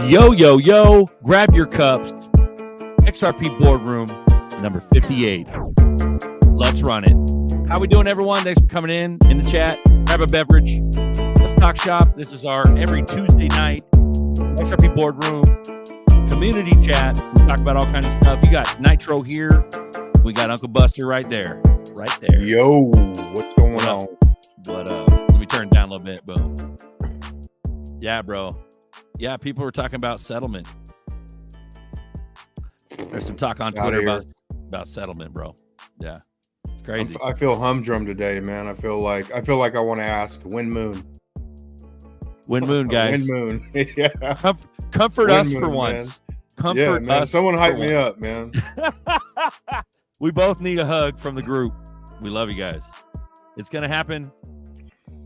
Yo, yo, yo, grab your cups. XRP Boardroom, number 58. Let's run it. How we doing, everyone? Thanks for coming in the chat. Grab a beverage. Let's talk shop. This is our every Tuesday night XRP Boardroom community chat. We talk about all kinds of stuff. You got Nitro here. We got Uncle Buster right there. Right there. Yo, what's going on? But let me turn it down a little bit. Boom. Yeah, bro. Yeah, people were talking about settlement. There's some talk on Twitter about settlement, bro. Yeah, it's crazy. I feel humdrum today, man. I feel like I want to ask Wind Moon. Wind Moon, guys. Wind Moon. Yeah. Comfort us for once. Comfort man. us. Someone hype me up, man. We both need a hug from the group. We love you guys. It's gonna happen.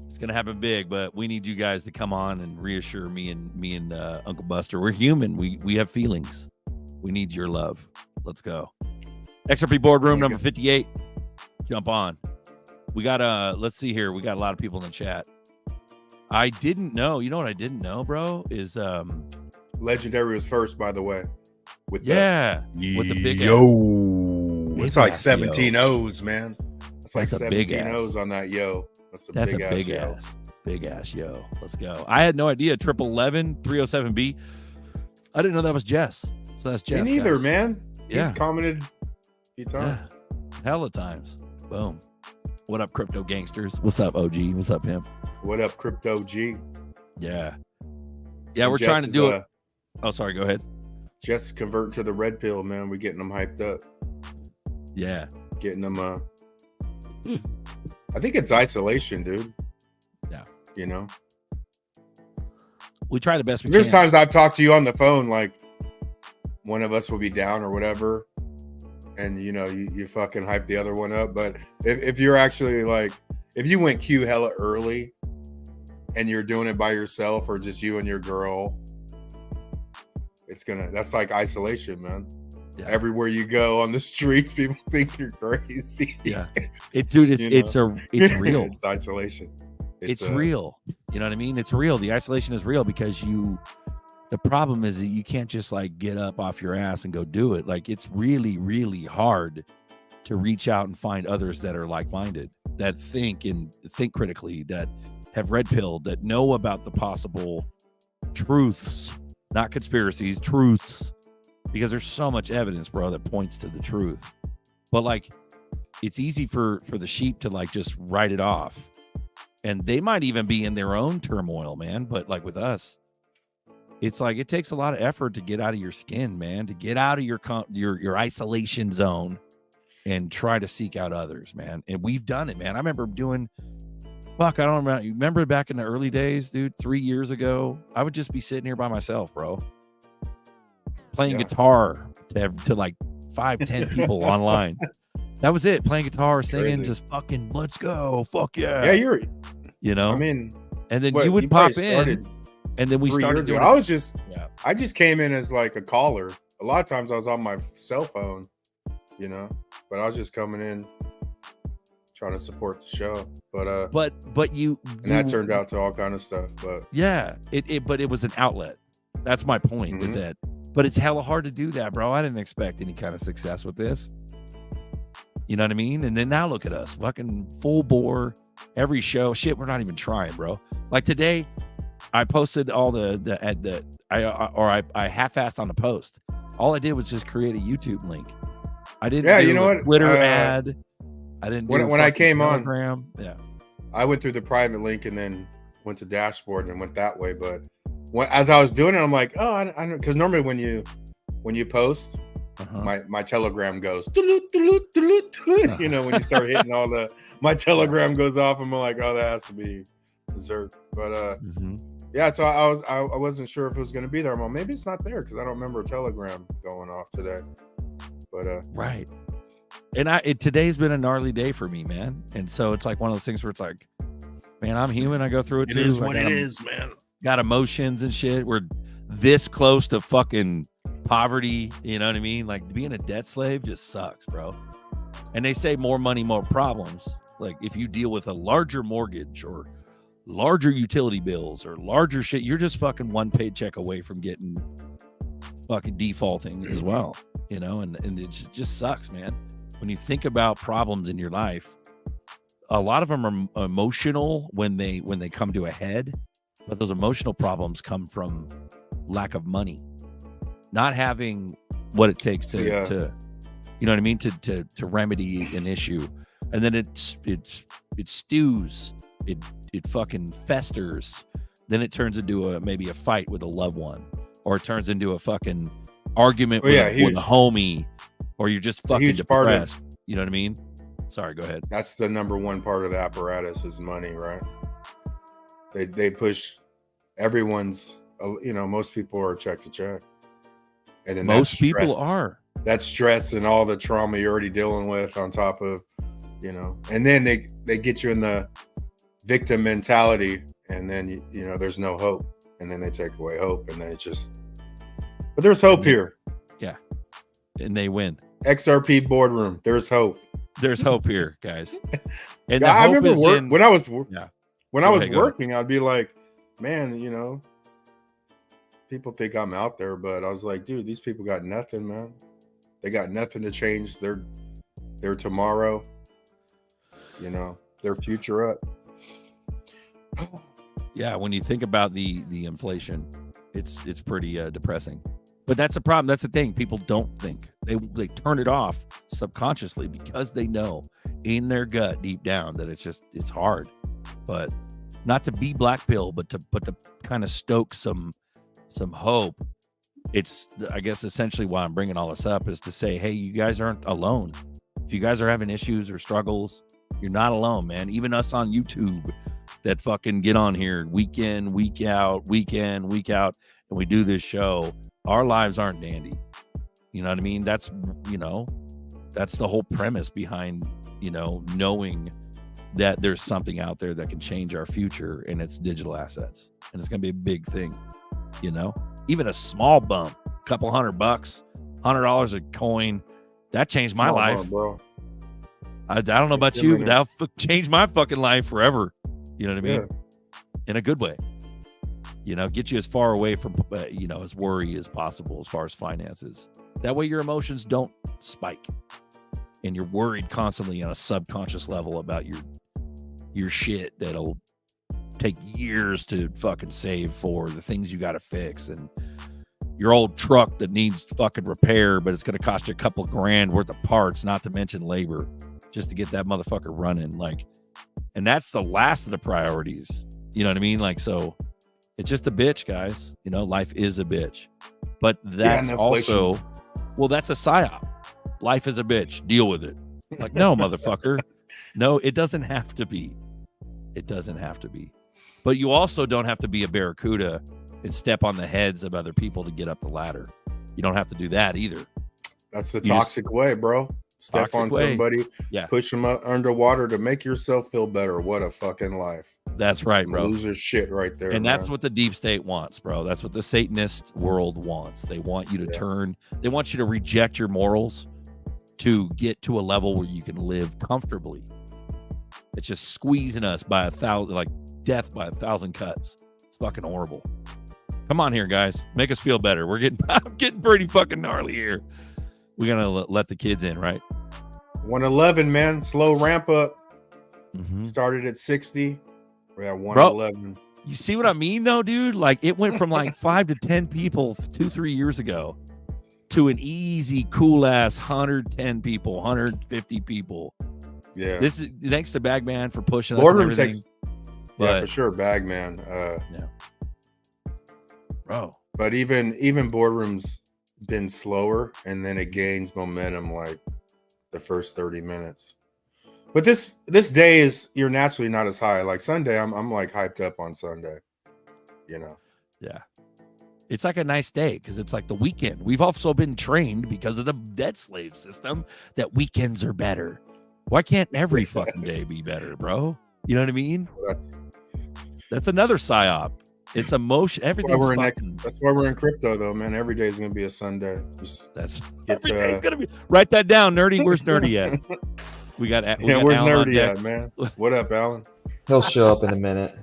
It's gonna happen big, but we need you guys to come on and reassure me and Uncle Buster. We're human. We have feelings. We need your love. Let's go. XRP Boardroom number 58. Jump on. We got let's see here. We got a lot of people in the chat. I didn't know. You know what I didn't know, bro? Is Legendary was first, by the way. With the big yo. It's like 17 yo. O's, man. It's like 17 O's on that yo. That's a big ass yo. Let's go. I had no idea. 1111 307B. I didn't know that was Jess. So that's Jess. Me neither, guys. man. Yeah. He's commented. Yeah. Hella times. Boom. What up, crypto gangsters? What's up, OG? What's up, him? What up, crypto G? Yeah. Yeah, we're trying to do it. Oh, sorry. Go ahead. Just convert to the red pill, man. We're getting them hyped up. Yeah. Getting them. I think it's isolation, dude. Yeah. You know? We try the best we can. There's times I've talked to you on the phone, like one of us will be down or whatever. And, you know, you fucking hype the other one up. But if you're actually like, if you went Q hella early and you're doing it by yourself or just you and your girl, that's like isolation, man. Yeah. Everywhere you go on the streets, people think you're crazy. Yeah. It's real. It's isolation. It's real. You know what I mean? It's real. The isolation is real because the problem is that you can't just like get up off your ass and go do it. Like it's really, really hard to reach out and find others that are like-minded, that think critically, that have red pilled, that know about the possible truths, not conspiracies, truths, because there's so much evidence, bro, that points to the truth. But like, it's easy for the sheep to like just write it off, and they might even be in their own turmoil, man. But like with us, it's like it takes a lot of effort to get out of your skin, man, to get out of your isolation zone and try to seek out others, man. And we've done it, man. I remember doing, I don't remember. You remember back in the early days, dude, 3 years ago, I would just be sitting here by myself, bro, playing guitar to like 5-10 people online. That was it. Playing guitar, singing, crazy. Just fucking let's go. Fuck yeah. Yeah, you know, I mean, and then you would pop in. And then we 3 started years ago. doing I just came in as like a caller. A lot of times I was on my cell phone, you know, but I was just coming in trying to support the show. But that turned out to all kind of stuff. But yeah, but it was an outlet. That's my point. Mm-hmm. Is that, but it's hella hard to do that, bro. I didn't expect any kind of success with this. You know what I mean? And then now look at us, fucking full bore, every show. Shit, we're not even trying, bro. Like today, I posted all I half-assed on the post. All I did was just create a YouTube link. I didn't do you know a what? Twitter ad. I didn't do when I came Telegram. on. I went through the private link and then went to dashboard and went that way. But as I was doing it, I'm like, oh, I don't, because normally when you post, my Telegram goes, you know, when you start hitting my Telegram goes off. I'm like, oh, that has to be dessert. But yeah, so I wasn't sure if it was going to be there. I'm like, maybe it's not there because I don't remember a Telegram going off today. But right. And today's been a gnarly day for me, man. And so it's like one of those things where it's like, man, I'm human. I go through it too. It is what it is, man. Got emotions and shit. We're this close to fucking poverty. You know what I mean? Like being a debt slave just sucks, bro. And they say more money, more problems. Like if you deal with a larger mortgage or larger utility bills or larger shit, you're just fucking one paycheck away from getting fucking defaulting as well. You know, and it just sucks, man. When you think about problems in your life, a lot of them are emotional when they come to a head, but those emotional problems come from lack of money, not having what it takes to you know what I mean, to remedy an issue, and then it stews, it fucking festers, then it turns into maybe a fight with a loved one, or it turns into a fucking argument with a homie. Or you're just fucking depressed. You know what I mean? Sorry, go ahead. That's the number one part of the apparatus is money, right? They push everyone's, you know, most people are check to check. And then most people are. That stress and all the trauma you're already dealing with on top of, you know, and then they get you in the victim mentality, and then, you know, there's no hope. And then they take away hope, and then it's just, but there's hope here. Yeah. And they win. XRP Boardroom. There's hope. There's hope here, guys. And I remember when I was working, I'd be like, man, you know, people think I'm out there, but I was like, dude, these people got nothing, man. They got nothing to change their tomorrow, you know, their future up. Yeah, when you think about the inflation, it's pretty depressing. But that's the problem. That's the thing. People don't think. They turn it off subconsciously because they know in their gut deep down that it's hard. But not to be black pill, but to kind of stoke some hope. It's, I guess, essentially why I'm bringing all this up is to say, hey, you guys aren't alone. If you guys are having issues or struggles, you're not alone, man. Even us on YouTube that fucking get on here week in, week out, and we do this show. Our lives aren't dandy. You know what I mean? That's, you know, that's the whole premise behind, you know, knowing that there's something out there that can change our future, and it's digital assets. And it's going to be a big thing, you know? Even a small bump, a couple $100, $100 a coin, that changed my life. Bump, bro. I don't know about you, but that'll change my fucking life forever. You know what I mean? Yeah. In a good way. You know, get you as far away from, you know, as worry as possible as far as finances. That way your emotions don't spike. And you're worried constantly on a subconscious level about your shit that'll take years to fucking save for, the things you got to fix, and your old truck that needs fucking repair, but it's going to cost you a couple grand worth of parts, not to mention labor, just to get that motherfucker running. Like, and that's the last of the priorities. You know what I mean? Like, so it's just a bitch, guys. You know, life is a bitch. But that's also, well, that's a psyop. Life is a bitch. Deal with it. Like, no, motherfucker. No, it doesn't have to be. It doesn't have to be. But you also don't have to be a barracuda and step on the heads of other people to get up the ladder. You don't have to do that either. That's the toxic way, bro. Step on somebody, push them underwater to make yourself feel better. What a fucking life. That's right, bro. Loser shit right there. And that's man. what the deep state wants, bro. That's what the Satanist world wants. They want you to turn. They want you to reject your morals to get to a level where you can live comfortably. It's just squeezing us by 1,000, like death by 1,000 cuts. It's fucking horrible. Come on here, guys. Make us feel better. I'm getting pretty fucking gnarly here. We're gonna let the kids in, right? 111, man. Slow ramp up. Mm-hmm. Started at 60. We're at 111. Bro, you see what I mean, though, dude? Like, it went from like 5 to 10 people 2-3 years ago to an easy, cool ass 110 people, 150 people. Yeah. This is thanks to Bagman for pushing Boardroom us and everything. Yeah, for sure, Bagman. Yeah. Bro. But even Boardroom's been slower, and then it gains momentum like the first 30 minutes. But this day is, you're naturally not as high. Like Sunday, I'm like hyped up on Sunday. You know. Yeah. It's like a nice day because it's like the weekend. We've also been trained because of the debt slave system that weekends are better. Why can't every fucking day be better, bro? You know what I mean? That's another psyop. It's emotion. Everything's that's why we're in crypto, though, man. Every day is gonna be a Sunday. Every day's gonna be. Write that down, Nerdy. Where's Nerdy at? We got where's Alan Nerdy at, man? What up, Alan? He'll show up in a minute.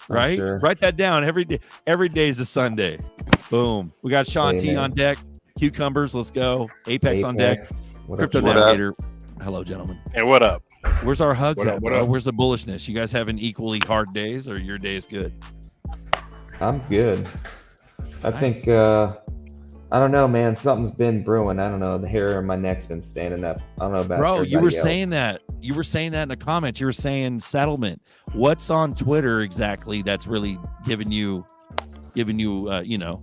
Right? Sure. Write that down. Every day is a Sunday. Boom. We got Sean T on deck. Cucumbers. Let's go. Apex on deck. Crypto Navigator. Hello, gentlemen. Hey, what up? Where's our hugs at, bro? Where's the bullishness? You guys having equally hard days, or your day is good? I'm good. I think I don't know, man. Something's been brewing. I don't know. The hair on my neck's been standing up. I don't know about bro. You were else. saying that. You were saying that in the comments. You were saying settlement. What's on Twitter exactly that's really giving you, you know?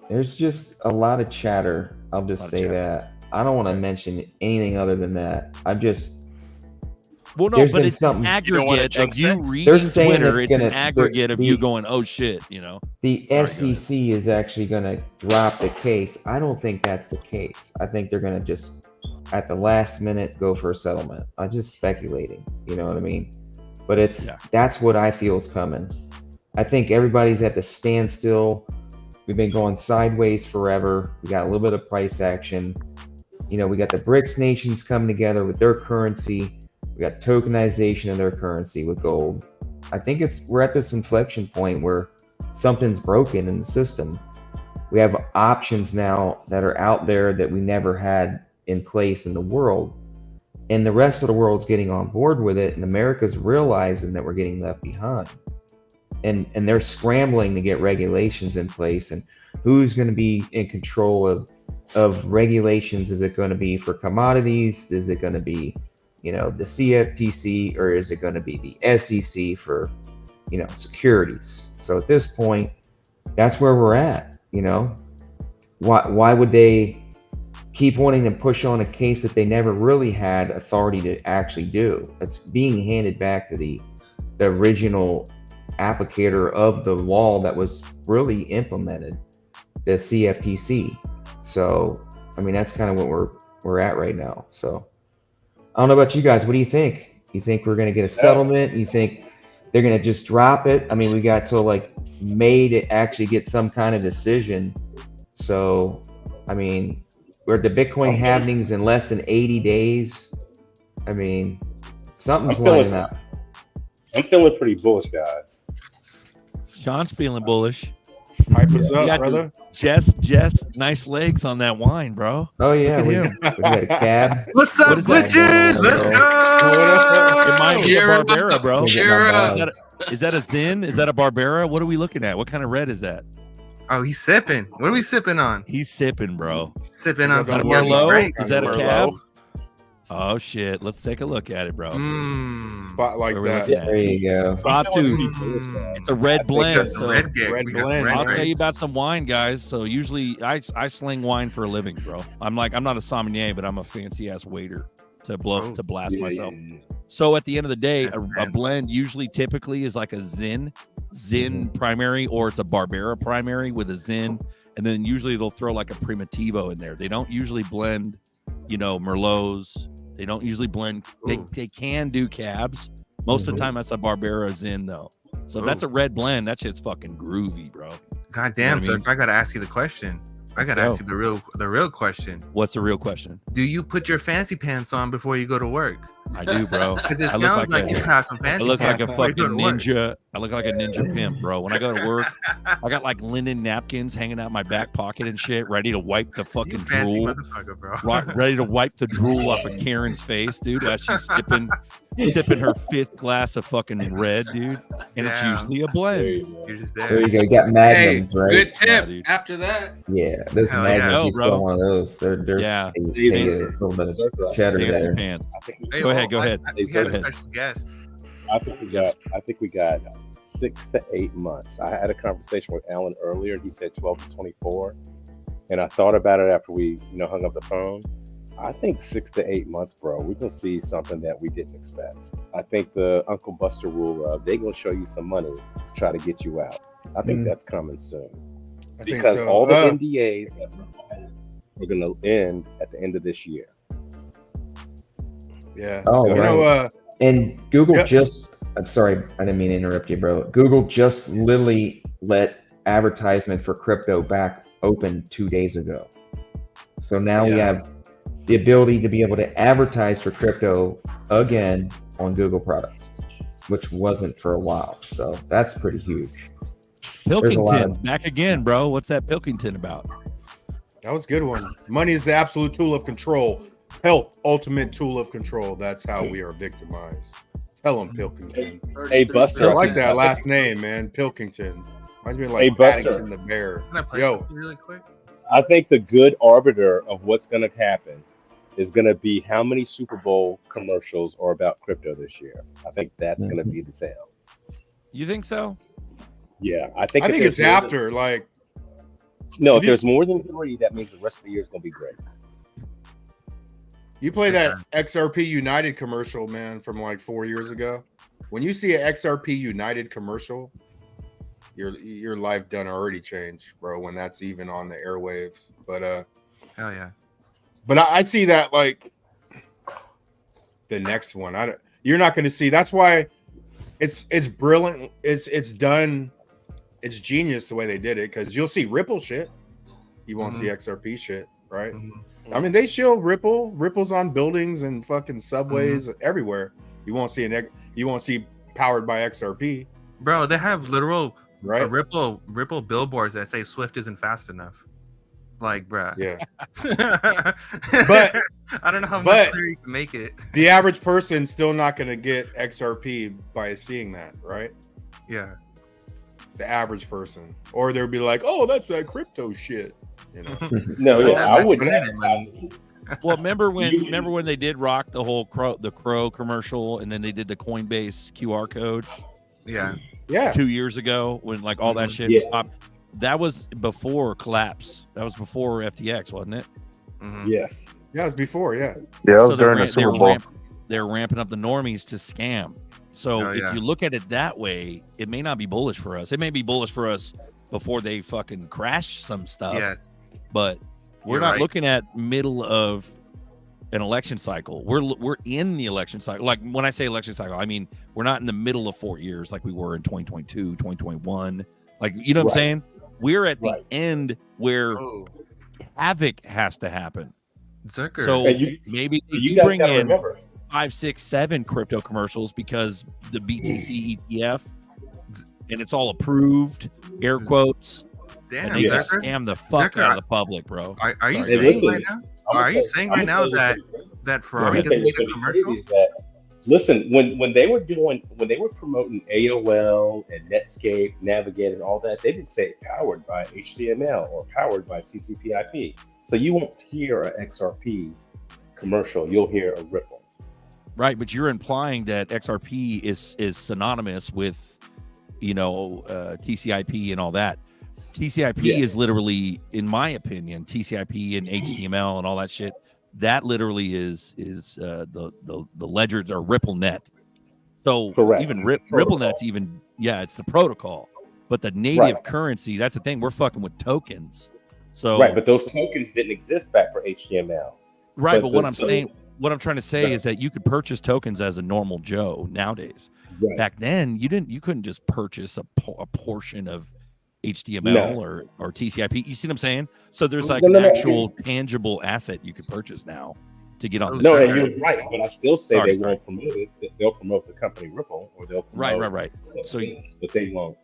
There's just a lot of chatter. I'll just say that. I don't want to mention anything other than that. I'm just. Well, no, but it's an aggregate of you reading Twitter. It's an aggregate of you going, "Oh shit," you know. The SEC is actually going to drop the case. I don't think that's the case. I think they're going to just, at the last minute, go for a settlement. I'm just speculating. You know what I mean? But that's what I feel is coming. I think everybody's at the standstill. We've been going sideways forever. We got a little bit of price action. You know, we got the BRICS nations coming together with their currency. We got tokenization of their currency with gold. I think we're at this inflection point where something's broken in the system. We have options now that are out there that we never had in place in the world. And the rest of the world's getting on board with it. And America's realizing that we're getting left behind. And they're scrambling to get regulations in place. And who's going to be in control of regulations? Is it going to be for commodities? Is it going to be, you know, the CFTC, or is it going to be the SEC for, you know, securities? So at this point, that's where we're at. You know, why would they keep wanting to push on a case that they never really had authority to actually do? It's being handed back to the original applicator of the law that was really implemented, the CFTC. So, I mean, that's kind of what we're at right now. So. I don't know about you guys. What do you think? You think we're going to get a settlement? You think they're going to just drop it? I mean, we got till like May to actually get some kind of decision. So, I mean, we're at the Bitcoin halvings in less than 80 days. I mean, something's lining up. I'm feeling pretty bullish, guys. Sean's feeling bullish. Hype us up, brother. Jess, nice legs on that wine, bro. Oh yeah, we got a cab. What's up, bitches? Let's go. It might be a Barbera, bro. Is that a Zin? Is that a Barbera? What are we looking at? What kind of red is that? Oh, he's sipping. What are we sipping on? He's sipping, bro. Sipping on some Merlot. Is that a cab? Oh shit! Let's take a look at it, bro. Spot like that. There you go. Spot two. It's a red blend. So red blend. I'll tell you about some wine, guys. So usually I sling wine for a living, bro. I'm not a sommelier, but I'm a fancy ass waiter to blast myself. So at the end of the day, a blend typically is like a Zin primary, or it's a Barbera primary with a Zin, and then usually they'll throw like a Primitivo in there. They don't usually blend, you know, Merlots. They don't usually blend. They can do cabs, Most of the time, that's a Barbera Zen though. So if that's a red blend, that shit's fucking groovy, bro. God damn, You know what I sir! I gotta ask you the question. I gotta ask you the real question. What's the real question? Do you put your fancy pants on before you go to work? I do, bro. Because it I sounds look like you have some I fancy look like pants a before you fucking go to work. ninja. I look like a ninja pimp, bro. When I go to work, I got like linen napkins hanging out my back pocket and shit, ready to wipe the You fucking fancy drool. motherfucker, bro. Ready to wipe the drool off of Karen's face, dude, as she's sipping her 5th glass of fucking red, dude. And it's Yeah. usually a There blend. you go. You're just There there. you go. You got magnums, right? Good tip. Yeah, dude. After that, Yeah, those Hell yeah. magnums. No, You bro. still one of those. They're Yeah. they get a little bit of cheddar Fancy there. pants. I think Hey, Go ahead, go I- ahead. I think we Go had a ahead. special guest. I think we got 6 to 8 months. I had a conversation with Alan earlier, and he said 12 to 24. And I thought about it after we, hung up the phone. I think 6 to 8 months, bro. We're gonna see something that we didn't expect. I think the Uncle Buster rule of they gonna show you some money to try to get you out. I think that's coming soon I think because so. all the NDAs are gonna end at the end of this year. Yeah. Oh, You right. know, And Google Yep. I'm sorry, I didn't mean to interrupt you, bro. Google just literally let advertisement for crypto back open 2 days ago. So now we have the ability to be able to advertise for crypto again on Google products, which wasn't for a while. So that's pretty huge. There's a lot Pilkington, of- back again, bro. What's that Pilkington about? that was a good one. Money is the absolute tool of control. Health, ultimate tool of control. That's how we are victimized. Tell him, Pilkington. Hey, Buster. I like that last name, man. Pilkington. Reminds me of like Hey, Buster. Paddington the bear. Can I play Yo. something really quick? I think the good arbiter of what's going to happen is going to be how many Super Bowl commercials are about crypto this year. I think that's going to be the tale. You think so? Yeah, I think. I if think there's it's more after, like, no, If if you- there's more than 3, that means the rest of the year is going to be great. you play that XRP United commercial, man, from like 4 years ago. When you see an XRP United commercial, your life done already changed, bro. When that's even on the airwaves, but Hell yeah. But I see that like the next one. You're not going to see. That's why it's brilliant. It's done. It's genius the way they did it because you'll see Ripple shit. You won't see XRP shit, right? I mean, they show Ripple's on buildings and fucking subways everywhere. You won't see powered by XRP, Bro, they have literal right? Ripple billboards that say Swift isn't fast enough. Like, bruh. Yeah. But I don't know how much clearer you can make it. The average person's still not going to get XRP by seeing that, right? Yeah. The average person, or they'll be like, "Oh, that's that crypto shit," you know. No, Well, yeah, I that's would. internet money. Well, remember when they did rock the whole Crow commercial, and then they did the Coinbase QR code Yeah. Yeah, 2 years ago when like all that shit was pop. That was before collapse. That was before FTX, wasn't it? Mhm. Yes. yeah, it was before, yeah. Yeah, that was So during the Super Bowl. they're ramping up the normies to scam. So Oh, yeah. if you look at it that way, it may not be bullish for us. It may be bullish for us before they fucking crash some stuff. Yes. But we're You're not right. looking at middle of an election cycle. We're in the election cycle. Like when I say election cycle, I mean we're not in the middle of 4 years like we were in 2022, 2021. Like, you know what I'm saying? We're at the end where Oh, havoc has to happen. Zucker. So And you- maybe You you guys bring gotta in remember. 5, 6, 7 crypto commercials because the BTC ETF and it's all approved, air quotes, damn, and they just Zucker. scam the fuck Zucker, out of the public, bro. Are you Sorry. saying Listen, right now? I'm gonna Are you tell- saying I'm right gonna now tell you that I'm Ferrari gonna tell doesn't you get a what's commercial? crazy is that, listen, when they were promoting AOL and Netscape, Navigate, and all that, they didn't say powered by HTML or powered by TCP/IP. So you won't hear an XRP commercial. You'll hear a Ripple. Right, but you're implying that XRP is synonymous with, TCP and all that. TCP Yes. is literally, in my opinion, TCP and HTML and all that shit. That literally is the ledgers are RippleNet. So Correct. even Protocol. RippleNet's even it's the protocol, but the native Right. currency. That's the thing. We're fucking with tokens. So Right, but those tokens didn't exist back for HTML. right, but but what the- I'm so- saying, what I'm trying to say Right. is that you could purchase tokens as a normal Joe nowadays. Right. back then you couldn't just purchase a portion of HTML No. or TCP. You see what I'm saying? So there's like No, an no, no. actual tangible asset you could purchase now to get on the No, server. and you're right, but I still say Sorry, they won't promote it. They'll promote the company Ripple, or they'll promote Right. So but they won't.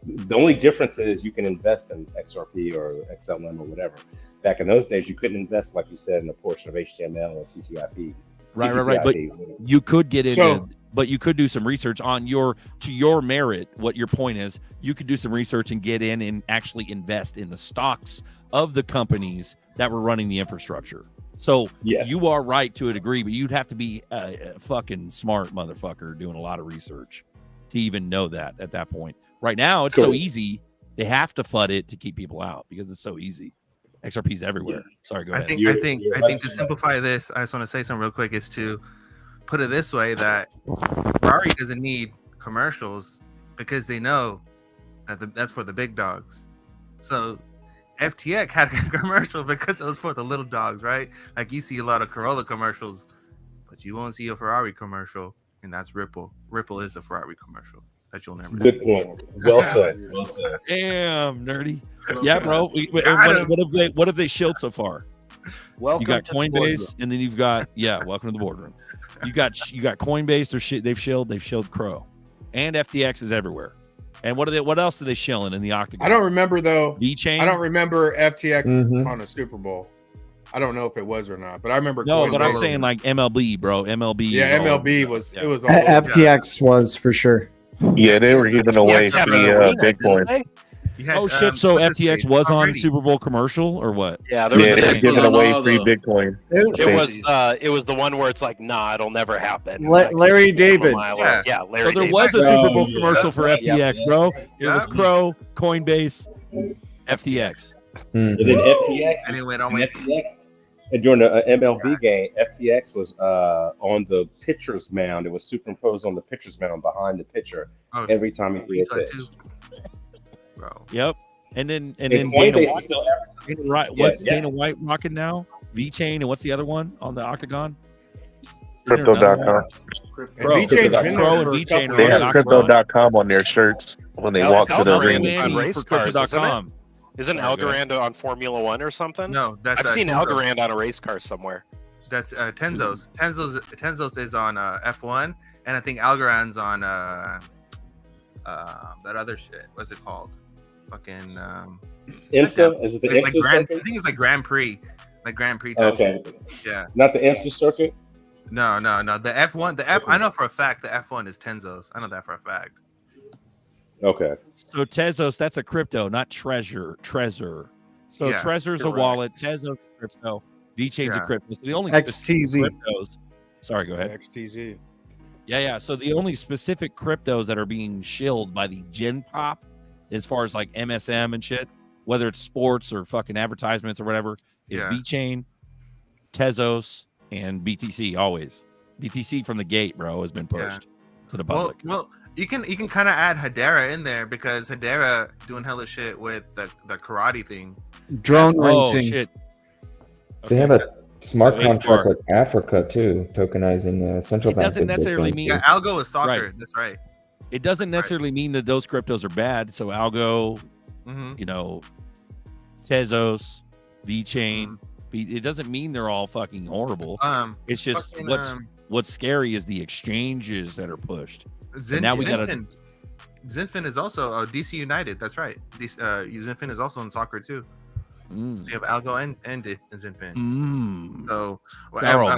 The only difference is you can invest in XRP or XLM or whatever. Back in those days, you couldn't invest, like you said, in a portion of HTML or TCP. right. But you could get into, but you could do some research on to your merit. What your point is, you could do some research and get in and actually invest in the stocks of the companies that were running the infrastructure. So Yes. you are right to a degree, but you'd have to be a fucking smart motherfucker doing a lot of research to even know that at that point. Right now, it's so Cool. easy. They have to flood it to keep people out because it's so easy. XRP's everywhere. Sorry, go I ahead. think You're I think to simplify this, I just want to say something real quick, is to put it this way, that Ferrari doesn't need commercials because they know that that's for the big dogs. So FTX had a commercial because it was for the little dogs, right? Like you see a lot of Corolla commercials, but you won't see a Ferrari commercial, and that's Ripple. Ripple is a Ferrari commercial that you'll never see. Good point. Well said. Well said. Damn, nerdy. Yeah, bro. Got What have they shilled so far? Welcome You got to the boardroom. Coinbase, and then you've got welcome to the boardroom. You got Coinbase. They've shilled Crow, and FTX is everywhere. And what else are they shilling in the octagon? I don't remember though. VeChain. I don't remember FTX Mhm. on a Super Bowl. I don't know if it was or not, but I remember. No, but I'm Coinbase. saying like MLB, bro. MLB. Yeah, is all MLB over. was Yeah. it was all over. FTX was for sure. Yeah, they were giving away FTX had free an arena, Bitcoin. didn't they? You had, Oh shit! So what's his FTX face? was Tom on Brady. Super Bowl commercial or what? Yeah, there Yeah, was they a were giving on away all free the- Bitcoin. it was the one where it's like, nah, it'll never happen. La- Like, Larry he's a David. mile Yeah. away. Yeah, Larry So there David. was a Oh, Super Bowl yeah. commercial for That's right. FTX, bro. It Yeah. was Crow, Coinbase, FTX. And then FTX, And it went on and with FTX, and during the MLB game, FTX was on the pitcher's mound. It was superimposed on the pitcher's mound behind the pitcher oh, every time he threw he a saw it pitch. too. Bro. Yep. And then And Dana Coinbase White, still Dana White rocking now? VeChain, and what's the other one on the octagon? Crypto.com. And Bro, VeChain's been Crow there and for a VeChain couple are They on have the years. octagon. Crypto.com on their shirts when they Yeah, walk it's to the Algorand. ring. on race for cars, isn't it? Crypto.com. Isn't Sorry, go ahead. Algorand on Formula One or something? No, that's I've seen Tenzos. Algorand on a race car somewhere. That's Tenzos. Tenzos is on F1, and I think Algorand's on that other shit. What's it called? Fucking IMSA? Is it the like IMSA Grand. I circuit? think it's like Grand Prix, like Grand Prix. type Okay, shit. Yeah. not the IMSA circuit. No. The F1. I know for a fact the F1 is Tenzos. I know that for a fact. Okay, So Tezos, that's a crypto, not Trezor. So Yeah, Trezor's a correct. wallet, Tezos a crypto, VeChain's a Yeah. crypto. So the only XTZ. specific cryptos. Sorry, go ahead. XTZ. Yeah. So the only specific cryptos that are being shilled by the Gen Pop, as far as like MSM and shit, whether it's sports or fucking advertisements or whatever, is Yeah. VeChain, Tezos, and BTC. Always BTC from the gate, bro, has been pushed to the public. Well, you can kind of add Hedera in there because Hedera doing hella shit with the karate thing. Drone Oh racing. shit! They have a smart So contract HR. with Africa too, tokenizing central It bank. doesn't necessarily Bitcoin, mean- too. Yeah, Algo is soccer. Right. That's right. It doesn't That's right. necessarily mean that those cryptos are bad. So Algo, Mm-hmm. you know, Tezos, VeChain. It doesn't mean they're all fucking horrible. It's just fucking, what's scary is the exchanges that are pushed. And now we gotta- Zinfin is also DC United. That's right. Zinfin is also in soccer too. Mm. So you have Algo and Zinfin. Mm. So Darrell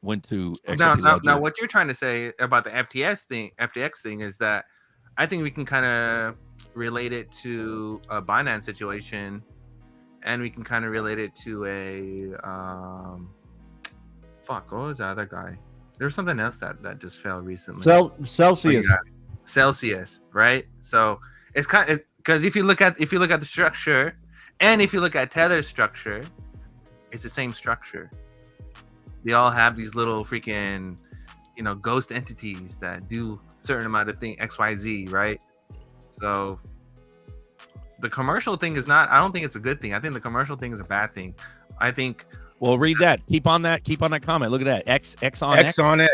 went to XRP now, Ledger. what you're trying to say about the FTX thing is that I think we can kind of relate it to a Binance situation, and we can kind of relate it to a what was the other guy? There was something else that just fell recently. Celsius. Celsius, right? So it's kind of because if you look at the structure, and if you look at Tether's structure, it's the same structure. They all have these little freaking, ghost entities that do certain amount of thing XYZ, right? So the commercial thing is not. I don't think it's a good thing. I think the commercial thing is a bad thing. I think. Well, read that. Keep on that comment. Look at that. X on X on X.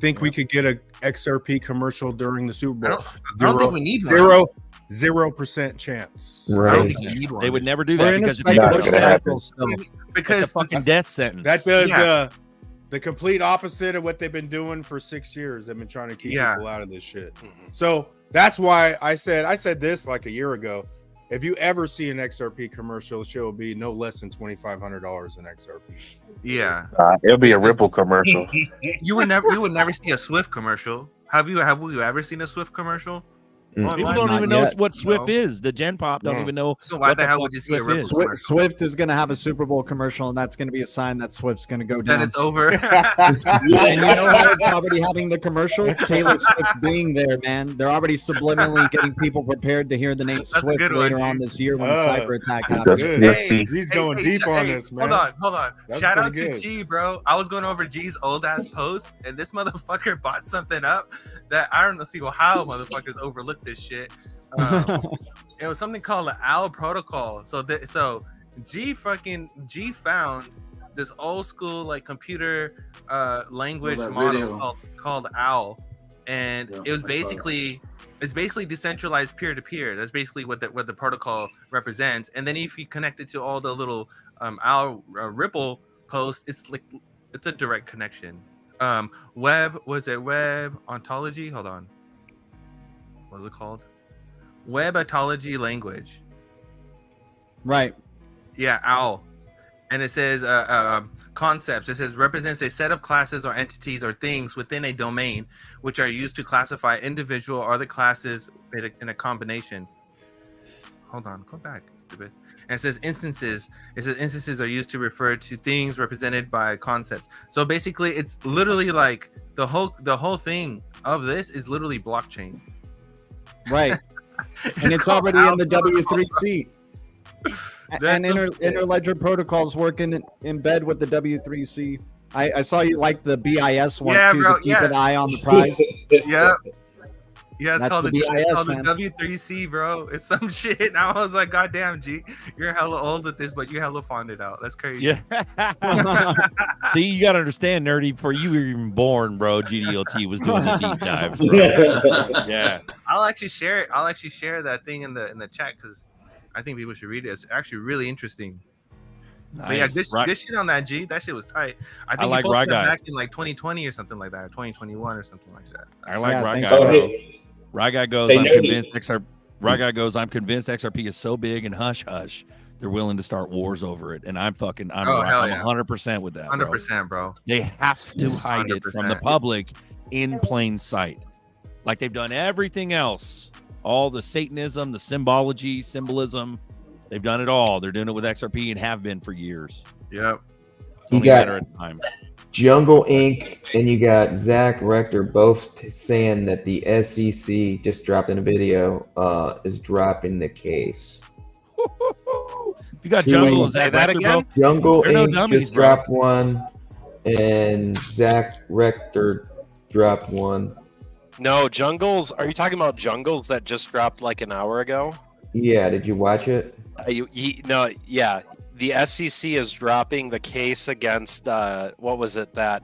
think we could get a XRP commercial during the Super Bowl? I don't think we need one. 0% chance. I don't Right. think we need one. They would never do We're that in a because if they Not would, gonna happen. it's because a fucking death sentence. That does Yeah. the complete opposite of what they've been doing for 6 years. They've been trying to keep Yeah. people out of this shit. Mhm. So that's why I said this like a year ago. If you ever see an XRP commercial, it will be no less than $2,500 in XRP. yeah, It'll be a Ripple commercial. you would never see a Swift commercial. Have you ever seen a Swift commercial? Mm. Online? People don't Not even know yet. what Swift No. is. The Gen Pop don't No. even know. So why what the hell fuck would you see a Swift Ripple is. commercial? Swift is going to have a Super Bowl commercial, and that's going to be a sign that Swift's going to go That down. it's over. And you know how it's already having the commercial? Taylor Swift being there, man. They're already subliminally getting people prepared to hear the name That's a Swift good one, later G. on this year when the cyber attack That's happens. good. Swifty. He's going deep on this, man. Hold on. That's Shout out pretty to good. G, bro. I was going over G's old ass post, and this motherfucker bought something up that I don't know. See how motherfuckers overlook this shit. It was something called the OWL protocol. So G found this old school like computer language that model video. called OWL, and Yeah, it was I saw basically decentralized peer to peer. That's basically what the protocol represents. And then if you connect it to all the little OWL Ripple posts, it's a direct connection. Web ontology? Hold on. What was it called? Web ontology language. Right. Yeah, OWL. And it says concepts. It says represents a set of classes or entities or things within a domain, which are used to classify individual or other classes in a combination. Hold on, go back, stupid. And it says instances. It says instances are used to refer to things represented by concepts. So basically, it's literally like the whole thing of this is literally blockchain. Right. And it's called already in the W3C. That's And so- Interledger protocols working in bed with the W3C. I saw you like the BIS one Yeah, too, bro, to keep yeah. an eye on the prize. Yeah. Yeah, it's That's called the the BIS, man. W3C, bro. It's some shit. And I was like, God damn, G, you're hella old with this, but you're hella fonded out. That's crazy. Yeah. See, you got to understand, nerdy. Before you were even born, bro, GDLT was doing the deep dive. Bro. Yeah. I'll actually share it. I'll actually share that thing in the chat because I think people should read it. It's actually really interesting. But yeah, Nice. good shit on that, G. That shit was tight. I think like he posted Rye it Guy. back in like 2020 or something like that, or 2021 or something like that. I like Yeah, Rye thanks, Guy, bro. bro. Rye Guy goes, Hey, I'm nerdy. convinced Rye Guy goes, I'm convinced XRP is so big and hush hush, they're willing to start wars over it. And I'm Oh, hell I'm yeah. 100% with that. Bro. 100%, bro. They have to hide it from the 100%. public in plain sight. Like they've done everything else. All the Satanism, the symbology, symbolism. They've done it all. They're doing it with XRP and have been for years. Yep. It's You only a got- matter of time. Jungle Inc. and you got Zach Rector both saying that the SEC just dropped in a video is dropping the case. You got Two Jungle ways. and Zach Say that Rector, again? bro. Jungle They're no Inc. dummies, just bro. dropped one, and Zach Rector dropped one. No, Jungles. Are you talking about Jungles that just dropped like an hour ago? Yeah, did you watch it? No, yeah. The SEC is dropping the case against what was it that?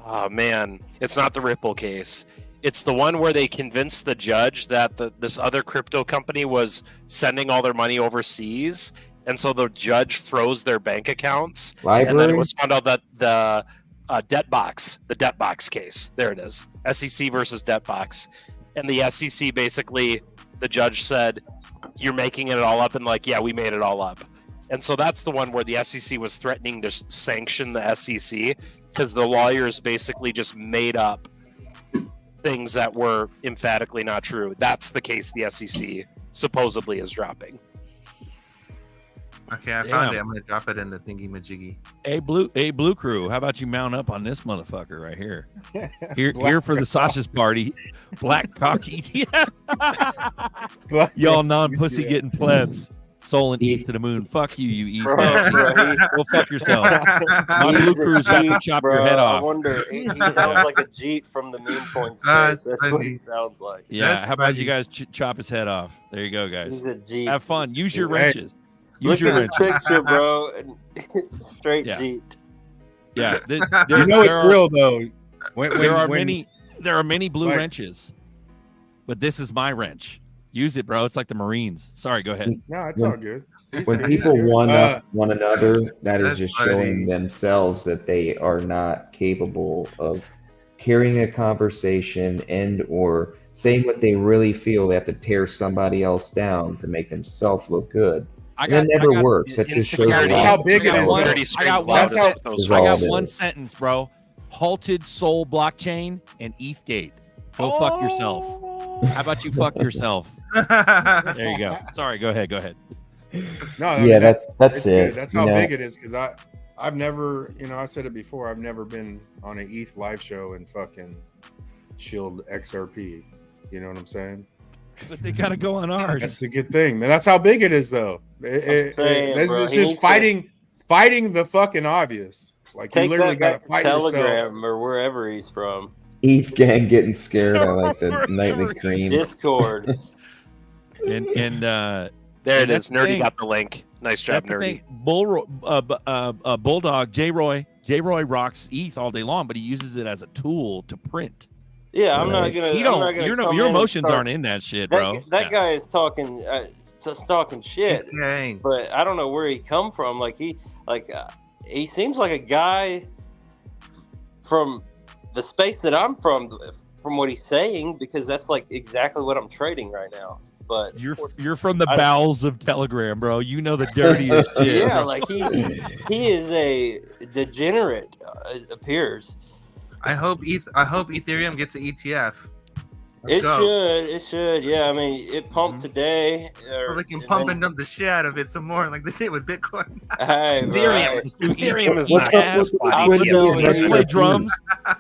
Oh man, it's not the Ripple case. It's the one where they convinced the judge that this other crypto company was sending all their money overseas, and so the judge froze their bank accounts. And then it Library? was found out that the debt box case. There it is. SEC versus debt box, and the SEC basically, the judge said, "You're making it all up," and like, yeah, we made it all up. And so that's the one where the SEC was threatening to sanction the SEC because the lawyers basically just made up things that were emphatically not true. That's the case the SEC supposedly is dropping. Okay, I Damn. found it. I'm gonna drop it in the thingy majiggy. Hey, Blue Crew, how about you mount up on this motherfucker right here? Here for the Sasha's party. Black cocky. Y'all non-pussy getting plebs. Soul and east to the moon. Fuck you, you east. Bro, Go fuck yourself. My Blue Crew's about to chop your head I off. wonder. He sounds like a Jeet from the Mean Points. That's That's what he funny. sounds like. Yeah, That's how about you funny. guys chop his head off? There you go, guys. He's a Jeet. Have fun. Use your Hey, wrenches. Use Look your at this wrenches. picture, bro. And straight Yeah. Jeet. Yeah. You know it's real though. There are many blue like- wrenches, but this is my wrench. Use it, bro. It's like the Marines. Sorry, go ahead. No, it's all good. When He's people good. one up one another, that is That's just funny. showing themselves that they are not capable of carrying a conversation and or saying what they really feel. They have to tear somebody else down to make themselves look good. And that never works. That just shows insecurity. a How lot. big it is. one- though. I got one. That's how- Is I all got it one is. sentence, bro. Halted Soul blockchain and ETHgate. Go fuck yourself. How about you fuck yourself? There you go. Sorry, go ahead. No, I Yeah, mean, that's it's it. good. That's you how know? big it is. Because I've never, I said it before. I've never been on an ETH live show and fucking shield XRP. You know what I'm saying? But they gotta go on ours. That's a good thing, man. That's how big it is, though. saying, It's bro, just he needs to- fighting the fucking obvious. Like you Take literally that got back to to fight yourself. Telegram or wherever he's from. ETH gang getting scared. I like the nightly cream. Discord. And There And it that's is. the Nerdy thing. got the link. Nice job, that's the Nerdy. thing. Bulldog J Roy rocks ETH all day long, but he uses it as a tool to print. Yeah, I'm not gonna. You I'm not don't. gonna Your come in emotions and start- aren't in that shit, bro. That Yeah. guy is talking, just talking shit. Dang. But I don't know where he come from. Like he seems like a guy from the space that I'm from what he's saying, because that's like exactly what I'm trading right now. But You're from the I- bowels of Telegram, bro. You know the dirtiest shit. yeah, bro. like he is a degenerate. It appears. I hope Ethereum gets an ETF. Let's It go. should. Yeah, I mean, it pumped today. So they can and pump then- and dump the shit out of it some more, like they did with Bitcoin. Hey, Ethereum. Ethereum is What's not up with the I'm liquidity telling in you, Let's XRP? play drums.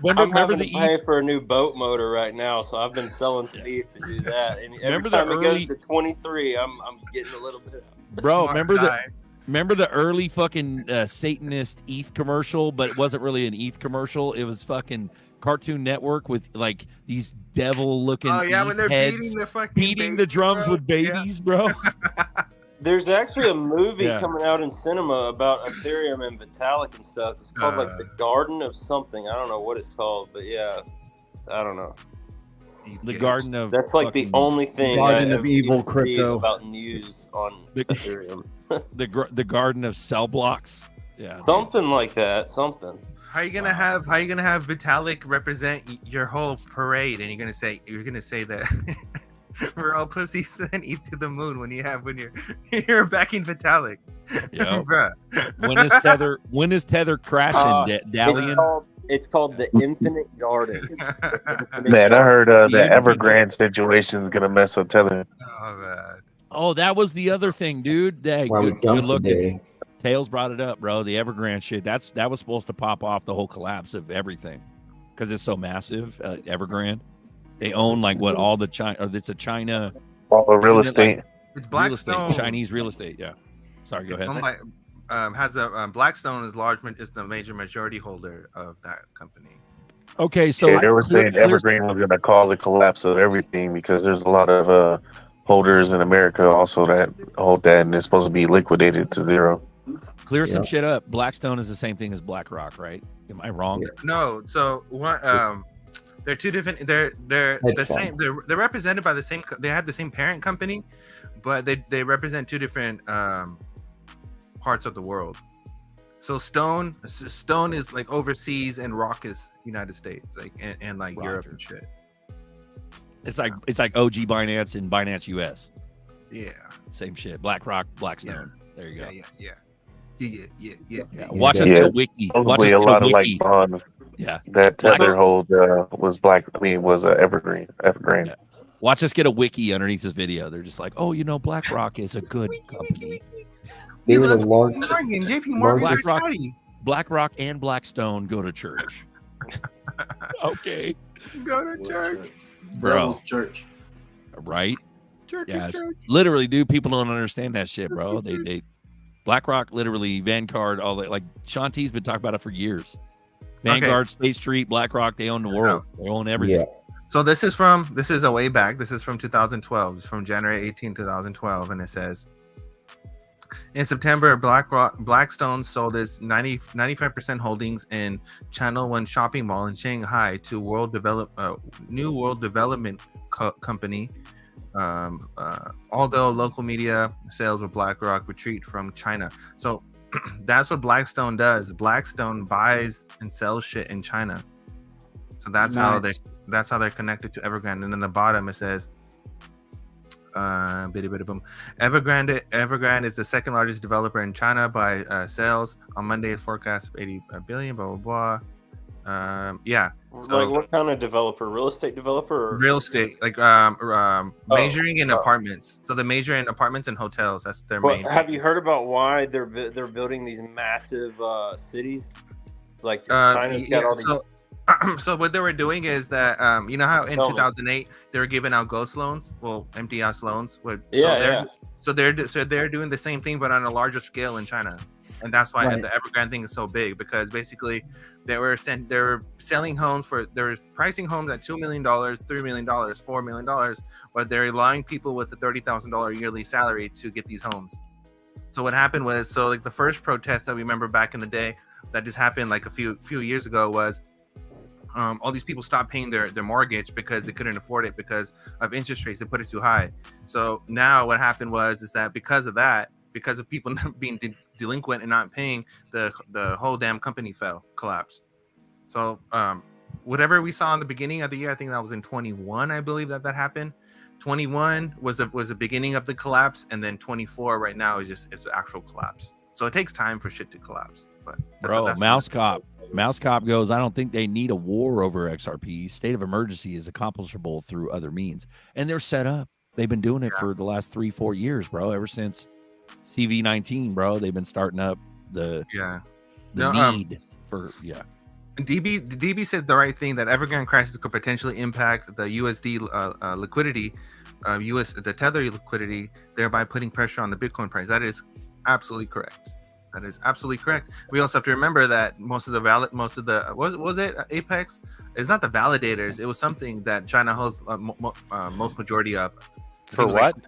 Remember I'm having the to pay ETH? for a new boat motor right now, so I've been selling some ETH to do that. And every Remember the time it early- goes to 23, I'm getting a little bit. Bro, Smart guy. remember the early fucking Satanist ETH commercial, but it wasn't really an ETH commercial. It was fucking Cartoon Network with like these devil-looking Oh yeah, ETH when they're heads beating the fucking beating the babies, drums bro. with babies, bro. There's actually a movie Yeah. coming out in cinema about Ethereum and Vitalik and stuff. It's called like the Garden of something. I don't know what it's called, but yeah, I don't know. The Garden of That's like the fucking- only thing Garden I of ever evil see crypto. about news on The- Ethereum. the Garden of Cell Blocks. Yeah, dude. Something like that. Something. How are you gonna have Vitalik represent your whole parade, and you're gonna say that we're all pussies and eat to the moon when you're backing Vitalik, Yep. bruh. When is Tether crashing? Dalian. It's called the Infinite Garden. Man, I heard the The Evergrande situation is gonna mess up Tether. Oh man. Oh, that was the other thing, dude. Hey, Why we good dumped look. today. Tails brought it up, bro. The Evergrande shit. That was supposed to pop off the whole collapse of everything because it's so massive. Evergrande. They own like what all the China, or it's a China All the real Isn't it like- estate. It's real estate, Blackstone. Chinese real estate. Yeah. Sorry, go It's ahead. owned by, has a Blackstone is the major majority holder of that company. Okay, so Yeah, they were saying clear- Evergreen was gonna cause a collapse of everything because there's a lot of holders in America also that hold that, and it's supposed to be liquidated to zero. clear some Yeah. shit up. Blackstone is the same thing as BlackRock, right? Am I wrong? No, so what? They're two different. They're Hedge the same. funds. They're represented by the same. They have the same parent company, but they represent two different parts of the world. So Stone is like overseas, and Rock is United States, like and like Europe Roger. and shit. It's like OG Binance and Binance US. Yeah, Same shit. BlackRock, Blackstone. There you go. yeah. Yeah. Watch us Yeah. get a wiki. Watch us Probably get a lot a of like wiki. bonds Yeah. that Black- Tether hold was Evergreen. Yeah. Watch us get a wiki underneath this video. They're just like, oh, BlackRock is a good company. They were the large, Morgan, JP Morgan, largest- BlackRock, BlackRock and Blackstone go to church. Okay, go to church. bro. Devil's Church. Right? Church, Yeah, it's- church. literally, dude. People don't understand that shit, bro. They BlackRock, literally Vanguard, all that. Like Shanti's been talking about it for years. Vanguard, State Street, BlackRock, they own the world. They own everything. yeah. So this is a way back. This is from 2012. It's from January 18, 2012, and it says, In September, Blackstone sold its 95% holdings in Channel One Shopping Mall in Shanghai to New World Development Company. Although local media sales with BlackRock retreat from China. So that's what Blackstone does. Blackstone buys and sells shit in China. So that's how they're connected to Evergrande. And in the bottom it says Evergrande is the second largest developer in China by sales. On Monday, forecast of 80 billion, blah blah blah. So, like what kind of developer? Real estate developer? Or? Real estate, like measuring in apartments. So they measure in apartments and hotels. That's their main. Have you heard about why they're building these massive cities? Like China's got all these. So what they were doing is that you know how in 2008 they were giving out ghost loans, empty house loans. So they're doing the same thing but on a larger scale in China, and that's why the Evergrande thing is so big, because basically they were pricing homes at $2 million, $3 million, $4 million, but they're allowing people with a $30,000 yearly salary to get these homes. So what happened was, like the first protest that we remember back in the day that just happened like a few years ago was. All these people stopped paying their mortgage because they couldn't afford it because of interest rates. They put it too high. So now what happened is that because of people being delinquent and not paying, the whole damn company collapsed. So whatever we saw in the beginning of the year, I think that was in 21, I believe that happened. 21 was the beginning of the collapse, and then 24 right now it's the actual collapse. So it takes time for shit to collapse. But Mouse Cop goes, I don't think they need a war over XRP. State of emergency is accomplishable through other means. And they're set up. They've been doing it for the last 3-4 years, bro. Ever since CV19, bro. They've been starting up the need for. DB said the right thing, that Evergrande crisis could potentially impact the USD liquidity, the Tether liquidity, thereby putting pressure on the Bitcoin price. That is absolutely correct. We also have to remember that most of the was it Apex? It's not the validators. It was something that China holds most majority of. For what?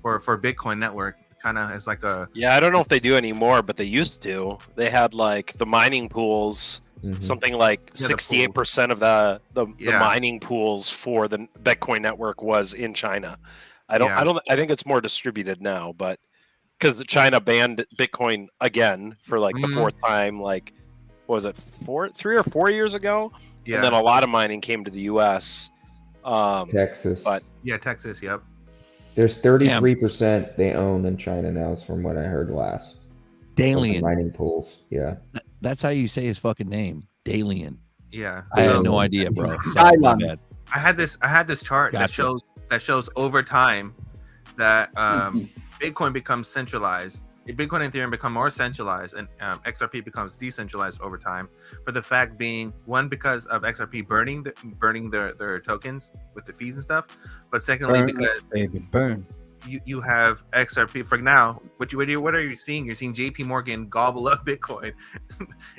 For Bitcoin network. China is like a. Yeah, I don't know if they do anymore, but they used to. They had like the mining pools. Mm-hmm. Something like 68% of the mining pools for the Bitcoin network was in China. I think it's more distributed now, but. Because China banned Bitcoin again for like the fourth time, like, what was it, 3 or 4 years ago? Yeah. And then a lot of mining came to the U.S. Texas. Texas, yep. There's 33% they own in China now, is from what I heard last. Dalian. Mining pools, yeah. That's how you say his fucking name, Dalian. Yeah. I had no idea, bro. Sorry, my bad. I had this chart that shows over time that Bitcoin becomes centralized. Bitcoin and Ethereum become more centralized, and XRP becomes decentralized over time. For the fact being, one, because of XRP burning their tokens with the fees and stuff, but secondly, because you have XRP for now. What are you seeing? You're seeing JP Morgan gobble up Bitcoin.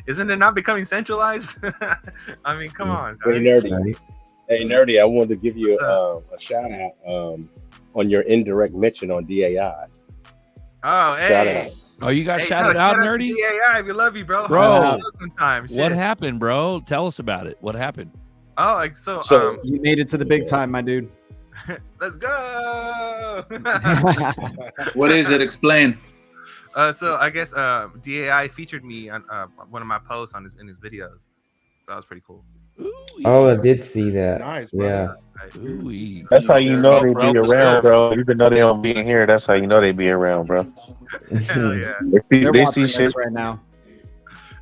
Isn't it not becoming centralized? I mean, come on. Hey, Nerdy, I wanted to give you a shout out on your indirect mention on DAI. Oh, hey. Oh, you got shouted out, Nerdy? DAI, we love you, bro. Sometimes. What happened, bro? Tell us about it. What happened? Oh, so you made it to the big time, my dude. Let's go. What is it? Explain. So I guess DAI featured me on one of my posts in his videos. So that was pretty cool. Oh, I did see that. Nice, yeah. That's how you know they be around, bro. Even though they don't be in here, that's how you know they be around, bro. Hell yeah. They see shit right now.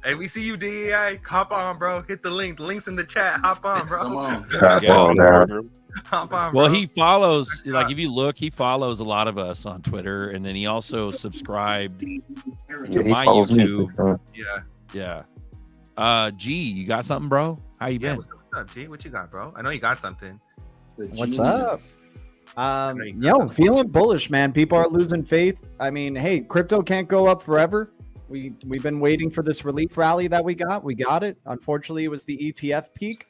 Hey, we see you, DEI. Hop on, bro. Hit the link. The link's in the chat. Hop on, bro. Come on. Hop on, bro. Well, he follows, like, if you look, he follows a lot of us on Twitter, and then he also subscribed to my YouTube. Yeah. G, you got something, bro? How you been? What's up, G? What you got, bro? I know you got something. What's up? Feeling bullish, man. People are losing faith. I mean, hey, crypto can't go up forever. We've been waiting for this relief rally that we got. We got it. Unfortunately, it was the ETF peak.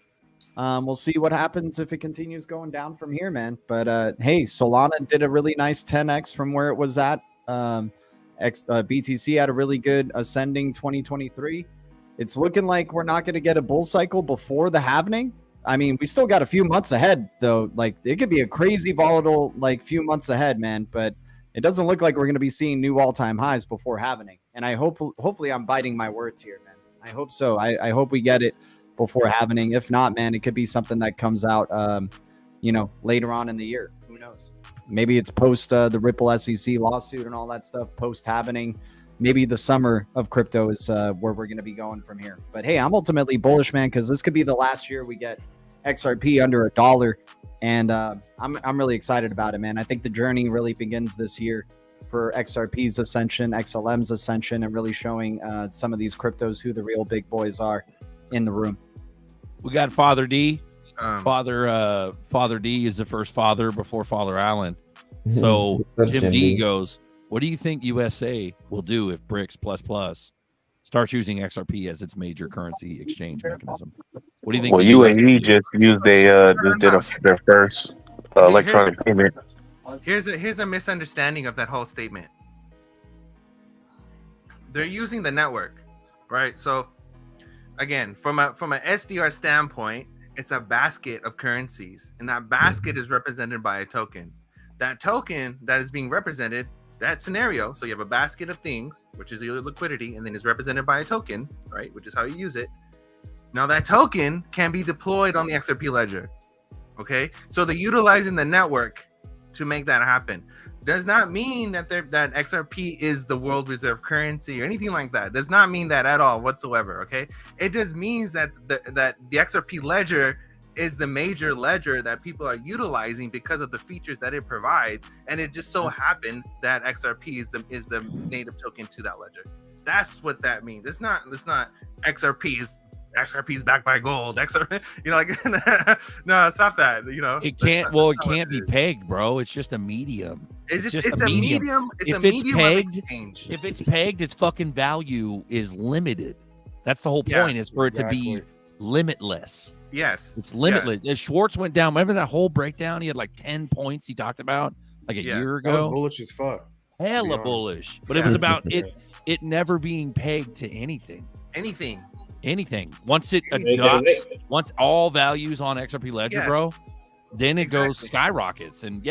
We'll see what happens if it continues going down from here, man. But hey, Solana did a really nice 10x from where it was at BTC had a really good ascending 2023. It's looking like we're not going to get a bull cycle before the halvening. I mean, we still got a few months ahead, though. Like, it could be a crazy volatile, like, few months ahead, man. But it doesn't look like we're going to be seeing new all-time highs before halvening. And I hopefully I'm biting my words here, man. I hope so. I hope we get it before halvening. If not, man, it could be something that comes out, later on in the year. Who knows? Maybe it's post the Ripple SEC lawsuit and all that stuff, post halvening. Maybe the summer of crypto is where we're going to be going from here. But hey, I'm ultimately bullish, man, because this could be the last year we get XRP under $1, and I'm really excited about it, man. I think the journey really begins this year for XRP's ascension, XLM's ascension, and really showing some of these cryptos who the real big boys are in the room. We got Father D. Father D is the first father before Father Allen. So Jim D goes, what do you think USA will do if BRICS++ starts using XRP as its major currency exchange mechanism? What do you think? Well, UAE just used their first electronic payment. Here's a misunderstanding of that whole statement. They're using the network, right? So again, from a SDR standpoint, it's a basket of currencies, and that basket is represented by a token. That token that is being represented, that scenario, so you have a basket of things, which is your liquidity, and then is represented by a token, right? Which is how you use it. Now that token can be deployed on the XRP ledger. Okay, so they're utilizing the network to make that happen. Does not mean that that XRP is the world reserve currency or anything like that. Does not mean that at all whatsoever. Okay, it just means that the XRP ledger is the major ledger that people are utilizing because of the features that it provides, and it just so happened that XRP is the native token to that ledger. That's what that means. It's not XRP's backed by gold. XRP, no, stop that. It can't. Well, it can't be pegged, bro. It's just a medium. It's just a medium. If it's pegged, its fucking value is limited. That's the whole point. Is for it to be limitless. Yes, it's limitless. Yes. Schwartz went down. Remember that whole breakdown? He had like 10 points he talked about like a year ago. That was bullish as fuck. Hella bullish. But it was about it never being pegged to anything. Anything. Once it adopts, once all values on XRP Ledger, bro, then it goes skyrockets. And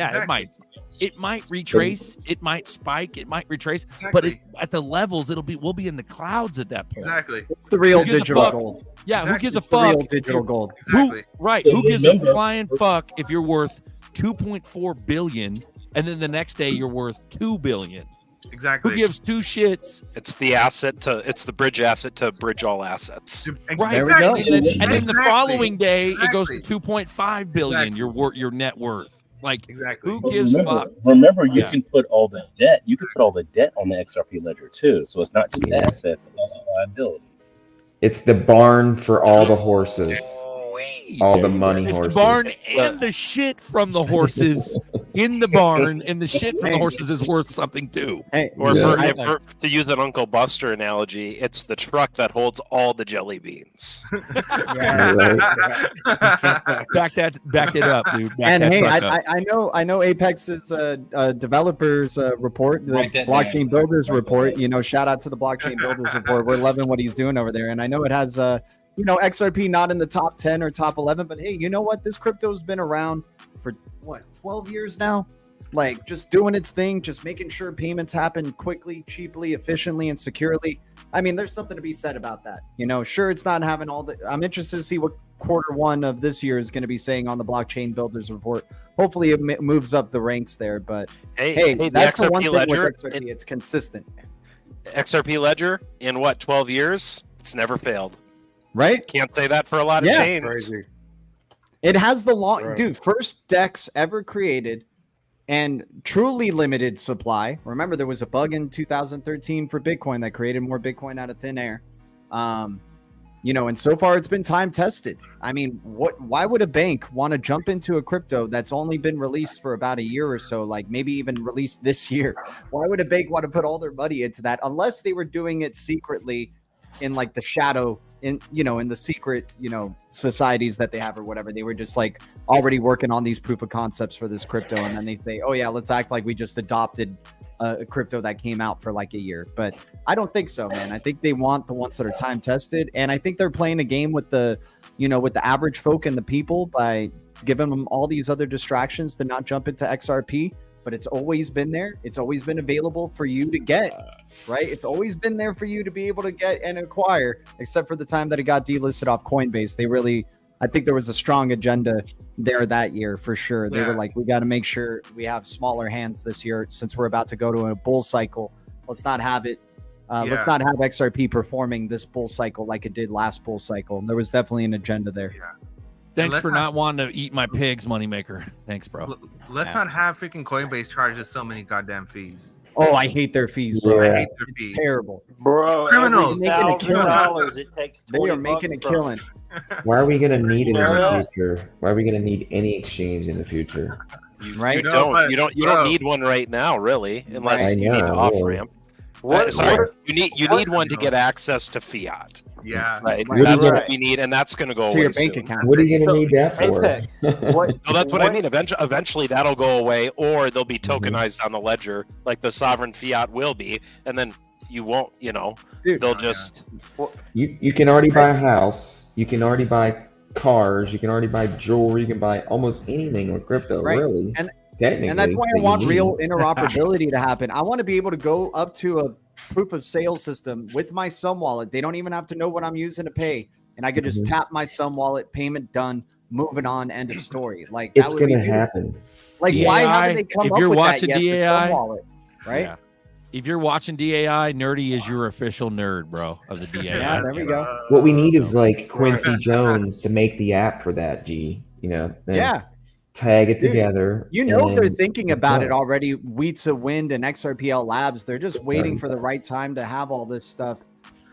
it might retrace, it might spike, it might retrace, but at the levels, we'll be in the clouds at that point. Exactly. It's the real digital gold. Yeah, who gives a fuck? Real digital gold. Exactly. Who gives a flying fuck if you're worth 2.4 billion and then the next day you're worth 2 billion? Exactly. Who gives two shits? It's the bridge asset to bridge all assets. Right. There we go. And then the following day it goes to 2.5 billion. Your net worth. Like, who gives fuck? Remember, you can put all the debt. You can put all the debt on the XRP ledger too. So it's not just assets; it's also liabilities. It's the barn for all the horses. All the money horses. It's the barn and the shit from the horses in the barn, and the shit from the horses is worth something too. Hey, or to use an Uncle Buster analogy, it's the truck that holds all the jelly beans. Back it up, dude. I know Apex's developers report, the blockchain builders report. Shout out to the blockchain builders report. We're loving what he's doing over there, and I know it has XRP not in the top 10 or top 11, but hey, you know what? This crypto's been around for 12 years now, like just doing its thing, just making sure payments happen quickly, cheaply, efficiently, and securely. I mean, there's something to be said about that. Sure, it's not having all the. I'm interested to see what Q1 of this year is going to be saying on the blockchain builders report. Hopefully, it moves up the ranks there. But hey, that's the one thing with XRP. It's consistent. XRP Ledger in 12 years? It's never failed. Right? Can't say that for a lot of chains. Crazy. It has the first DEX ever created and truly limited supply. Remember, there was a bug in 2013 for Bitcoin that created more Bitcoin out of thin air. And so far it's been time tested. I mean, why would a bank want to jump into a crypto that's only been released for about a year or so, like maybe even released this year? Why would a bank want to put all their money into that unless they were doing it secretly in like the shadow, in the secret, societies that they have or whatever? They were just like already working on these proof of concepts for this crypto, and then they say, oh yeah, let's act like we just adopted a crypto that came out for like a year. But I don't think so, man. I think they want the ones that are time tested, and I think they're playing a game with the, with the average folk and the people by giving them all these other distractions to not jump into XRP. But it's always been there. It's always been available for you to get, right? It's always been there for you to be able to get and acquire, except for the time that it got delisted off Coinbase. I think there was a strong agenda there that year for sure. They were like, we got to make sure we have smaller hands this year since we're about to go to a bull cycle. Let's not have it. Let's not have XRP performing this bull cycle like it did last bull cycle. And there was definitely an agenda there. Yeah. Thanks for not wanting to eat my pigs, moneymaker. Thanks, bro. Let's not have freaking Coinbase charge us so many goddamn fees. Oh, I hate their fees, bro. I hate their fees. Terrible. Bro, Criminals. They are making a killing. Why are we going to need it in the future? Why are we going to need any exchange in the future? Right? You don't need one right now, really, unless you need to off ramp. You need one to get access to fiat. Yeah, right. That's what we need, and that's going to go away. Your bank account. What are you going to need that for? No, that's what I mean. Eventually, that'll go away, or they'll be tokenized on the ledger, like the sovereign fiat will be, and then you won't. They'll just. You can already buy a house. You can already buy cars. You can already buy jewelry. You can buy almost anything with crypto, really. And that's why I want real interoperability to happen. I want to be able to go up to a proof of sale system with my Sum wallet. They don't even have to know what I'm using to pay. And I could just tap my Sum wallet, payment done, moving on, end of story. Like it's going to happen. Like DAI, why haven't they come up with that yet for Sum wallet? Right? Yeah. If you're watching DAI, Nerdy is your official nerd, bro, of the DAI. Yeah, there we go. What we need is like Quincy Jones to make the app for that, G. Tag it together. They're thinking about it already. Wheatsa Wind and XRPL Labs. They're just waiting for the right time to have all this stuff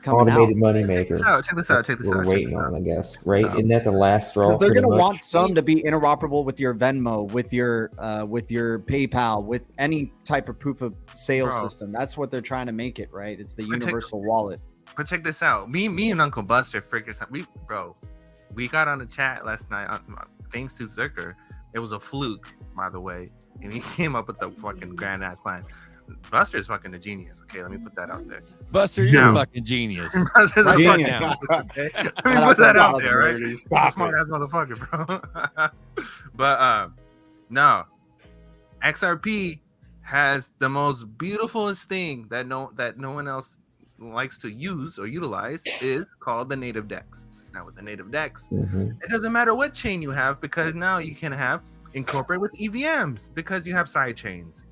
coming automated out. moneymaker. Check this out. We're waiting on, I guess. Right? Isn't that the last straw? Because they're going to want some to be interoperable with your Venmo, with your PayPal, with any type of proof of sale system. That's what they're trying to make it. Right? It's the universal wallet. But check this out. Me and Uncle Buster figured something. We got on the chat last night. Thanks to Zucker. It was a fluke, by the way, and he came up with the fucking grand ass plan. Buster's fucking a genius. Okay, let me put that out there. Buster, you're a fucking genius. Buster's a genius. Okay? Let me put that out there, right? Smart ass motherfucker, bro. But no, XRP has the most beautifulest thing that no one else likes to use or utilize is called the native DEX. Now with the native DEX, it doesn't matter what chain you have because now you can incorporate with EVMs because you have side chains.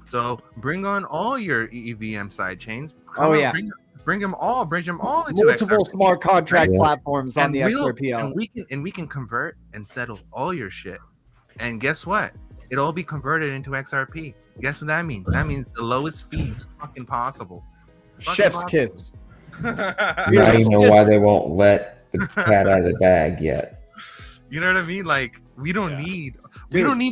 So bring on all your EVM side chains. Bring them all into multiple XRP, smart contract platforms on the XRPL. And we can convert and settle all your shit. And guess what? It'll all be converted into XRP. Guess what that means? That means the lowest fees fucking possible. Chef's kiss. I don't even know why they won't let the cat out of the bag yet. You know what I mean? Like we don't need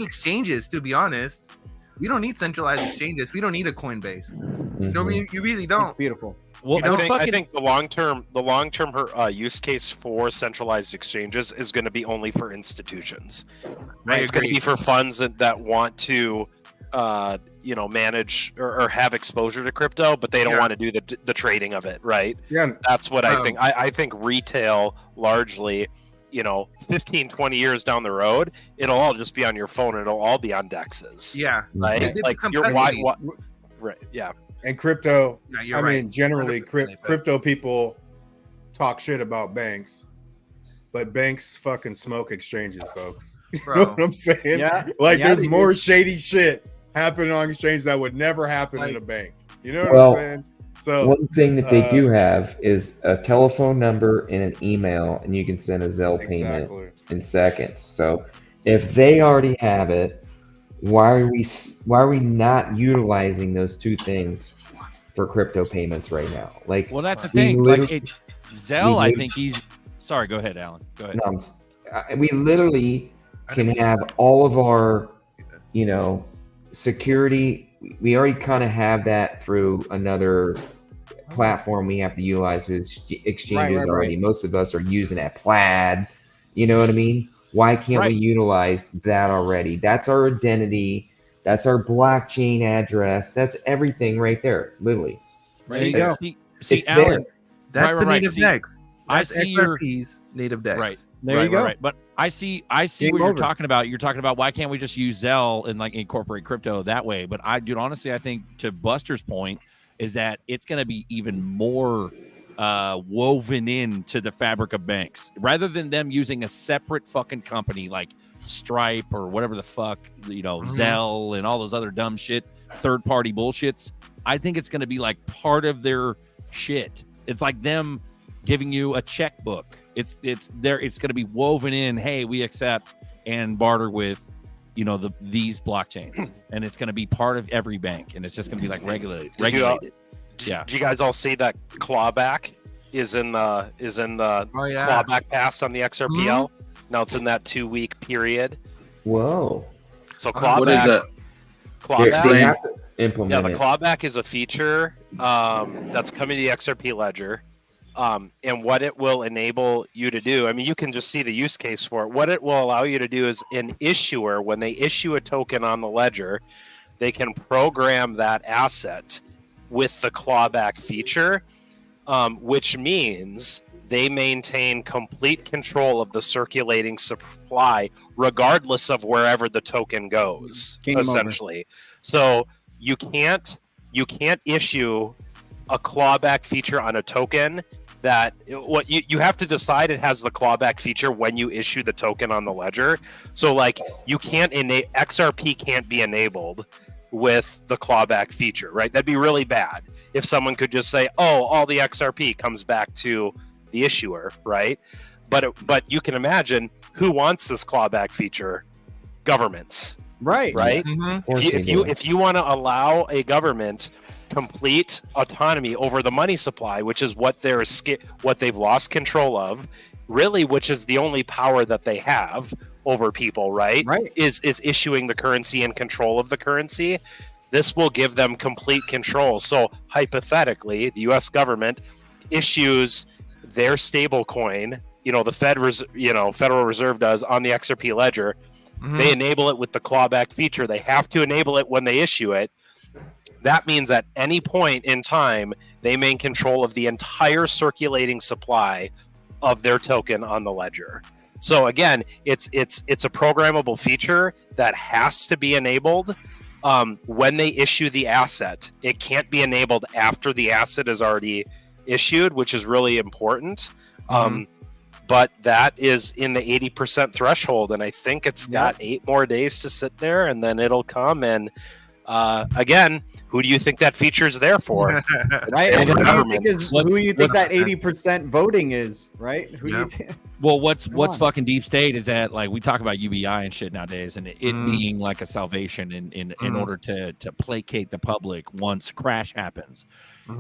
exchanges, to be honest. We don't need centralized exchanges. We don't need a Coinbase. You really don't. It's beautiful. Well, I think the long term use case for centralized exchanges is going to be only for institutions. Right? It's going to be for funds that want to manage or have exposure to crypto, but they don't want to do the trading of it, right? Yeah. That's what I think. I think retail largely, 15, 20 years down the road, it'll all just be on your phone. It'll all be on DEXs. Yeah. Right? Like right. Yeah. And crypto, I mean, generally, crypto people talk shit about banks, but banks fucking smoke exchanges, folks. You know what I'm saying? Yeah. There's more shady shit happening on exchange that would never happen in a bank. You know what I'm saying? So one thing that they do have is a telephone number and an email, and you can send a Zelle payment in seconds. So if they already have it, why are we not utilizing those two things for crypto payments right now? Like, well, that's the thing. Zelle, I think he's. Sorry, go ahead, Alan. Go ahead. No, we literally can have all of our, security. We already kind of have that through another platform we have to utilize with exchanges already. Most of us are using that Plaid. You know what I mean? Why can't we utilize that already? That's our identity. That's our blockchain address. That's everything right there, literally. There you go. See, It's Alan, there. That's the right. native See, DEX. I That's see your XRP's native DEX. right. There you go. Right. But I see Game what you're over. talking about. You're talking about why can't we just use Zelle and like incorporate crypto that way? But dude, honestly, I think to Buster's point is that it's going to be even more woven into the fabric of banks rather than them using a separate fucking company like Stripe or whatever the fuck, Zelle and all those other dumb shit, third party bullshits. I think it's going to be like part of their shit. It's like them giving you a checkbook. It's there. It's going to be woven in. Hey, we accept and barter with, these blockchains, and it's going to be part of every bank, and it's just going to be like regulated. Did you guys all see that clawback is in the clawback pass on the XRPL? Now it's in that 2-week period. Whoa. So clawback. What is that? Clawback. Explain. They have to implement the it. clawback is a feature that's coming to the XRP ledger. And what it will enable you to do, I mean, you can just see the use case for it. What it will allow you to do is an issuer, when they issue a token on the ledger, they can program that asset with the clawback feature, which means they maintain complete control of the circulating supply, regardless of wherever the token goes, essentially. So you can't issue a clawback feature on a token that what you have to decide it has the clawback feature when you issue the token on the ledger. So like you can't XRP can't be enabled with the clawback feature, right? That'd be really bad if someone could just say, oh, all the XRP comes back to the issuer, right? But you can imagine who wants this clawback feature? Governments. Right. Mm-hmm. If you want to allow a government complete autonomy over the money supply, which is what they've lost control of, really, which is the only power that they have over people, right? Is issuing the currency and control of the currency. This will give them complete control. So hypothetically, the U.S. government issues their stable coin, the Federal Reserve does on the XRP ledger. Mm-hmm. They enable it with the clawback feature. They have to enable it when they issue it. That means at any point in time, they maintain control of the entire circulating supply of their token on the ledger. So again, it's a programmable feature that has to be enabled when they issue the asset. It can't be enabled after the asset is already issued, which is really important. But that is in the 80% threshold, and I think it's got 8 more days to sit there, and then it'll come. And again, who do you think that feature is there for? Right? And who do you think that 80% voting is? Right? Who do you think? Well, what's fucking deep state is that, like, we talk about UBI and shit nowadays, and it being like a salvation in order to placate the public once crash happens.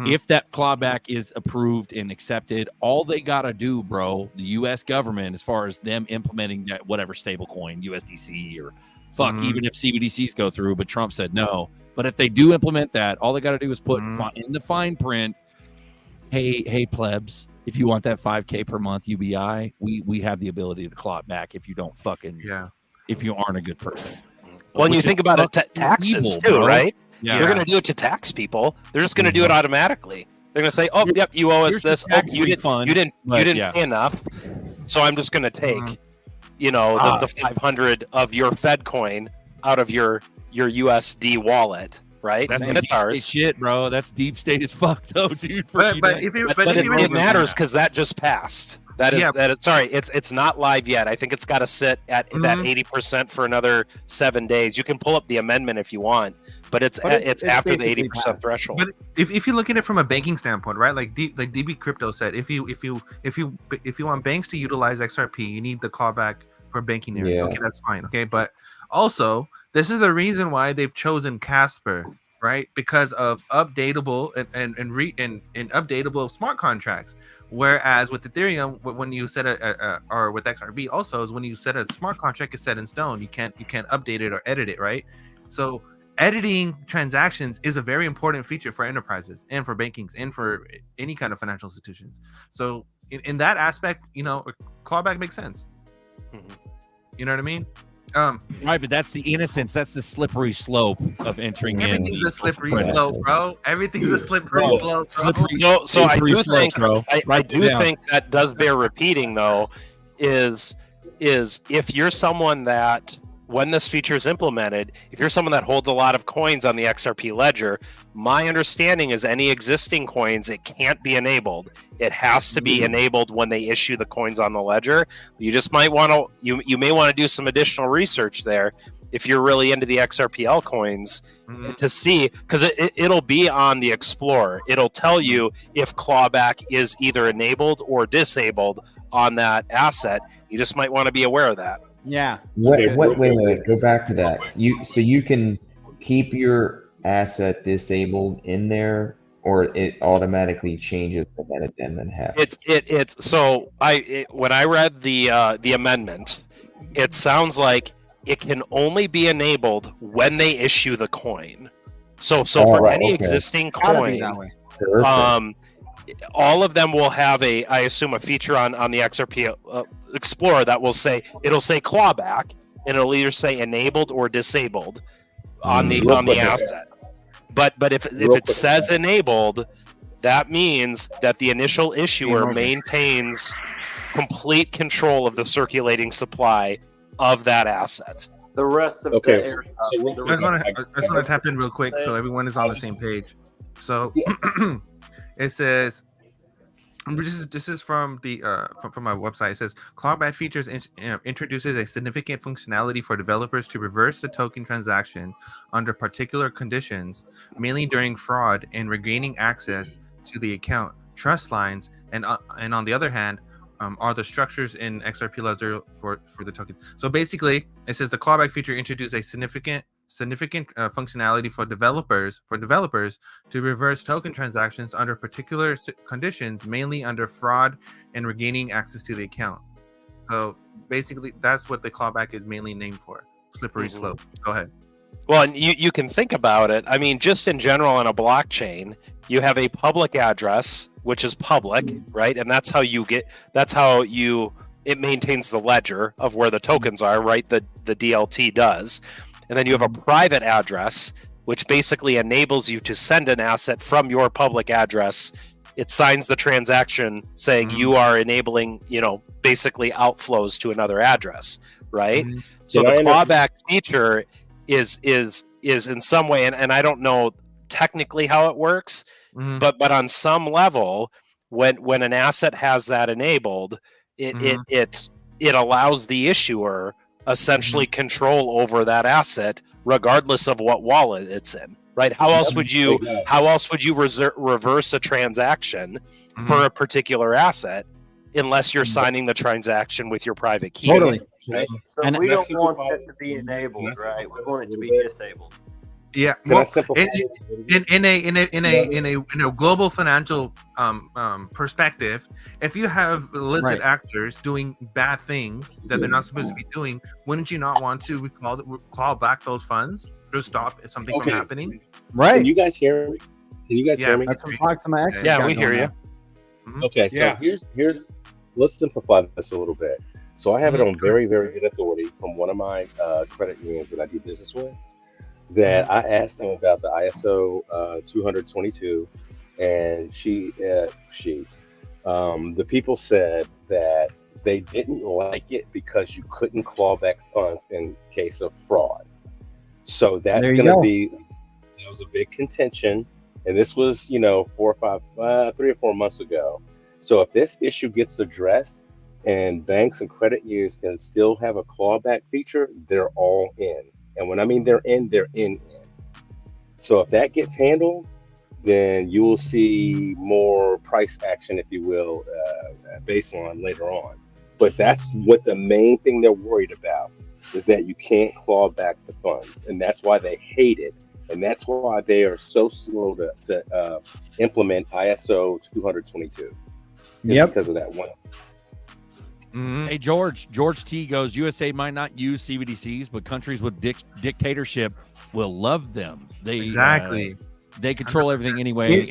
If that clawback is approved and accepted, all they gotta do, bro, the U.S. government, as far as them implementing that whatever stablecoin, USDC or even if CBDCs go through, but Trump said no. But if they do implement that, all they gotta do is put in the fine print, hey plebs, if you want that $5K per month UBI, we have the ability to claw it back if you don't if you aren't a good person. Well, when you think about it, taxes too, bro. Right? Yeah. They're going to do it to tax people. They're just going to do it automatically. They're going to say, "Oh, yep, you owe us this. Oh, you didn't pay enough, so I'm just going to take, the 500 of your Fed coin out of your USD wallet." Right? That's deep state shit, bro. That's deep state as fuck, though, dude. But it matters because that just passed. It's not live yet. I think it's got to sit at that 80% for another 7 days. You can pull up the amendment if you want, but it's after the 80% threshold. But if you look at it from a banking standpoint, right? Like DB Crypto said, if you want banks to utilize XRP, you need the clawback for banking areas. Okay, that's fine. Okay, but also this is the reason why they've chosen Casper, right? Because of updatable and updatable smart contracts. Whereas with Ethereum, when you set or with XRP also is when you set a smart contract, is set in stone. You can't update it or edit it, right? So editing transactions is a very important feature for enterprises and for bankings and for any kind of financial institutions. So in that aspect, a clawback makes sense. You know what I mean? Right, but that's the innocence. That's the slippery slope of entering in. Everything's a slippery slope, bro. Everything's a slippery slope, bro. So I do slope, think, bro. I do think that does bear repeating though, is if you're someone that when this feature is implemented, if you're someone that holds a lot of coins on the XRP ledger, my understanding is any existing coins, it can't be enabled. It has to be enabled when they issue the coins on the ledger. You just might want to, you may want to do some additional research there if you're really into the XRPL coins to see, because it'll be on the Explorer. It'll tell you if clawback is either enabled or disabled on that asset. You just might want to be aware of that. Yeah. Wait, go back to that. You can keep your asset disabled in there, or it automatically changes when that amendment happens. When I read the amendment, it sounds like it can only be enabled when they issue the coin. For any existing coin, all of them will have I assume a feature on the XRP Explorer that will say clawback, and it'll either say enabled or disabled on the asset. But if it says enabled, that means that the initial issuer maintains complete control of the circulating supply of that asset. The rest of I just want to tap in real quick so everyone is on the same page. So it says, this is from the from my website. It says clawback features introduces a significant functionality for developers to reverse the token transaction under particular conditions, mainly during fraud and regaining access to the account, trust lines, and on the other hand, are the structures in XRP ledger for the tokens. So basically, it says the clawback feature introduced a significant functionality for developers to reverse token transactions under particular conditions, mainly under fraud and regaining access to the account. So basically, that's what the clawback is mainly named for. Slippery slope. Go ahead. Well, and you can think about it. I mean, just in general on a blockchain, you have a public address, which is public, right? And that's how it maintains the ledger of where the tokens are, right? The DLT does. And then you have a private address, which basically enables you to send an asset from your public address. It signs the transaction saying you are enabling, basically outflows to another address, right? So the clawback feature is in some way, and I don't know technically how it works, but on some level, when an asset has that enabled, it allows the issuer essentially control over that asset regardless of what wallet it's in, right? How else would you reverse a transaction for a particular asset unless you're signing the transaction with your private key? Totally. Right? So and we don't want it to be enabled, right? We want it to be disabled. Yeah, well, in a global financial perspective, if you have illicit actors doing bad things that they're not supposed to be doing, wouldn't you not want to claw back those funds to stop something from happening? Right. Can you guys hear me? Hear me? That's what Proxima X. Yeah, we hear you. Okay, so here's let's simplify this a little bit. So I have it on very, very good authority from one of my credit unions that I do business with, that I asked them about the ISO 222, and the people said that they didn't like it because you couldn't claw back funds in case of fraud. So that's going to be, there was a big contention, and this was 3 or 4 months ago. So if this issue gets addressed and banks and credit unions can still have a clawback feature, they're all in. And when I mean they're in. So if that gets handled, then you will see more price action, if you will, baseline later on. But that's what the main thing they're worried about, is that you can't claw back the funds. And that's why they hate it. And that's why they are so slow to implement ISO 222. Because of that one. Hey, George T goes, USA might not use CBDCs, but countries with dictatorship will love them. They control everything anyway.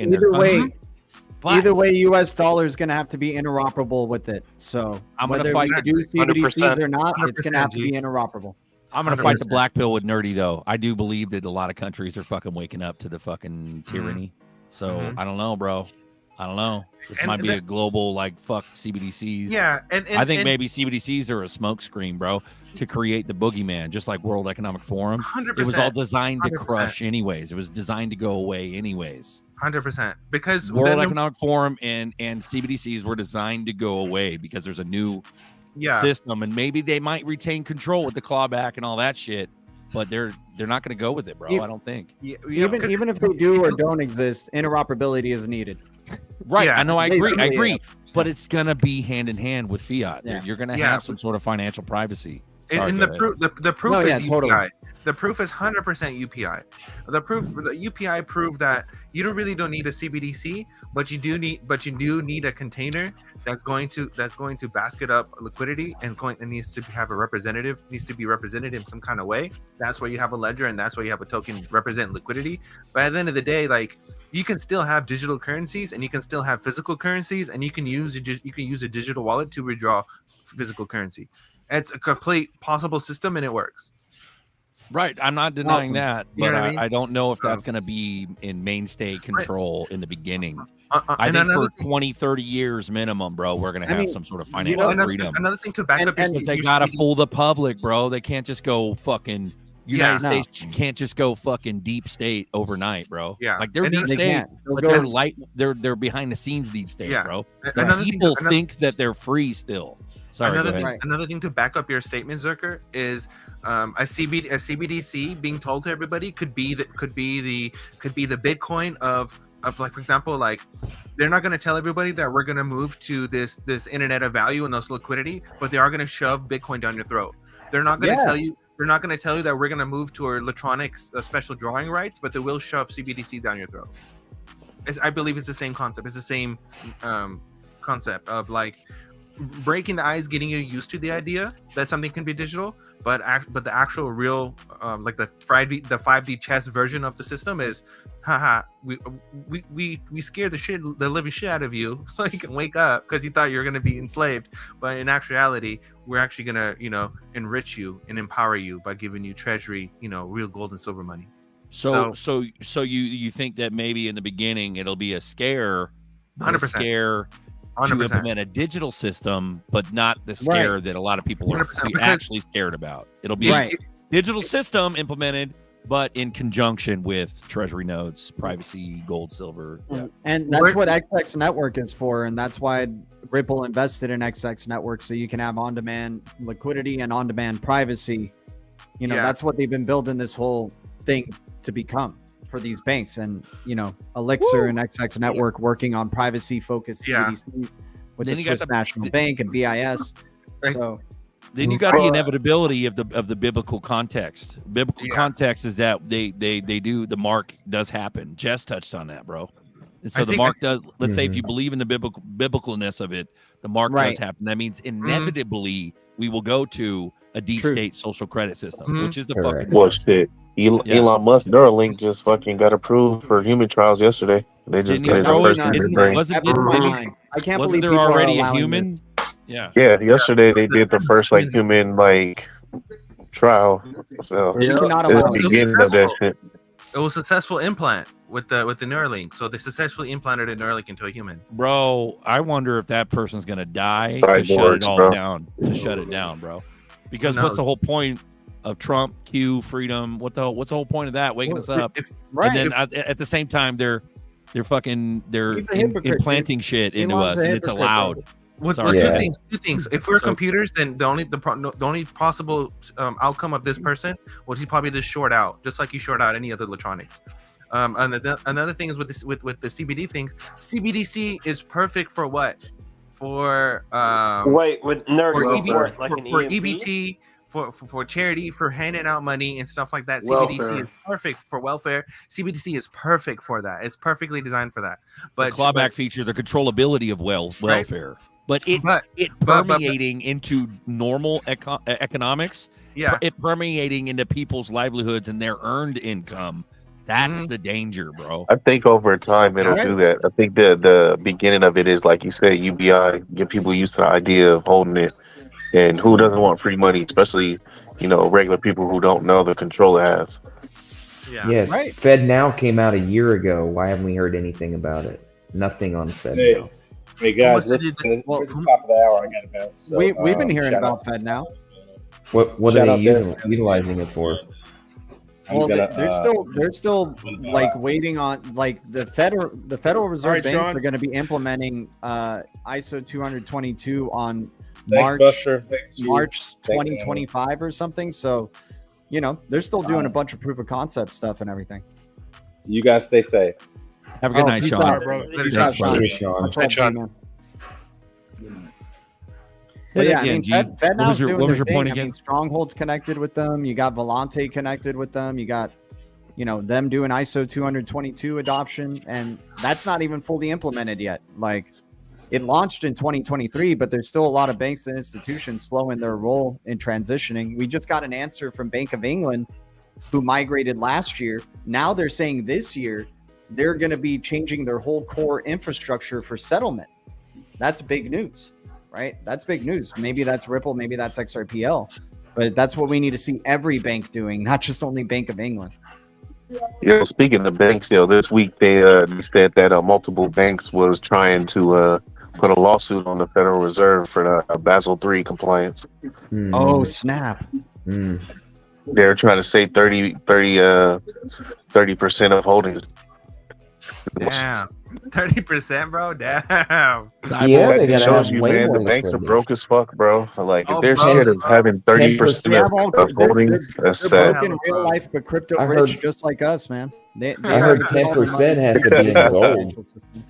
Either way, US dollar is going to have to be interoperable with it. So I'm whether going to fight we do CBDCs 100%. or not, it's going to have to be interoperable. I'm gonna fight the 100%. black pill with Nerdy though. I do believe that a lot of countries are fucking waking up to the fucking tyranny. So I don't know, bro. I don't know. This And might be that- a global like fuck CBDCs. Yeah, and I think maybe CBDCs are a smokescreen, bro, to create the boogeyman, just like World Economic Forum. 100%. It was all designed to 100%. crush anyways. It was designed to go away anyways. 100%, because World Economic Forum and CBDCs were designed to go away because there's a new system, and maybe they might retain control with the clawback and all that shit, but they're not going to go with it, bro. I don't think. Even if they do or don't exist, interoperability is needed. Right. I know. I agree. I Basically, agree. But it's going to be hand in hand with fiat. Yeah. You're going to have some sort of financial privacy. Sorry, And go the ahead. proof, the proof No, is yeah, UPI. totally. The proof is 100% UPI. The UPI proved that you don't need a CBDC, but you do need a container that's going to basket up liquidity and needs to be represented in some kind of way. That's why you have a ledger, and that's why you have a token represent liquidity. But at the end of the day, like, you can still have digital currencies, and you can still have physical currencies, and you can use a digital wallet to withdraw physical currency. It's a complete possible system, and it works. Right. I'm not denying Awesome. that, You know but what I mean? I don't know if that's going to be in mainstay control in the beginning. I And think another for 20, 30 years minimum, bro, we're going to I have mean, some sort of you financial know, freedom. Another thing to back up your Because they your got to CBDC fool the public, bro. They can't just go fucking United No. States can't just go fucking deep state overnight, bro. Yeah. Like they're And deep they state, can't. They'll but go- they're light. They're behind the scenes deep state, Yeah. bro. Another The thing- people another- think that they're free still. Sorry, go Another ahead. thing, another thing to back up your statement, Zerker, is a CBDC being told to everybody could be the Bitcoin of like, for example, like, they're not going to tell everybody that we're going to move to this internet of value and this liquidity, but they are going to shove Bitcoin down your throat. They're not going to tell you. They're not going to tell you that we're going to move to our electronics special drawing rights, but they will shove CBDC down your throat. I believe it's the same concept. It's the same concept of like breaking the ice, getting you used to the idea that something can be digital, but the actual real like the 5D chess version of the system is, haha, we scared the living shit out of you so you can wake up because you thought you were going to be enslaved, but in actuality we're actually going to enrich you and empower you by giving you treasury, real gold and silver money. So you think that maybe in the beginning it'll be a scare, but 100%. a scare to 100%. implement a digital system, but not the scare that a lot of people are 100%, because- actually scared about. It'll be a digital system implemented, but in conjunction with treasury notes, privacy, gold, silver. Yeah. And that's what XX Network is for, and that's why Ripple invested in XX Network, so you can have on-demand liquidity and on-demand privacy. That's what they've been building this whole thing to become for these banks, and Elixir and XX Network working on privacy-focused CBDCs with Then the you got Swiss National Bank and BIS. So then you got the inevitability of the biblical context. Biblical context is that they do, the mark does happen. Jess touched on that, bro. And so the mark does. Let's say if you believe in the biblicalness of it, the mark does happen. That means inevitably we will go to a deep state social credit system, which is the fucking. Well, shit. Elon Musk Neuralink just fucking got approved for human trials yesterday. They just got the first human brain. I can't believe there people are already a allowing human? this. Yeah. Yeah, yesterday they did the first human trial. So You cannot it's allow the it. beginning of that shit. It was a successful implant with the Neuralink. So they successfully implanted a Neuralink into a human. Bro, I wonder if that person's gonna die to Cyborgs, shut it all bro. down. To shut it down, bro. Because Who what's knows? the whole point of Trump, Q, freedom? What's the whole point of that? Waking us up. Right. And then at the same time, they're He's a hypocrite, implanting shit into Elon's us, a and it's hypocrite, allowed. Well, Sorry. two things. If we're So- computers, then the only possible outcome of this person was he probably just short out, just like you short out any other electronics. And another thing is with this with the CBD thing. CBDC is perfect for what? For Wait, with nerd for, go EB, for it, like an for EMP? EBT, for charity, for handing out money and stuff like that. Welfare. CBDC is perfect for welfare. CBDC is perfect for that. It's perfectly designed for that. But The clawback feature, the controllability of welfare, but it but- permeating into normal economics, yeah, it permeating into people's livelihoods and their earned income. That's the danger, bro. I think over time it'll Yeah. do that. I think the beginning of it is like you said, UBI, get people used to the idea of holding it. And who doesn't want free money? Especially regular people who don't know the control it has. Yeah, Right. Fed Now came out a year ago. Why haven't we heard anything about it? Nothing on Fed Now. Hey guys, Well, listen, we're at the top of the hour. I got to bounce. So, We've been hearing shout about out. Fed Now. What Shout are out they there. utilizing it for? Well, gonna, they're still like waiting on like the Federal Reserve right, banks Sean. are going to be implementing ISO 222 on Thanks, Buster. Thanks, Chief. March Thanks, Alan. 2025 or something. So, they're still doing a bunch of proof of concept stuff and everything. You guys stay safe. Have a good night, peace Sean. out. brother. Peace Thanks, out, Sean. brother. Sean. Much Hey, love to you, Sean. man. Say But that yeah, I again, mean, G. Fed What Now's was your- doing what was their your point thing. I again? mean, Stronghold's connected with them. You got Volante connected with them. You got, them doing ISO 222 adoption, and that's not even fully implemented yet. Like, it launched in 2023, but there's still a lot of banks and institutions slow in their role in transitioning. We just got an answer from Bank of England, who migrated last year. Now they're saying this year they're going to be changing their whole core infrastructure for settlement. That's big news, right? That's big news. Maybe that's Ripple, maybe that's XRPL, but that's what we need to see every bank doing, not just only Bank of England. Speaking of banks, this week they said that multiple banks was trying to put a lawsuit on the Federal Reserve for the Basel III compliance. Oh, snap. They're trying to say 30% of holdings. Damn. 30%, bro. Damn. Yeah, That they just gotta shows have you, way man, more the banks are liquidity. broke as fuck, bro. Like, Oh, if they're bro, scared of having 30% They of, have all holdings, that's they're sad. broke in real life, but crypto I rich heard- just like us, man. They I heard have all the 10% money has to be in the gold. financial system.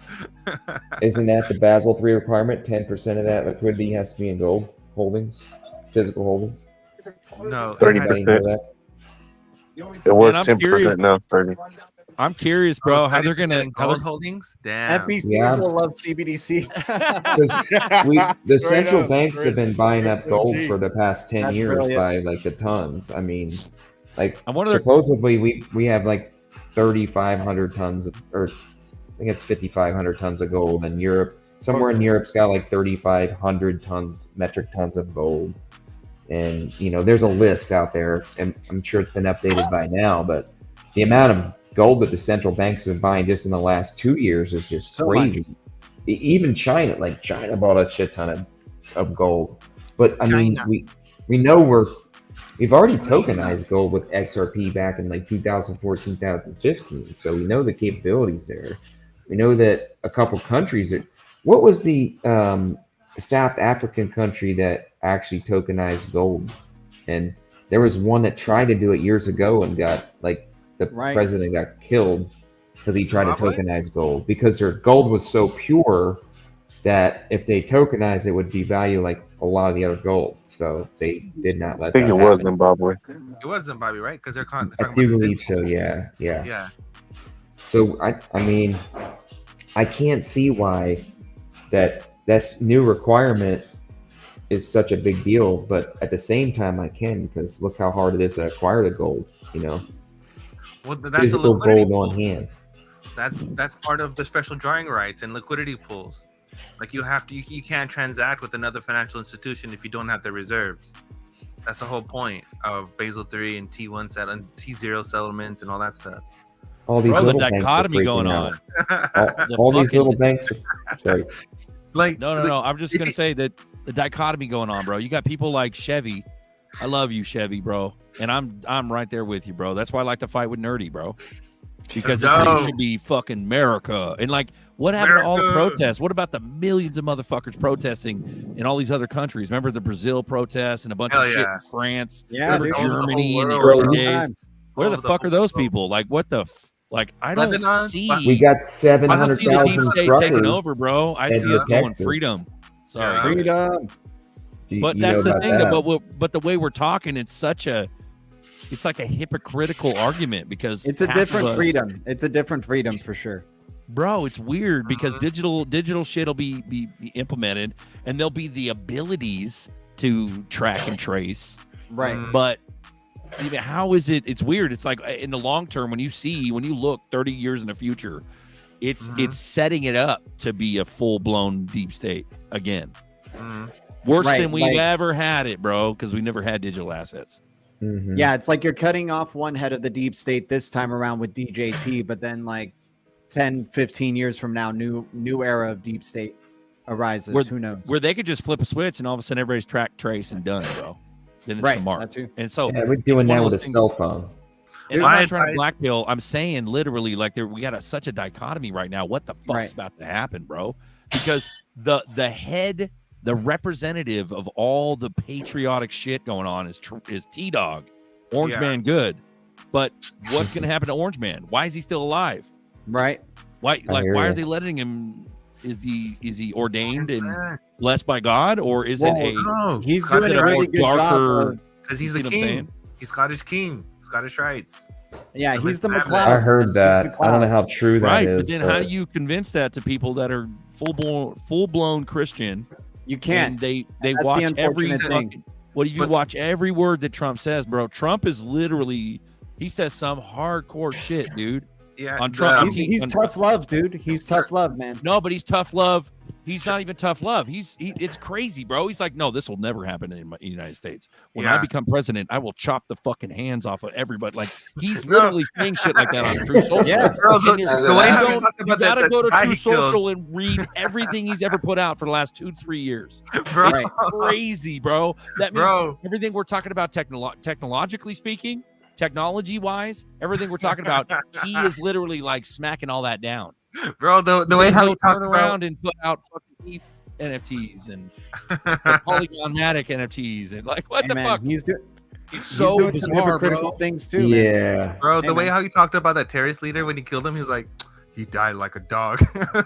Isn't that the Basel III requirement? 10% of that liquidity has to be in gold holdings, physical holdings. No, 30%. Know that? It was Man, I'm curious. 10%, now it's 30. I'm curious, bro, how they're 30% gonna in gold holdings? Damn. FBCs Yeah. will love CBDCs. The Straight central up, banks have Chris. been buying up gold G. for the past 10 That's years brilliant. by like the tons. I mean, like I wonder- supposedly we have like 3,500 tons of, or I think it's 5,500 tons of gold, and Europe somewhere in Europe's got like 3,500 metric tons of gold. And there's a list out there, and I'm sure it's been updated by now, but the amount of gold that the central banks have been buying just in the last 2 years is just So crazy. Even China bought a shit ton of gold. But I mean, China. we know we've already tokenized gold with XRP back in like 2014, 2015. So we know the capabilities there. We know that a couple countries what was the South African country that actually tokenized gold? And there was one that tried to do it years ago and got like the Right. president got killed because he tried to Zimbabwe? tokenize gold because their gold was so pure that if they tokenized it would devalue like a lot of the other gold. So they did not let I think that it was happen. Zimbabwe. It was Zimbabwe, right? Because they're I talking do about the believe Zim- so. Yeah. Yeah. So I mean, I can't see why that's new requirement is such a big deal, but at the same time I can, because look how hard it is to acquire the gold. Well, that's the Physical liquidity gold on pool. hand. That's part of the special drawing rights and liquidity pools. Like you can't transact with another financial institution if you don't have the reserves. That's the whole point of Basel III and T1 T0 settlements and all that stuff. All these Bro, the little banks are dichotomy freaking going out. on. All these fucking- little banks are, sorry. Like No. I'm just gonna say that the dichotomy going on, bro. You got people like Chevy. I love you, Chevy, bro, and I'm right there with you, bro. That's why I like to fight with Nerdy, bro, because this Let's thing go. should be fucking America. And like, what happened to all the America. protests? What about the millions of motherfuckers protesting in all these other countries? Remember the Brazil protests and a bunch Hell of shit yeah. in France, Yeah, or dude. Germany in the World. early days. Time. Where the All the fuck are whole those world. people? Like, what the like? I don't Lebanon? see. We got I don't see the deep 700,000 state taking truckers over, bro. I heading see to us going Texas. freedom. Sorry. Yeah. Freedom. But You that's know the about thing that. but the way we're talking, it's like a hypocritical argument because It's a half of different us- freedom. It's a different freedom for sure. bro. It's weird because Mhm. digital shit will be implemented, and there'll be the abilities to track and trace. Right. Mhm. But even how is it? It's weird. It's like in the long term, when you look 30 years in the future, it's setting it up to be a full blown deep state again. Mhm. Worse Right, than we've like- ever had it, bro, because we never had digital assets. Mhm. Yeah, it's like you're cutting off one head of the deep state this time around with DJT, but then like 10, 15 years from now, new era of deep state arises. Who knows? Where they could just flip a switch and all of a sudden everybody's track, trace, and done, bro. Then it's Right, the mark. that too. And so Yeah, we're doing it's one that of with a those things- cell phone. And My I'm not trying to advice- blackmail. I'm saying literally, like we got such a dichotomy right now. What the fuck's Right. about to happen, bro? Because the head, the representative of all the patriotic shit going on is T-Dog, Orange Yeah. Man, good. But what's going to happen to Orange Man? Why is he still alive? Right. Why hear why are you. they letting him? Is he ordained and blessed by God, or is it a? No, He's is doing it a a really more good job. darker? because he's You the see what I'm saying? king. He's Scottish king, Scottish rights. Yeah, he's the Family. McLeod. I heard that. He's I don't know how true that Right, is. but then how do you convince that to people that are full blown Christian? You can't. And they That's the watch every unfortunate thing. fucking. What if you But- watch every word that Trump says, bro? Trump is literally he says some hardcore shit, dude. Yeah, On Trump, He's tough love, dude. He's tough love, man. No, but he's tough love. He's not even tough love. It's crazy, bro. He's like, no, this will never happen in the United States. When I Yeah. become president, I will chop the fucking hands off of everybody. Like he's No. literally saying shit like that on True Social. Yeah. Bro, And you the way how don't- you talked you about gotta that go to guy True he killed. Social and read everything he's ever put out for the last 2-3 years. Bro, It's crazy, bro. That means Bro. everything we're talking about technologically speaking, technology wise, everything we're talking about, he is literally like smacking all that down. bro, the way how He'll he talked turn about around and put out fucking ETH NFTs and the Polygon-matic NFTs and like what Hey, the man, fuck? he's so doing some bizarre, hypocritical bro. things too, man. Yeah. Bro, Hey, the way man. how he talked about that terrorist leader when he killed him, he was like, he died like a dog.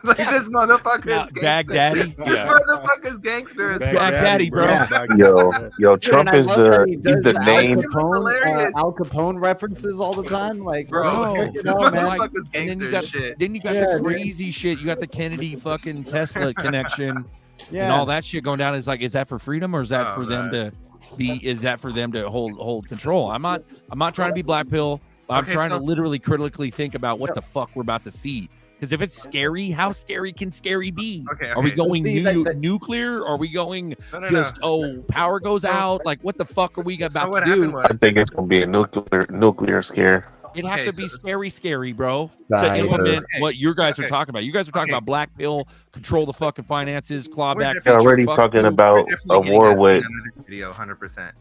Like Yeah. this motherfucker Yeah, is gangster. Baghdaddy. This Yeah. motherfucker's gangster as fuck. Baghdaddy, bro. Yo, Trump Dude, and I is love that he he's does the name. hilarious. Al Capone references all the time. Like, Bro, check it this out, man. Like, motherfucker's and then gangster you got as shit. Yeah, the dude. crazy shit. You got the Kennedy fucking Tesla connection Yeah. and all that shit going down. Is like, is that for freedom or is that Oh, for them to be? Is that for them to hold control? I'm not trying to be black pill. I'm Okay, trying so- to literally critically think about what the fuck we're about to see. Because if it's scary, how scary can scary be? Okay, Are we okay. going See, that- nuclear? Are we going No, no, just no. power goes So- out? Like what the fuck are we about So what to happened do? I was, think it's gonna be a nuclear scare. It'd have Okay, to be so- scary, bro, to Cyber. implement Okay, what you guys are okay, talking about. You guys are talking okay. about black pill, control the fucking finances, claw We're back. definitely They're feature, already fuck talking you. about we're definitely a getting war at with. another video, 100%.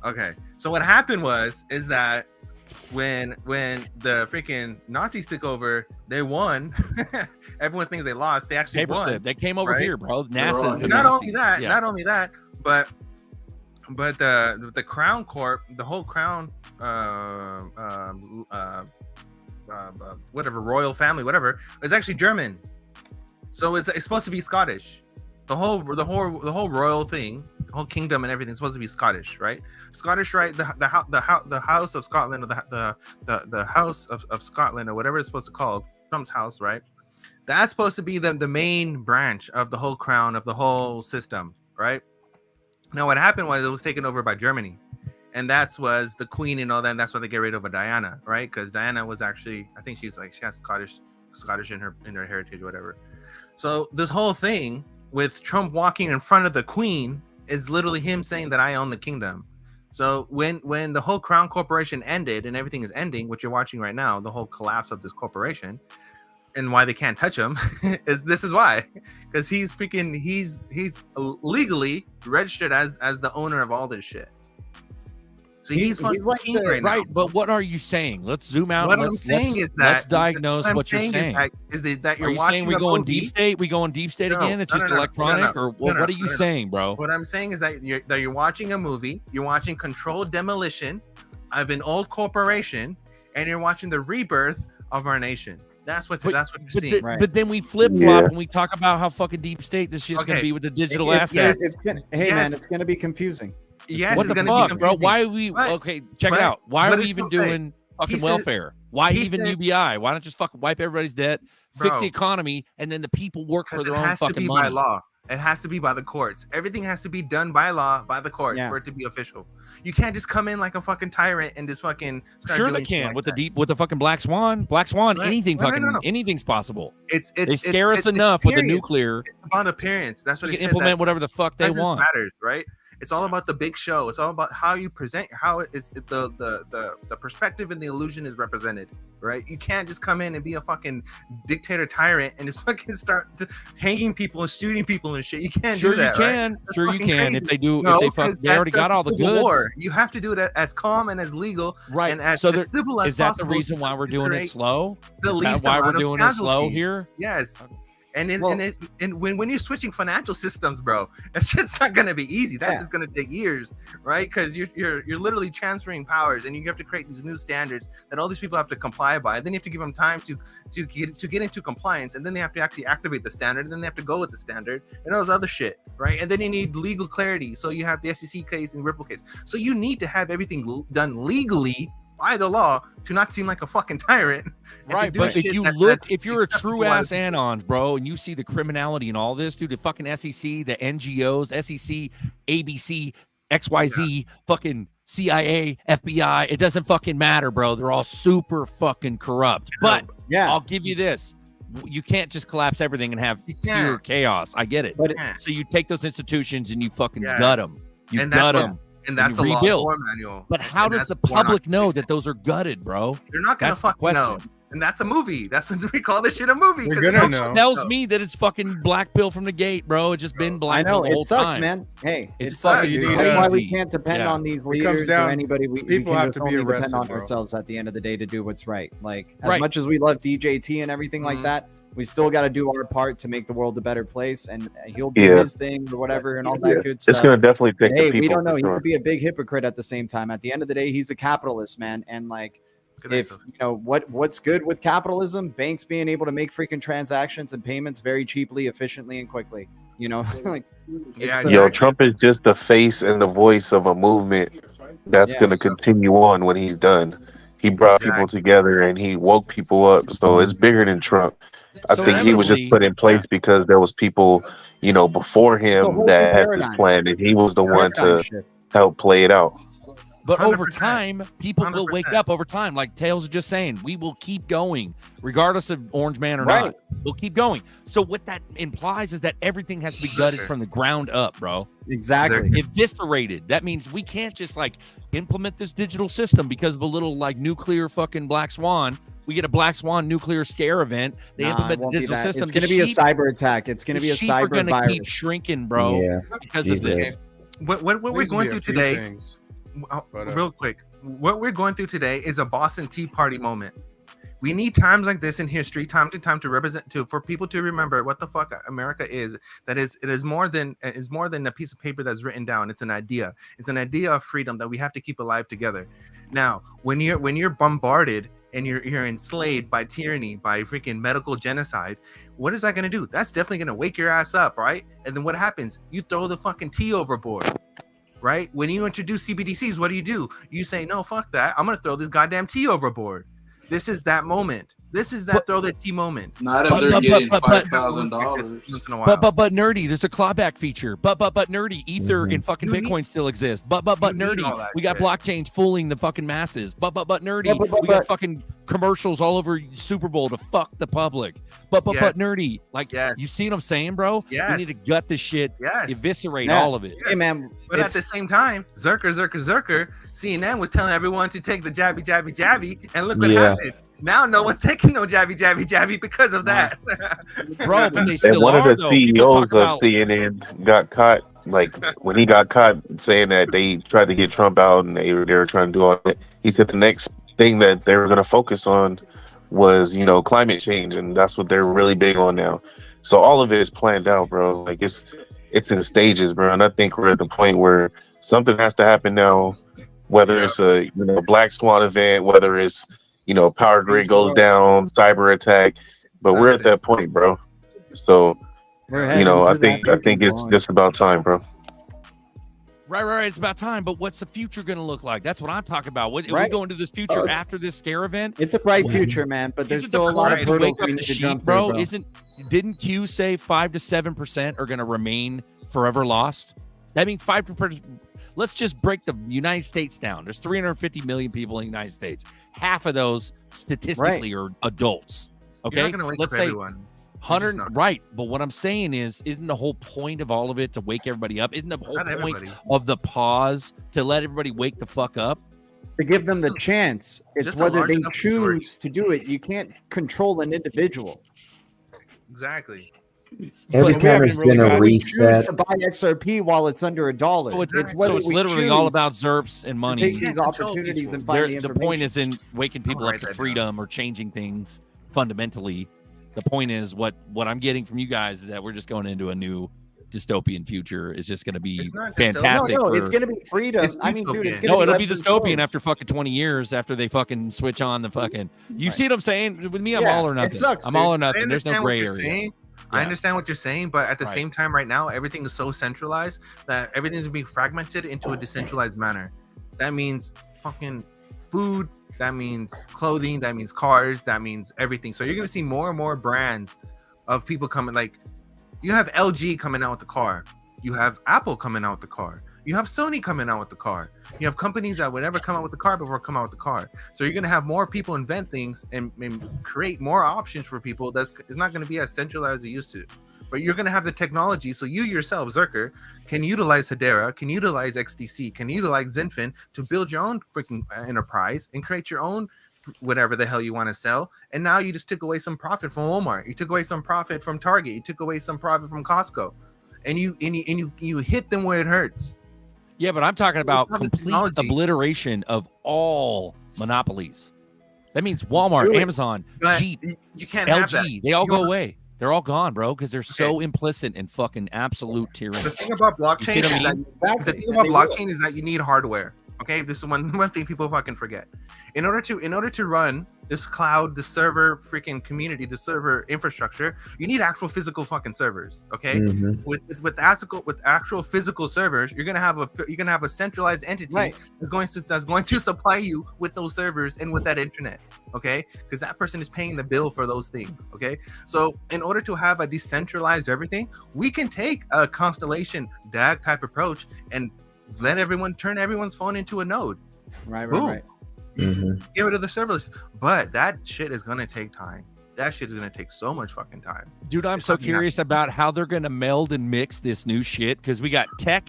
Okay, so what happened is that when the freaking Nazis took over, they won. Everyone thinks they lost. They actually Paperclip. won. They came over right? here, bro. all NASA's the here. Not Nazis. only that, Yeah. not only that, but the Crown Corp, the whole Crown, whatever royal family, whatever, is actually German. So it's supposed to be Scottish. The whole royal thing, the whole kingdom and everything is supposed to be Scottish, right? Scottish, right? The House of Scotland, or the House of Scotland, or whatever it's supposed to call Trump's house, right? That's supposed to be the main branch of the whole crown of the whole system, right? Now, what happened was it was taken over by Germany, and was the queen and all that. And that's why they get rid of Diana, right? Because Diana was actually, I think she has Scottish in her heritage or whatever. So this whole thing with Trump walking in front of the queen is literally him saying that I own the kingdom. So when the whole Crown Corporation ended and everything is ending, which you're watching right now, the whole collapse of this corporation, and why they can't touch him this is why, because he's legally registered as the owner of all this shit. So he's like king the- right now. Right, but what are you saying? Let's zoom out. What and I'm let's, saying let's, is that let's diagnose I'm what you're saying. is that you're Are you watching saying we a going movie. deep state? We going deep state No, again? It's no, just no, no, electronic, no, or no, what no, are you no, no. saying, bro? What I'm saying is that you're watching a movie, you're watching controlled demolition of an old corporation, and you're watching the rebirth of our nation. That's what you're But, seeing. but then we flip flop Yeah. and we talk about how fucking deep state this shit's gonna Okay. be with the digital It's- assets. hey, Yes. man, it's gonna be confusing. Yes, What it's the gonna fuck, be bro? confusing. Why are we But- okay? Check but- it out. Why are but we it's even still saying- doing fucking he said- welfare? Why he even said- UBI? Why not just fucking wipe everybody's debt, fix Bro. the economy, and then the people work for Because their it own has to fucking be money? by law. It has to be by the courts. Everything has to be done by law, by the courts, Yeah. for it to be official. You can't just come in like a fucking tyrant and just fucking start Sure, doing they shit can like with that. the fucking black swan. Black swan, Right. anything No, no, fucking no, no. anything's possible. It's They scare us enough with the period. nuclear. It's about appearance. That's what We he can said. implement whatever the fuck they presence want. matters, right? It's all about the big show. It's all about how you present, how it's the perspective and the illusion is represented, right? You can't just come in and be a fucking dictator tyrant and just fucking start hanging people and shooting people and shit. You can't Sure do that. you can. Right? Sure you fucking can. crazy. If they do, No, if they already got all the civil goods. war. You have to do it as calm and as legal, Right. and as, So as civil as is that the possible reason why we're to doing it create slow? the Is that least why we're amount of doing it slow casualties. here? Yes. And Well- when you're switching financial systems, bro, that shit's not gonna be easy. That's just gonna take years, right? Because you're literally transferring powers, and you have to create these new standards that all these people have to comply by. And then you have to give them time to get into compliance, and then they have to actually activate the standard, and then they have to go with the standard, and all this other shit, right? And then you need legal clarity. So you have the SEC case and Ripple case. So you need to have everything done legally by the law to not seem like a fucking tyrant. and to Right, do but if shit you that's if you're a acceptable true by ass the people. anons, bro, and you see the criminality and all this, dude, the fucking SEC, the NGOs, SEC, ABC, XYZ, fucking CIA, FBI, it doesn't fucking matter, bro. They're all super fucking corrupt. But Yeah. I'll give you this. You can't just collapse everything and have pure chaos. I get it. But so you take those institutions and you fucking Yeah. gut them. You And that's gut what- them. And that's you the law rebuild. war manual. But how And does that's the war not- public know that those are gutted, bro? They're not gonna That's the fucking know. question. And that's a movie. That's what we call this shit a movie. They're 'cause gonna it know. don't- Tells me that it's fucking black pill from the gate, bro. It's just been black I know pill the whole it sucks, time. man. Hey, It's it sucks. fucking You need, That's why we easy. can't depend Yeah. on these It comes leaders or down- anybody. We people can have just to be only depend arrested, on bro. ourselves at the end of the day to do what's right. Like as Right. much as we love DJT and everything like that, we still got to do our part to make the world a better place. And he'll do Yeah. his thing or whatever and all that good stuff. It's gonna definitely take Hey, the people. we don't know. for He sure. could be a big hypocrite at the same time. At the end of the day, he's a capitalist, man. And like, if you know what's good with capitalism, banks being able to make freaking transactions and payments very cheaply, efficiently, and quickly. You know, like, Yeah, it's, Yo, Trump is just the face and the voice of a movement that's Yeah. going to continue on when he's done. He brought people together and he woke people up. So it's bigger than Trump. I So think he was just inevitably- put in place because there was people, before It's a him whole that new had this paradigm. plan, and he was the one paradigm to shift. help play it out. But over 100%. time, people will wake 100%. up over time. Like Tails was just saying, we will keep going, regardless of Orange Man or Right. not. We'll keep going. So what that implies is that everything has to be gutted from the ground up, bro. Exactly. Eviscerated. That means we can't just like implement this digital system because of a little like nuclear fucking black swan. We get a black swan nuclear scare event. They Nah, implement it the won't be digital that. system. It's going to The be a sheep- cyber attack. It's going to the be a sheep are cyber gonna virus. keep shrinking, bro, Yeah. because Jesus. of this. What we're Needs to going be a through few today, things. But, real quick, what we're going through today is a Boston Tea Party moment. We need times like this in history, time to time, to represent, for people to remember what the fuck America is. That is, it is more than a piece of paper that's written down. It's an idea. It's an idea of freedom that we have to keep alive together. Now, when you're bombarded and you're enslaved by tyranny, by freaking medical genocide, what is that going to do? That's definitely going to wake your ass up, right? And then what happens? You throw the fucking tea overboard. Right? When you introduce CBDCs, what do? You say, no, fuck that. I'm going to throw this goddamn tea overboard. This is that moment. This is that throw the tea moment. Not if they're getting $5,000. Once in a while. But nerdy, there's a clawback feature. But nerdy, Ether and fucking You Bitcoin need- still exist. But you need nerdy, all that we got shit. blockchains fooling the fucking masses. But nerdy, Yeah, but- we got fucking commercials all over Super Bowl to fuck the public. But Yes. nerdy, like Yes. you see what I'm saying, bro? Yes. We need to gut this shit, Yes. eviscerate Yeah. all of it. Hey, man. But at it's- the same time, Zerker, CNN was telling everyone to take the jabby, and look what Yeah. happened. Now no one's taking no jabby because of that. Bro, but they And still one are, of the though. People CEOs talk of about- CNN got caught, like when he got caught saying that they tried to get Trump out and they were trying to do all that. He said the next thing that they were going to focus on was, climate change, and that's what they're really big on now. So all of it is planned out, bro. Like it's in stages, bro. And I think we're at the point where something has to happen now, whether it's a black swan event, whether it's power grid goes down, cyber attack. But we're at that point, bro. So We're heading I to think that it's point. just about time, bro. Right. It's about time. But what's the future going to look like? That's what I'm talking about. What, Are we Right. going to this future Oh, it's- after this scare event? It's a bright future, man. But there's Isn't still the a lot of point to hurdles wake up we the need to sheep, jump bro? through, bro. Didn't Q say 5 to 7% are going to remain forever lost? That means 5%. Let's just break the United States down. There's 350 million people in the United States. Half of those statistically are adults. Okay, You're not gonna wake let's up say everyone. Right, but what I'm saying is, isn't the whole point of all of it to wake everybody up? Isn't the whole point of the pause to let everybody wake the fuck up? To give them the chance. It's whether they choose to do it. You can't control an individual. Exactly. Every time there's been a reset, choose to buy XRP while it's under $1. So it's whether it's we literally choose all about ZERPs and money. to take these opportunities and find the The information. point is in waking people up to freedom or changing things fundamentally. The point is what I'm getting from you guys is that we're just going into a new dystopian future. It's just going to be fantastic. No, it's going to be freedom. I mean, dude, it's going to it'll be dystopian after fucking 20 years after they fucking switch on the fucking. You see what I'm saying? With me, I'm all or nothing. It sucks, I'm all or nothing. There's no gray area. Saying. I understand what you're saying, but at the same time, right now, everything is so centralized that everything's being fragmented into a decentralized manner. That means fucking food. That means clothing. That means cars. That means everything. So you're gonna see more and more brands of people coming. Like you have LG coming out with the car. You have Apple coming out with the car. You have Sony coming out with the car. You have companies that would never come out with the car before come out with the car. So you're going to have more people invent things and create more options for people. It's not going to be as centralized as it used to. But you're going to have the technology. So you yourself, Zerker, can utilize Hedera, can utilize XDC, can utilize Zinfin to build your own freaking enterprise and create your own whatever the hell you want to sell. And now you just took away some profit from Walmart. You took away some profit from Target. You took away some profit from Costco. And you hit them where it hurts. Yeah, but I'm talking about complete obliteration of all monopolies. That means Walmart, Amazon, Jeep, you can't LG. Have that. They all go away. They're all gone, bro, because they're so implicit in fucking absolute tyranny. The thing about blockchain is that you need hardware. Okay, this is one thing people fucking forget. In order to run this cloud, the server freaking community, the server infrastructure, you need actual physical fucking servers. Okay, with actual physical servers, you're gonna have a centralized entity that's going to supply you with those servers and with that internet. Okay, because that person is paying the bill for those things. Okay, so in order to have a decentralized everything, we can take a Constellation DAG type approach and let turn everyone's phone into a node. Right. Get rid of the serverless. But that shit is gonna take time. That shit is gonna take so much fucking time. Dude, I'm so curious about how they're gonna meld and mix this new shit, because we got tech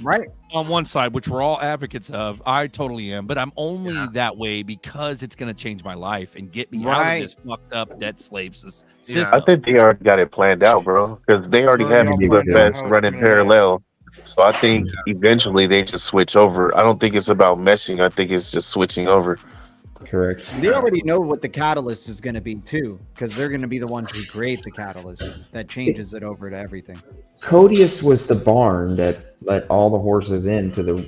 on one side, which we're all advocates of. I totally am, but I'm only that way because it's gonna change my life and get me out of this fucked up debt slave system. I think they already got it planned out, bro, because they already have the UFS running parallel. So I think eventually they just switch over. I don't think it's about meshing. I think it's just switching over. Correct. They already know what the catalyst is going to be too, because they're going to be the ones who create the catalyst that changes it over to everything. Codius was the barn that let all the horses into the,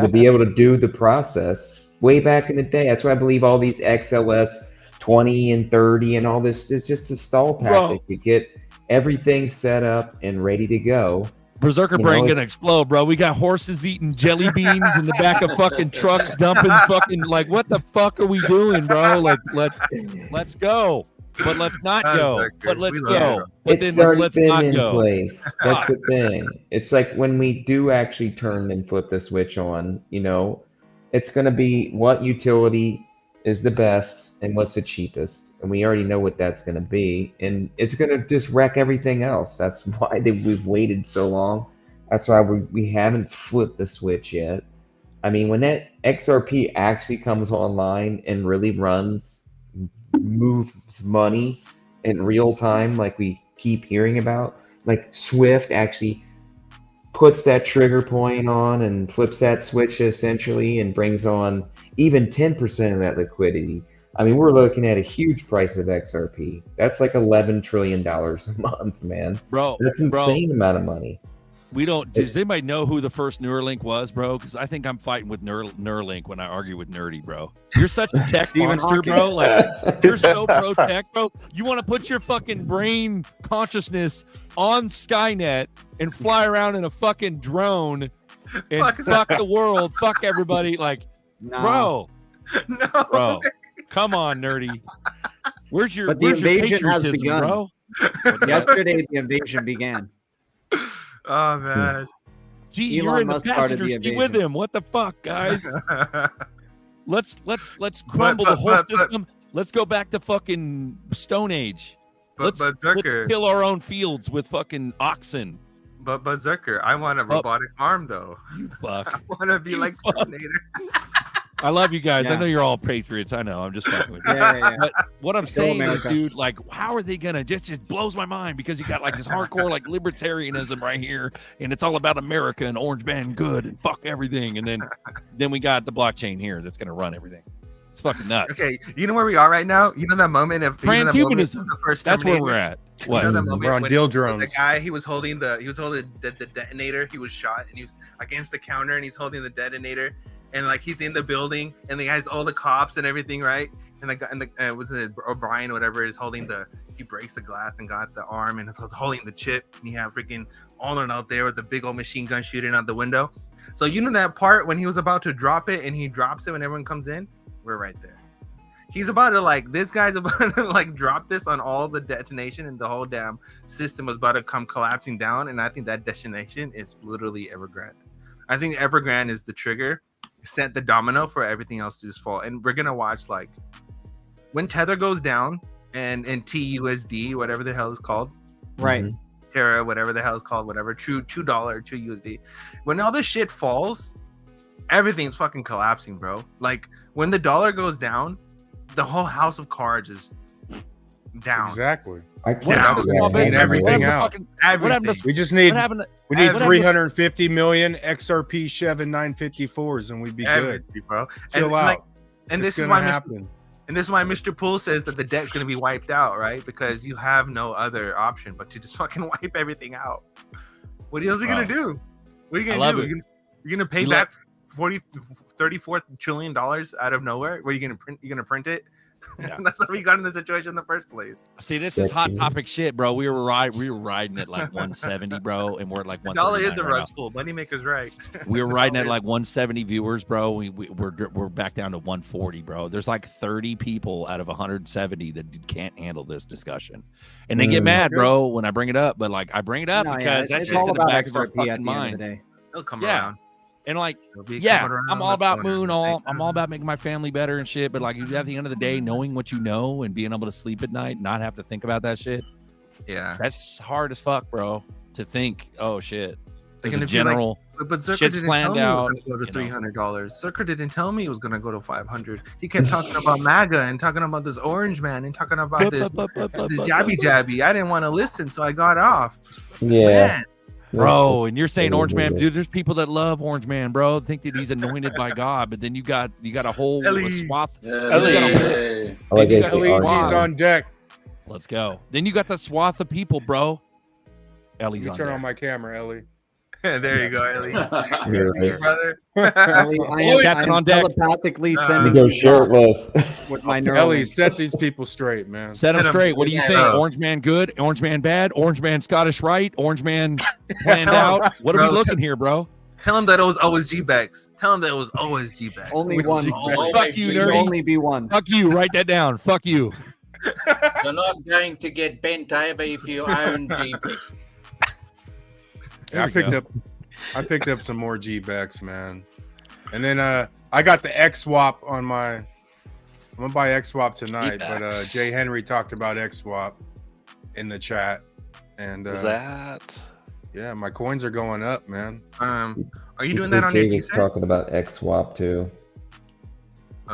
to be able to do the process way back in the day. That's why I believe all these XLS 20 and 30 and all this is just a stall tactic to get everything set up and ready to go. Berserker brain gonna explode, bro. We got horses eating jelly beans in the back of fucking trucks, dumping fucking what the fuck are we doing, bro? Like let's go, but let's not go. But let's go. But it's then already let's been not in go. place. That's the thing. It's like when we do actually turn and flip the switch on, it's gonna be what utility is the best and what's the cheapest, and we already know what that's going to be, and it's going to just wreck everything else. That's why we've waited so long. That's why we haven't flipped the switch yet. I mean, when that XRP actually comes online and really moves money in real time, like we keep hearing about, like Swift actually puts that trigger point on and flips that switch essentially and brings on even 10% of that liquidity. I mean, we're looking at a huge price of XRP. That's like $11 trillion a month, man. Bro, that's an insane amount of money. Does anybody know who the first Neuralink was, bro? Because I think I'm fighting with Neuralink when I argue with Nerdy, bro. You're such a tech monster, bro. Like, you're so pro tech, bro. You want to put your fucking brain consciousness on Skynet and fly around in a fucking drone and fuck the world, fuck everybody. Like, bro, come on, Nerdy. Where's your invasion has patriotism, begun, bro? Yesterday, the invasion began. Oh man, gee, you're in the passenger seat with him. What the fuck, guys? let's crumble the whole system. Let's go back to fucking Stone Age. Let's Zerker, kill our own fields with fucking oxen. but Zerker, I want a robotic arm though. You fuck. I want to be like Terminator. I love you guys. I Yeah. know you're all patriots. I know. I'm just fucking with you. Yeah. But what I'm saying is, America. dude, like, how are they gonna just blows my mind because you got like this hardcore like libertarianism right here, and it's all about America and orange man good and fuck everything, and then we got the blockchain here that's gonna run everything. It's fucking nuts. Okay, you know where we are right now? You know that moment of Transhumanism. The first That's where we're Terminator? at. You What? know that moment We're on when deal The drones. guy he was holding the detonator. He was shot and he was against the counter and he's holding the detonator and like he's in the building and the guy's all the cops and everything, right? And the guy and the was it O'Brien whatever is holding he breaks the glass and got the arm and is holding the chip and you have freaking Arnold out there with the big old machine gun shooting out the window. So you know that part when he was about to drop it and he drops it when everyone comes in? We're right there. He's about to this guy's about to drop this on all the detonation and the whole damn system was about to come collapsing down. And I think that detonation is literally Evergrande. I think Evergrande is the trigger, set the domino for everything else to just fall. And we're going to watch when Tether goes down and TUSD, whatever the hell is called. Right. Terra, whatever the hell is called, whatever, $2 USD. When all this shit falls, everything's fucking collapsing, bro. Like when the dollar goes down, the whole house of cards is down. Exactly. I What can't happened to small Need business? everything What happened to out. fucking- Everything. What happened to We just need what happened to- we need what happened to- 350 million XRP Chevin 954s and we'd be good. Everything, bro. Chill out. And It's this is gonna why happen. and this is why Mr. Poole says that the debt's going to be wiped out, right? Because you have no other option but to just fucking wipe everything out. What else are you going to do? What are you I going love to do? it. You're going to pay You back $34 trillion out of nowhere? Where are you going to print? You're going to print it? Yeah. That's how we got in the situation in the first place. See, this is hot topic shit, bro. We were riding at like 170, bro, and we're at like The dollar is a 139 right rug pull. Moneymaker's right. now. We were riding at Dollar like 170 viewers, bro. We're back down to 140, bro. There's like 30 people out of 170 that can't handle this discussion, and they get mad, bro, when I bring it up. But like I bring it up No, because that it's shit's all in the about back of our XRP at fucking the end of mind. the day. They'll come Yeah. around. And like, They'll be yeah, coming around I'm all the about corner. moon. I'm all about making my family better and shit. But like, at the end of the day, knowing what you know and being able to sleep at night, not have to think about that shit. Yeah, That's hard as fuck, bro. To think, oh shit, They're there's a gonna be general. But Zucker shit's didn't planned tell me it out, was going to go to you know. $300. Zucker didn't tell me it was going to go to $500. He kept talking about MAGA and talking about this orange man and talking about this jabby. I didn't want to listen, so I got off. Yeah. Man, Bro, and you're saying Orange Man, dude. There's people that love Orange Man, bro. Think that he's anointed by God, but then you got a whole Ellie. swath. Yeah, Ellie. yeah. I like You it. got Say a orange. LED's on deck. Let's go. Then you got the swath of people, bro. Ellie's You on turn there. on my camera, Ellie. there you go, Ellie. You're See, right. brother. Ellie, I am, Captain I am on deck. telepathically We sending go you shirtless. with my Ellie, Neuralink. set these people straight, man. Set him Set 'em straight. What do you straight. think? Yeah. Orange Man good? Orange Man bad? Orange Man Scottish right? Orange Man planned out? What are we Bro, looking here, bro? Tell him that it was always G-Backs. Tell him that it was always G-Backs. Only Which one. is- Fuck you, There can nerdy. only be one. Fuck you. Write that down. Fuck you. You're not going to get bent over if you own G-Pix. Yeah, I picked up some more G-Backs, man. And then I got the X-Swap on my. I'm gonna buy X-Swap tonight, but G-Backs. Jay Henry talked about X-Swap in the chat, and Is that? yeah, my coins are going up, man. Are you doing that on your Jay was decent? talking about XSwap too.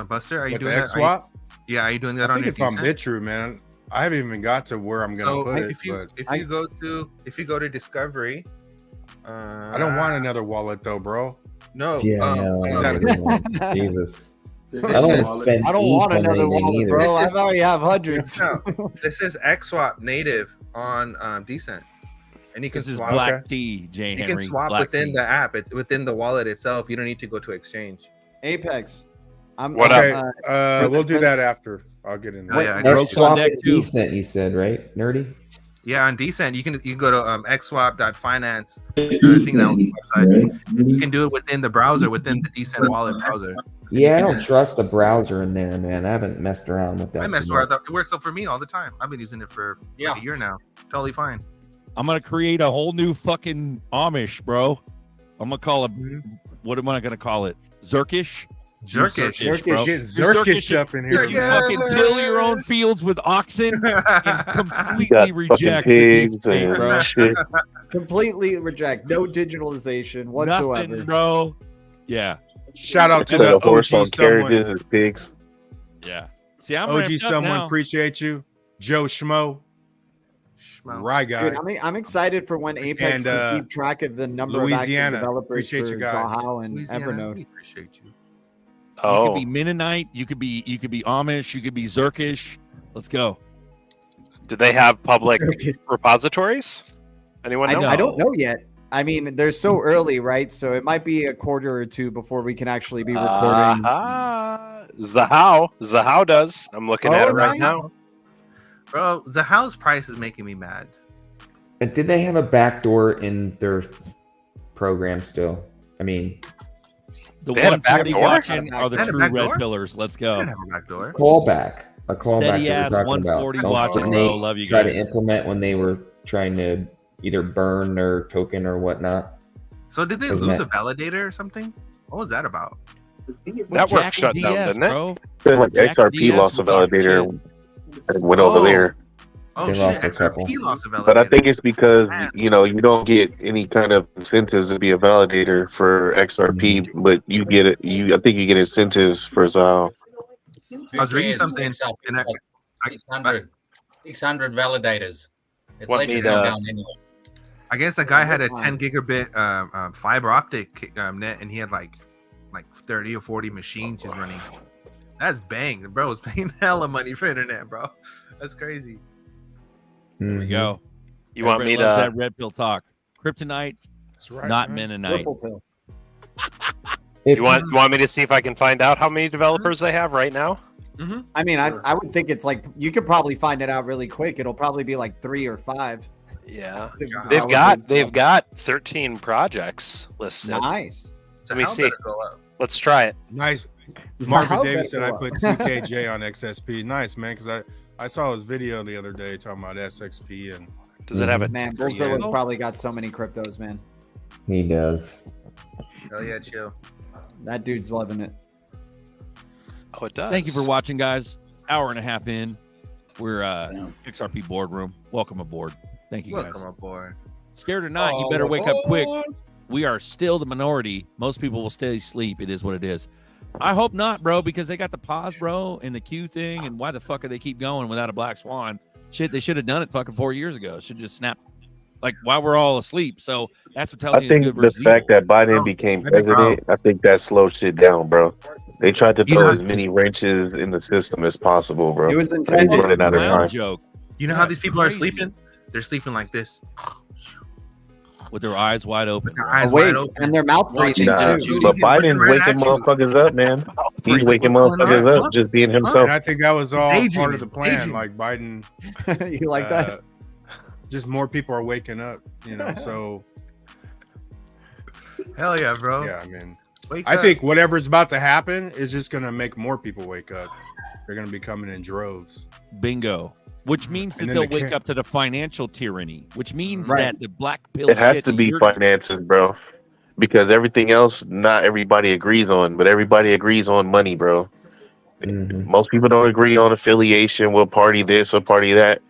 Buster, are you With doing the that? X-Swap, Yeah, are you doing that I on think your it's on decent? BitTrue, man. I haven't even got to where I'm gonna So put it, if you but if you go to Discovery, I don't want another wallet though, bro. no. Yeah, I know. is that- I really want- Jesus. Dude, I don't want to wallet. spend I don't ETH want on another anything wallet, either. bro. This is- I already have hundreds. No, this is XSwap native on Decent, and you can This is swap. Black Tea, Jay You Henry. can swap Black within tea. the app. It's within the wallet itself. You don't need to go to exchange. Apex. What Okay, up? we'll do that after. I'll get in there. Oh, yeah, I got X Brooks on swap deck, and too. decent, you said, right, nerdy? Yeah, on Decent, you can go to xswap.finance. I think that was the website. You can do it within the browser, within the Decent wallet browser. Yeah, I don't trust the browser in there, man. I haven't messed around with that. I messed too around. much. It works out for me all the time. I've been using it for like a year now. Totally fine. I'm gonna create a whole new fucking Amish, bro. I'm gonna call it. What am I gonna call it? Zerkish. Jerkish, bro. Getting You're Zerkish up in here, You man. fucking till your own fields with oxen and You completely got reject fucking the deep pigs state, and bro. shit. Completely reject. No digitalization whatsoever. Nothing, bro. Yeah, Shout out to Instead the of horse OG on someone. carriages and pigs. yeah. See, I'm OG ramped up someone, now. appreciate you. Joe Schmo. Right guy. Dude, I'm excited for when Apex And, can keep track of the number of Louisiana. active developers Appreciate for you guys. Zahao and Louisiana, Evernote. we appreciate you. You Oh, could be Mennonite. You could be Amish. You could be Zerkish. Let's go. do they have public repositories? Anyone know? I don't know yet. I mean, they're so early, right? So it might be a quarter or two before we can actually be recording. Zahao does. I'm looking at it right now. Bro, the house price is making me mad. And did they have a backdoor in their program still? I mean, The They had a 140 backdoor? watching are the They had a true backdoor? red pillars. Let's I go. didn't have a back door. callback. A callback Steady that ass we're talking 140 about. watching, When bro. they Love you try to guys. implement when they were trying to either burn their token or whatnot. So did they Isn't lose that- a validator or something? What was that about? Network Jack shut and down, DS, didn't it? bro. Like Jack XRP DS lost a was talking validator shit. and went over there. Oh They shit, lost a couple. XRP lost a validator. But I think it's because Man. you don't get any kind of incentives to be a validator for XRP, but you get it. I think you get incentives for Zao. I was reading something, and I- 600 validators. It's Want later me going to- down anyway. I guess the guy had a 10 gigabit fiber optic net, and he had like 30 or 40 machines he's running. That's bang, bro. Is paying hella money for internet, bro. That's crazy. There we go. You want me Everybody loves to? that red pill talk? Kryptonite, That's right, not man. Mennonite. Purple pill. If You want me to see if I can find out how many developers they have right now? I mean, I would think it's like you could probably find it out really quick. It'll probably be like 3 or 5. Yeah, Developers. they've got 13 projects listed. Nice. Let me How see. better go up? Let's try it. Nice. Zahao Marvin Davis said better I go put up. CKJ on XSP. Nice, man, because I saw his video the other day talking about SXP and Does it have a? Man, Yeah. Bullzilla's probably got so many cryptos, man. he does. Hell yeah, chill. That dude's loving it. Oh, it does. Thank you for watching, guys. Hour and a half in. We're XRP Boardroom. Welcome aboard. Thank you, guys. Welcome aboard. Scared or not, you better wake up quick. We are still the minority. Most people will stay asleep. It is what it is. I hope not, bro, because they got the pause, bro, and the Q thing. And why the fuck are they keep going without a black swan? Shit, they should have done it fucking 4 years ago. Should just snap like while we're all asleep. So that's what tells I you it's think good the versus fact evil. that Biden became president, I think that slowed shit down, bro. They tried to throw as many wrenches in the system as possible, bro. It was They're intended. running out of Clown time. joke You know Yeah, how these people are crazy. sleeping? They're sleeping like this. with their eyes wide open. Their eyes Awake, wide open. and their mouth breathing Nah, too. but Looking Biden's right waking at you. motherfuckers up, man. He's What's waking going on? motherfuckers Huh? up, just being and himself. I think that was all daydreaming, part of the plan. daydreaming. Like Biden, You like that? just more people are waking up, you know. So Hell yeah, bro. yeah, I mean, Wake I up. think whatever's about to happen is just gonna make more people wake up. They're gonna be coming in droves. Bingo. Which means that And then they'll the wake ca- up to the financial tyranny, which means Right. that the black pill It has shit to that be you're- finances, bro. Because everything else, not everybody agrees on, but everybody agrees on money, bro. Mhm. Most people don't agree on affiliation, what party this or party that,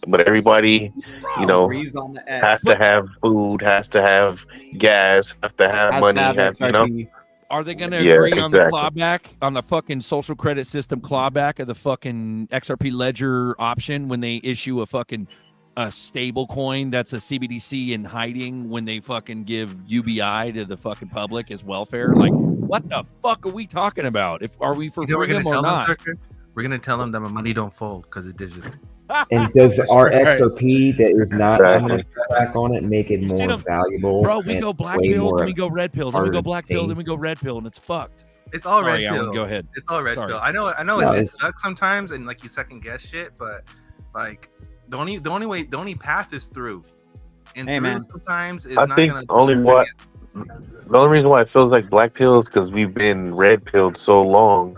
but everybody, Agrees on the X. has to have food, has to have gas, have to have Has to money, have has, XRP. Are they going to Yeah, agree on the exactly. clawback, on the fucking social credit system clawback of the fucking XRP ledger option when they issue a fucking stable coin that's a CBDC in hiding when they fucking give UBI to the fucking public as welfare? Like, what the fuck are we talking about? Are we for You know what we're freedom gonna or tell them, not? Tucker? We're gonna tell them that my money don't fold because it's digital. And does our right. XRP that is not Exactly. having a back on it make it You see more them- valuable? Bro, we and go black way pill, more then we go red pill, then we go harder black pill, thing? then we go red pill, and it's fucked. It's all Sorry, red Alan, pill. go ahead. It's all red Sorry. pill. I know No, it it's- sucks sometimes, and like you second guess shit, but like the only path is through. And Hey, through man. sometimes is I not think gonna the only reason why it feels like black pill is because we've been red pilled so long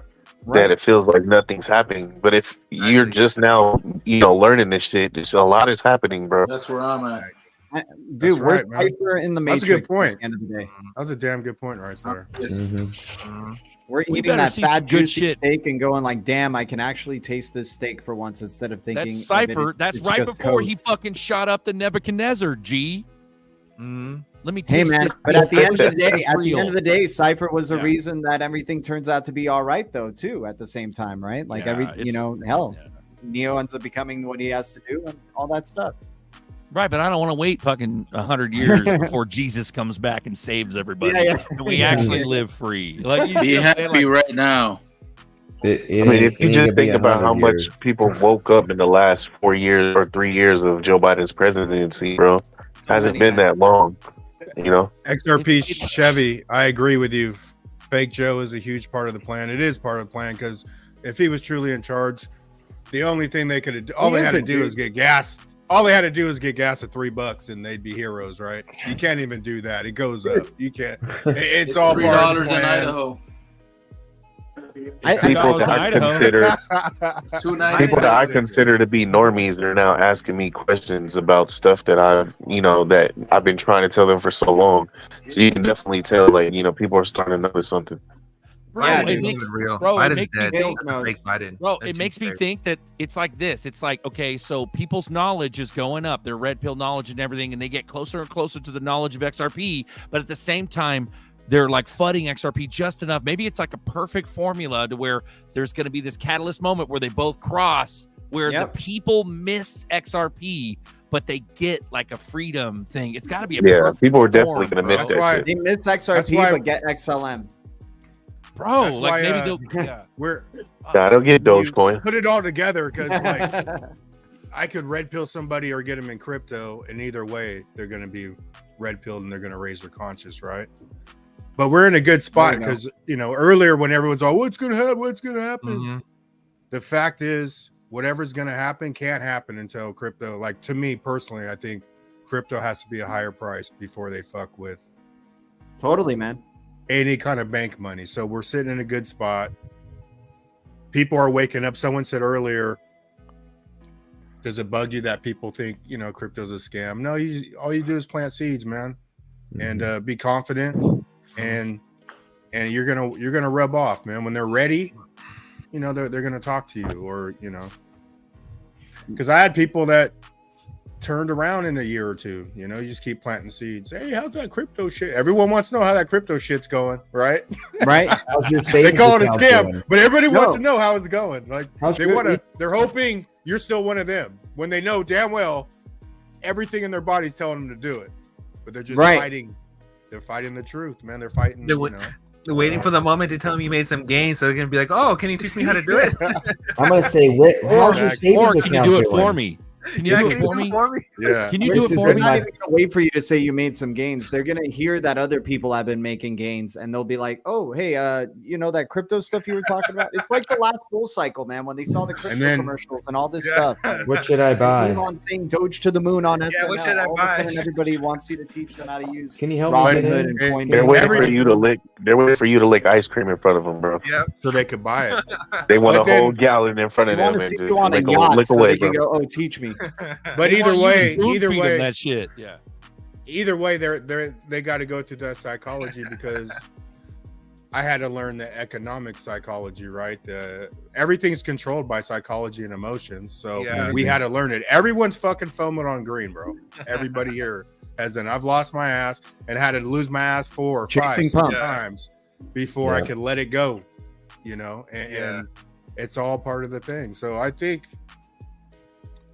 that it feels like nothing's happening. But if you're just now, learning this shit, a lot is happening, bro. That's where I'm at. Dude, That's we're right, man. Cypher in the That's Matrix. a good point. At the end of the day. That was a damn good point right there. Yes. Mhm. We're We eating better that see some fat, good juicy shit. steak and going like, damn, I can actually taste this steak for once instead of thinking. That's of Cypher. it, That's it's right just before code. he fucking shot up the Nebuchadnezzar. G. Mhm. Let me Hey taste man, this but at the end of the delicious day, at the real. end of the day, Cypher was the Yeah. reason that everything turns out to be all right, though. Too at the same time, right? Like Yeah, hell, yeah. Neo ends up becoming what he has to do and all that stuff. Right, but I don't want to wait fucking 100 years before Jesus comes back and saves everybody. Yeah. And we actually live free. Like, you Be see what I'm saying? happy Like, right now. I I mean, if you just think about how much people woke up in the last 4 years or 3 years of Joe Biden's presidency, bro, hasn't many, been that long, you know. XRP Chevy, I agree with you. Fake Joe is a huge part of the plan. It is part of the plan because if he was truly in charge, the only thing they could have, all they had to do is get gas. All they had to do is get gas at $3 and they'd be heroes, right? You can't even do that. It goes up. You can't. It's all part of the $3 in plan. Idaho. People that I consider $2.90. people that I consider to be normies are now asking me questions about stuff that that I've been trying to tell them for so long. So you can definitely tell, like, people are starting to notice something. bro, Biden it isn't makes, even real. bro, it Biden's makes me dead. think, That's a fake Biden. bro, That's it makes me fake. think that it's like this. It's like, okay, so people's knowledge is going up, their red pill knowledge and everything, and they get closer and closer to the knowledge of XRP. But at the same time, they're like flooding XRP just enough. Maybe it's like a perfect formula to where there's going to be this catalyst moment where they both cross, where the people miss XRP, but they get like a freedom thing. It's got to be a perfect people are definitely storm, going to bro. miss that shit. They miss XRP but get XLM. Bro, That's like why, maybe they'll, yeah. We're Nah, they'll get when you Dogecoin. Put it all together because like I could red pill somebody or get them in crypto, and either way they're going to be red pilled and they're going to raise their conscience, right? But we're in a good spot because earlier when everyone's all, what's going to happen? What's going to happen? Mhm. The fact is, whatever's going to happen can't happen until crypto. Like, to me personally, I think crypto has to be a higher price before they fuck with Totally, man. any kind of bank money. So we're sitting in a good spot. People are waking up. Someone said earlier, does it bug you that people think crypto's a scam? No, all you do is plant seeds, man, and be confident, and you're gonna rub off, man. When they're ready, they're gonna talk to you, or because I had people that turned around in a year or two. You just keep planting seeds. Hey, how's that crypto shit? Everyone wants to know how that crypto shit's going, right? Right. How's your They savings call it a account scam, doing? but everybody No. wants to know how it's going. Like How's they're hoping you're still one of them when they know damn well everything in their body's telling them to do it, but they're just fighting. They're fighting the truth, man. They're fighting. They're waiting for the moment to tell them you made some gains, so they're gonna be like, "Oh, can you teach me how to do it?" I'm gonna say, how's your savings Or account can you do it doing? for me? Can you do it for me? Yeah. Can you do it for They're me? not even gonna wait for you to say you made some gains. They're gonna hear that other people have been making gains, and they'll be like, "Oh, hey, that crypto stuff you were talking about." It's like the last bull cycle, man, when they saw the crypto then- commercials and all this stuff. What should I buy? On saying Doge to the moon on SNL. what should I All of a buy? sudden, everybody wants you to teach them how to use. Can you help me Robinhood get in? and And Coinbase. They're waiting Every- for you to lick. They're waiting for you to lick ice cream in front of them, bro. Yep. So they could buy it. They want But a then- whole gallon in front They of want them to and see just you on a lick yacht so away, they can bro. go, "Oh, teach me." But They either want you to way, spoon feed them that shit. Yeah. either way, they got to go through that psychology because I had to learn the economic psychology, right? Everything's controlled by psychology and emotions. So Yeah. we had to learn it. Everyone's fucking foaming on green, bro. Everybody here has done. I've lost my ass and had to lose my ass 4 or 5 Chasing 6 pumps. times before I Yeah. could let it go, and it's all part of the thing. So I think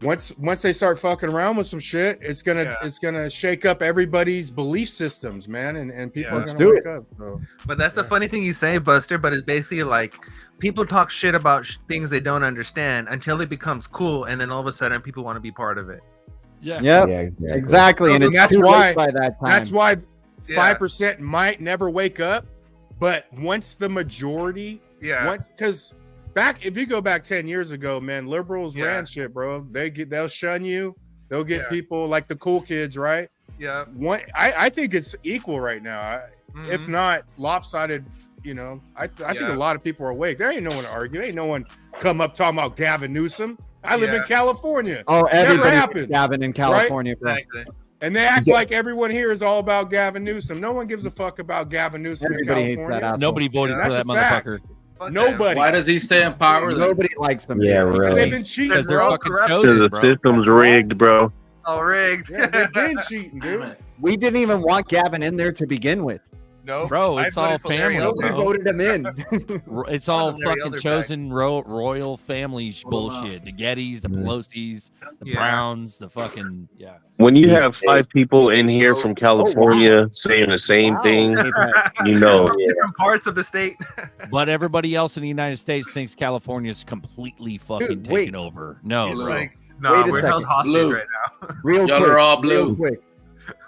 once they start fucking around with some shit, it's gonna shake up everybody's belief systems, man, and people are Let's gonna do wake it. up. So. But that's the funny thing you say, Buster. But it's basically like people talk shit about things they don't understand until it becomes cool, and then all of a sudden people want to be part of it. Yeah. Yep. Yeah, Exactly. And And it's that's too why- late by that time. That's why Yeah. 5% might never wake up, but once the majority, Yeah. because if you go back 10 years ago, man, liberals Yeah. ran shit, bro. They'll shun you. They'll get Yeah. people like the cool kids, right? Yeah. I think it's equal right now. If Mhm. not lopsided, I think Yeah. a lot of people are awake. There ain't no one to argue. Ain't no one come up talking about Gavin Newsom. I live in Yeah. California. Oh, everybody happened, Gavin in California, bro. Exactly. And they act like everyone here is all about Gavin Newsom. No one gives a fuck about Gavin Newsom Everybody in hates that California. asshole. Nobody voted for that motherfucker. Nobody. Why does he stay in power? Then? Nobody likes them. Yeah, dude. Because they've really. been cheating, Because they're bro. fucking corrupt. chosen, The bro. system's rigged, bro. Oh, rigged. Yeah, they've been cheating, dude. We didn't even want Gavin in there to begin with. No, Bro, it's all family, Nobody bro. voted him in. It's all Larry fucking Elder chosen royal family bullshit. The Gettys, the Pelosi's, the Browns, the fucking When you have 5 people in here from California saying the same thing, you know. From different parts of the state. But everybody else in the United States thinks California's completely fucking wait. taken over. No, He's bro. like, no, Wait a we're held second. hostage Blue. right now. Real Y'all quick. are all blue. Real quick.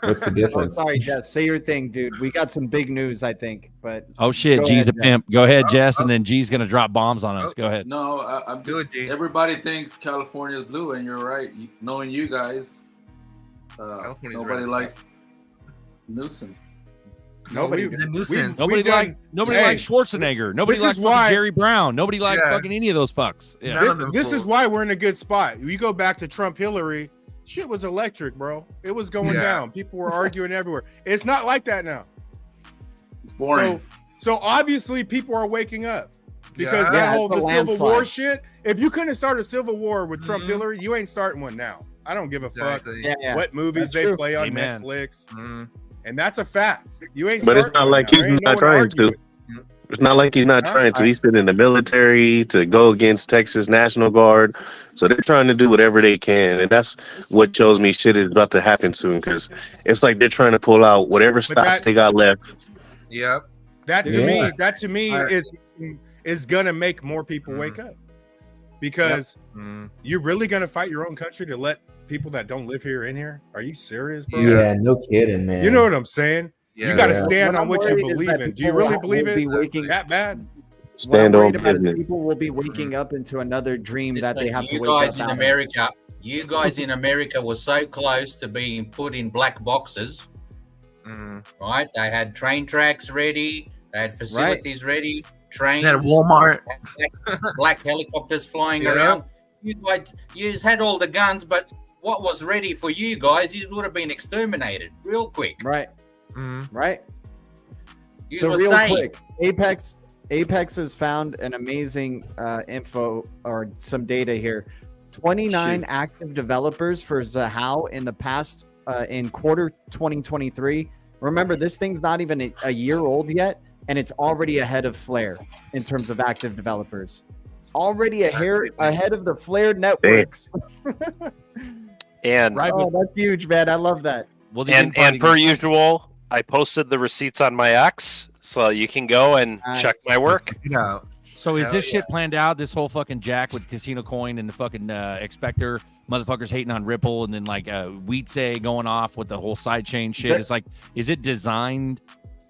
What's the Oh, difference? sorry, Jess. Say your thing, dude. We got some big news, I think. But Oh shit, Go G's ahead, a pimp. Go ahead, Jess, and then G's gonna drop bombs on us. Go ahead. No, I'm Do it, just. G. Everybody thinks California is blue, and you're right. Knowing you guys, California's nobody red. likes Newsom. Nobody. He's a nuisance. Nobody likes Schwarzenegger. Nobody this likes is why- Jerry Brown. Nobody likes Yeah. fucking any of those fucks. Yeah. None of them This cool. is why we're in a good spot. You go back to Trump, Hillary, shit was electric, bro. It was going Yeah. down. People were arguing everywhere. It's not like that now. It's boring. So obviously people are waking up because Yeah. that Yeah, whole it's the a Civil War landslide. shit. If you couldn't start a civil war with Trump, Mhm. Hillary, you ain't starting one now. I don't give a Exactly. yeah, fuck what movies That's they true. play on Amen. Netflix, Mhm. and that's a fact. You ain't. But it's starting not one like now. he's There ain't not no one trying argue to. it. It's not like he's not Huh? trying to. He's in the military to go against Texas National Guard. So they're trying to do whatever they can. And that's what shows me shit is about to happen soon. Because it's like they're trying to pull out whatever stops that- they got left. Yep. That to Yeah. me Alright. is gonna make more people wake up because Mhm. you're really gonna fight your own country to let people that don't live here in here. Are you serious, bro? Yeah, no kidding, man. You know what I'm saying? Yeah. You got to Yeah. stand What on I'm what you worried is believe that in. Do you people really believe will it be waking- that bad? What I'm Stand on worried about is business. people will be waking up into another dream Listen, that they have to you wake guys up in out of. America, you guys in America were so close to being put in black boxes, Mhm. right? They had train tracks ready, they had facilities ready, trains, At Walmart. black helicopters flying Yeah. around. You guys, you had all the guns, but what was ready for you guys? You would have been exterminated real quick. Right, Mhm. right. You So were real safe. quick, Apex has found an amazing info or some data here. 29 Shoot. active developers for Zahao in the past in quarter 2023. Remember, this thing's not even a year old yet, and it's already ahead of Flare in terms of active developers. Already ahead of the Flare networks. And Right. Oh, that's huge, man. I love that. Well, they've been and fighting- per usual, I posted the receipts on my X, so you can go and Nice. check my work. You know. So is Hell this shit planned out? This whole fucking jack with Casino Coin and the fucking Expector motherfuckers hating on Ripple, and then like Weedsay going off with the whole sidechain shit. That- It's like, is it designed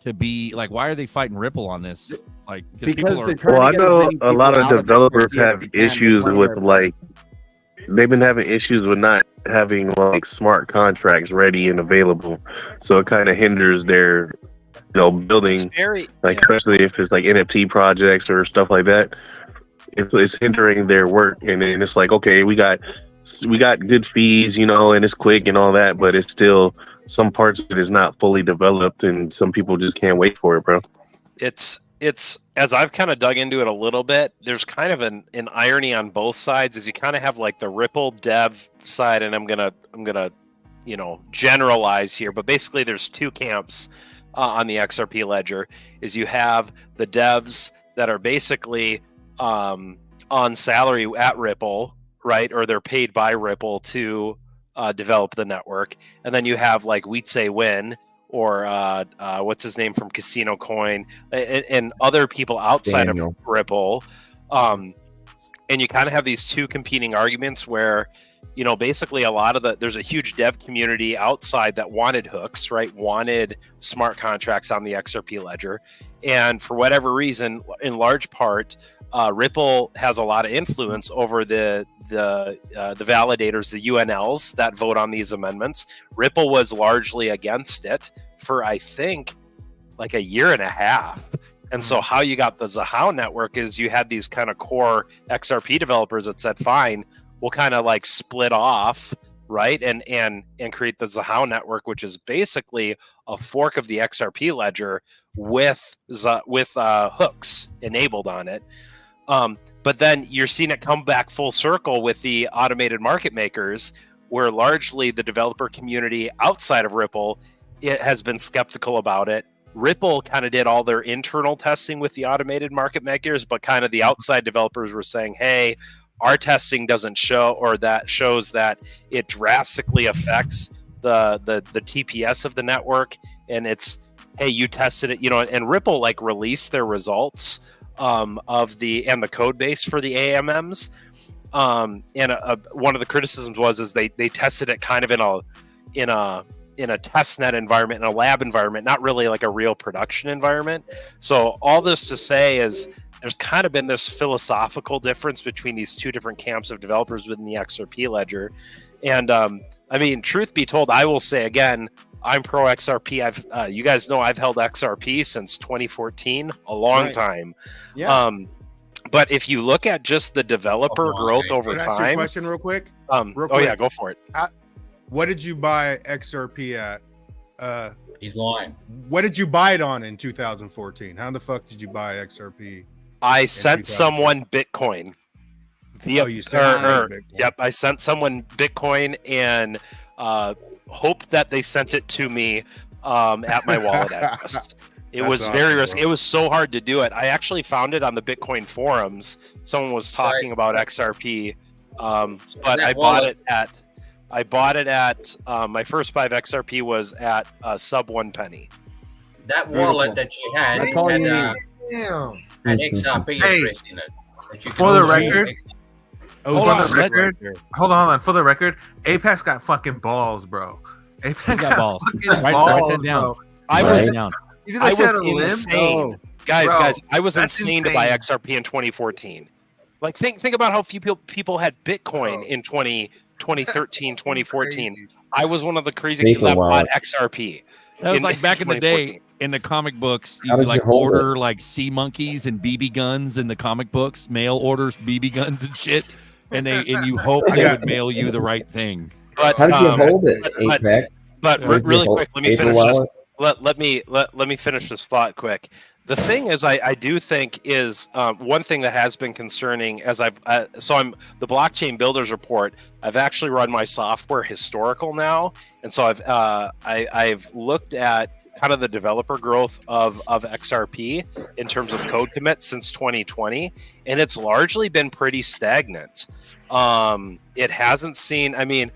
to be like? Why are they fighting Ripple on this? Like, Because people they're are, trying Well, to I get as know many a lot people of out it developers as they have can issues to with play like they've been having issues with not having like smart contracts ready and available. So it kind of hinders their building, It's very like especially if it's like NFT projects or stuff like that. It's hindering their work, and then it's like, okay, we got good fees, and it's quick and all that, but it's still some parts of it is not fully developed, and some people just can't wait for it, bro. it's as I've kind of dug into it a little bit, there's kind of an irony on both sides, is you kind of have like the Ripple dev side, and I'm gonna generalize here, but basically there's two camps on the XRP ledger. Is you have the devs that are basically on salary at Ripple, right, or they're paid by Ripple to develop the network, and then you have like Weedsay Win, or what's his name from Casino Coin, and other people outside Daniel. of Ripple. And you kind of have these two competing arguments where, basically there's a huge dev community outside that wanted hooks, right? Wanted smart contracts on the XRP ledger. And for whatever reason, in large part, Ripple has a lot of influence over the validators, the UNLs that vote on these amendments. Ripple was largely against it for, I think, like a year and a half. And so how you got the Zahao network is you had these kind of core XRP developers that said, fine, we'll kind of like split off right? And create the Zahao network, which is basically a fork of the XRP ledger with hooks enabled on it. But then you're seeing it come back full circle with the automated market makers, where largely the developer community outside of Ripple it has been skeptical about it. Ripple kind of did all their internal testing with the automated market makers, but kind of the outside developers were saying, hey, our testing doesn't show, or that shows that it drastically affects the TPS of the network. And it's, hey, you tested it, and Ripple like released their results of the code base for the AMMs. And one of the criticisms is they tested it kind of in a test net environment, in a lab environment, not really like a real production environment. So all this to say is there's kind of been this philosophical difference between these two different camps of developers within the XRP ledger. And I mean, truth be told, I will say again, I'm pro XRP. You guys know I've held XRP since 2014, a long time. Yeah. But if you look at just the developer growth over Can I ask you a time, question real quick? Oh yeah, go for it. What did you buy XRP at? He's lying. What did you buy it on in 2014? How the fuck did you buy XRP? I sent someone Bitcoin. You sent Bitcoin. Yep, I sent someone Bitcoin and hoped that they sent it to me at my wallet address. It was awesome, very risky. bro. It was so hard to do it. I actually found it on the Bitcoin forums. Someone was talking about XRP, but I bought it at my first buy of XRP was at sub 1 penny. That wallet that you had That's all you need. had XRP address in it. that you For can the only record, ex- hold on. For the record, Apex got fucking balls, bro. Apex got balls. fucking Write balls, that down. bro. I Write was it down. You did that shit on a limb? insane. Guys, Bro, I was that's insane to buy insane. XRP in 2014. Like think about how few people had Bitcoin in 2013, 2014. I was one of the crazy Take people a that while. bought XRP. That was in like back in the 2014. day in the comic books. You How would did you like hold order like sea monkeys and BB guns in the comic books, mail orders, BB guns and shit, and you hope they would mail you the right thing. But How did you hold it, Apex? But How did you really hold- quick, let me paper finish this. wallet? Let me finish this thought quick. The thing is, I do think is one thing that has been concerning as I'm the blockchain builders report. I've actually run my software historical now, and so I've looked at kind of the developer growth of XRP in terms of code commits since 2020, and it's largely been pretty stagnant. It hasn't seen. I mean,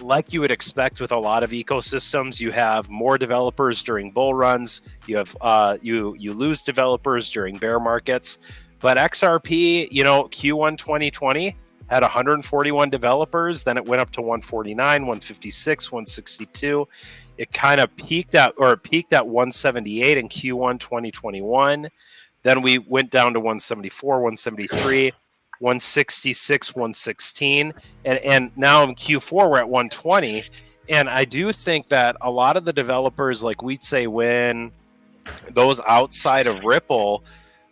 like you would expect with a lot of ecosystems, you have more developers during bull runs. You have you lose developers during bear markets. But XRP, Q1 2020 had 141 developers. Then it went up to 149, 156, 162. It kind of peaked at 178 in Q1 2021. Then we went down to 174, 173. 166, 116, and now in Q4 we're at 120. And I do think that a lot of the developers, like we'd say, when those outside of Ripple,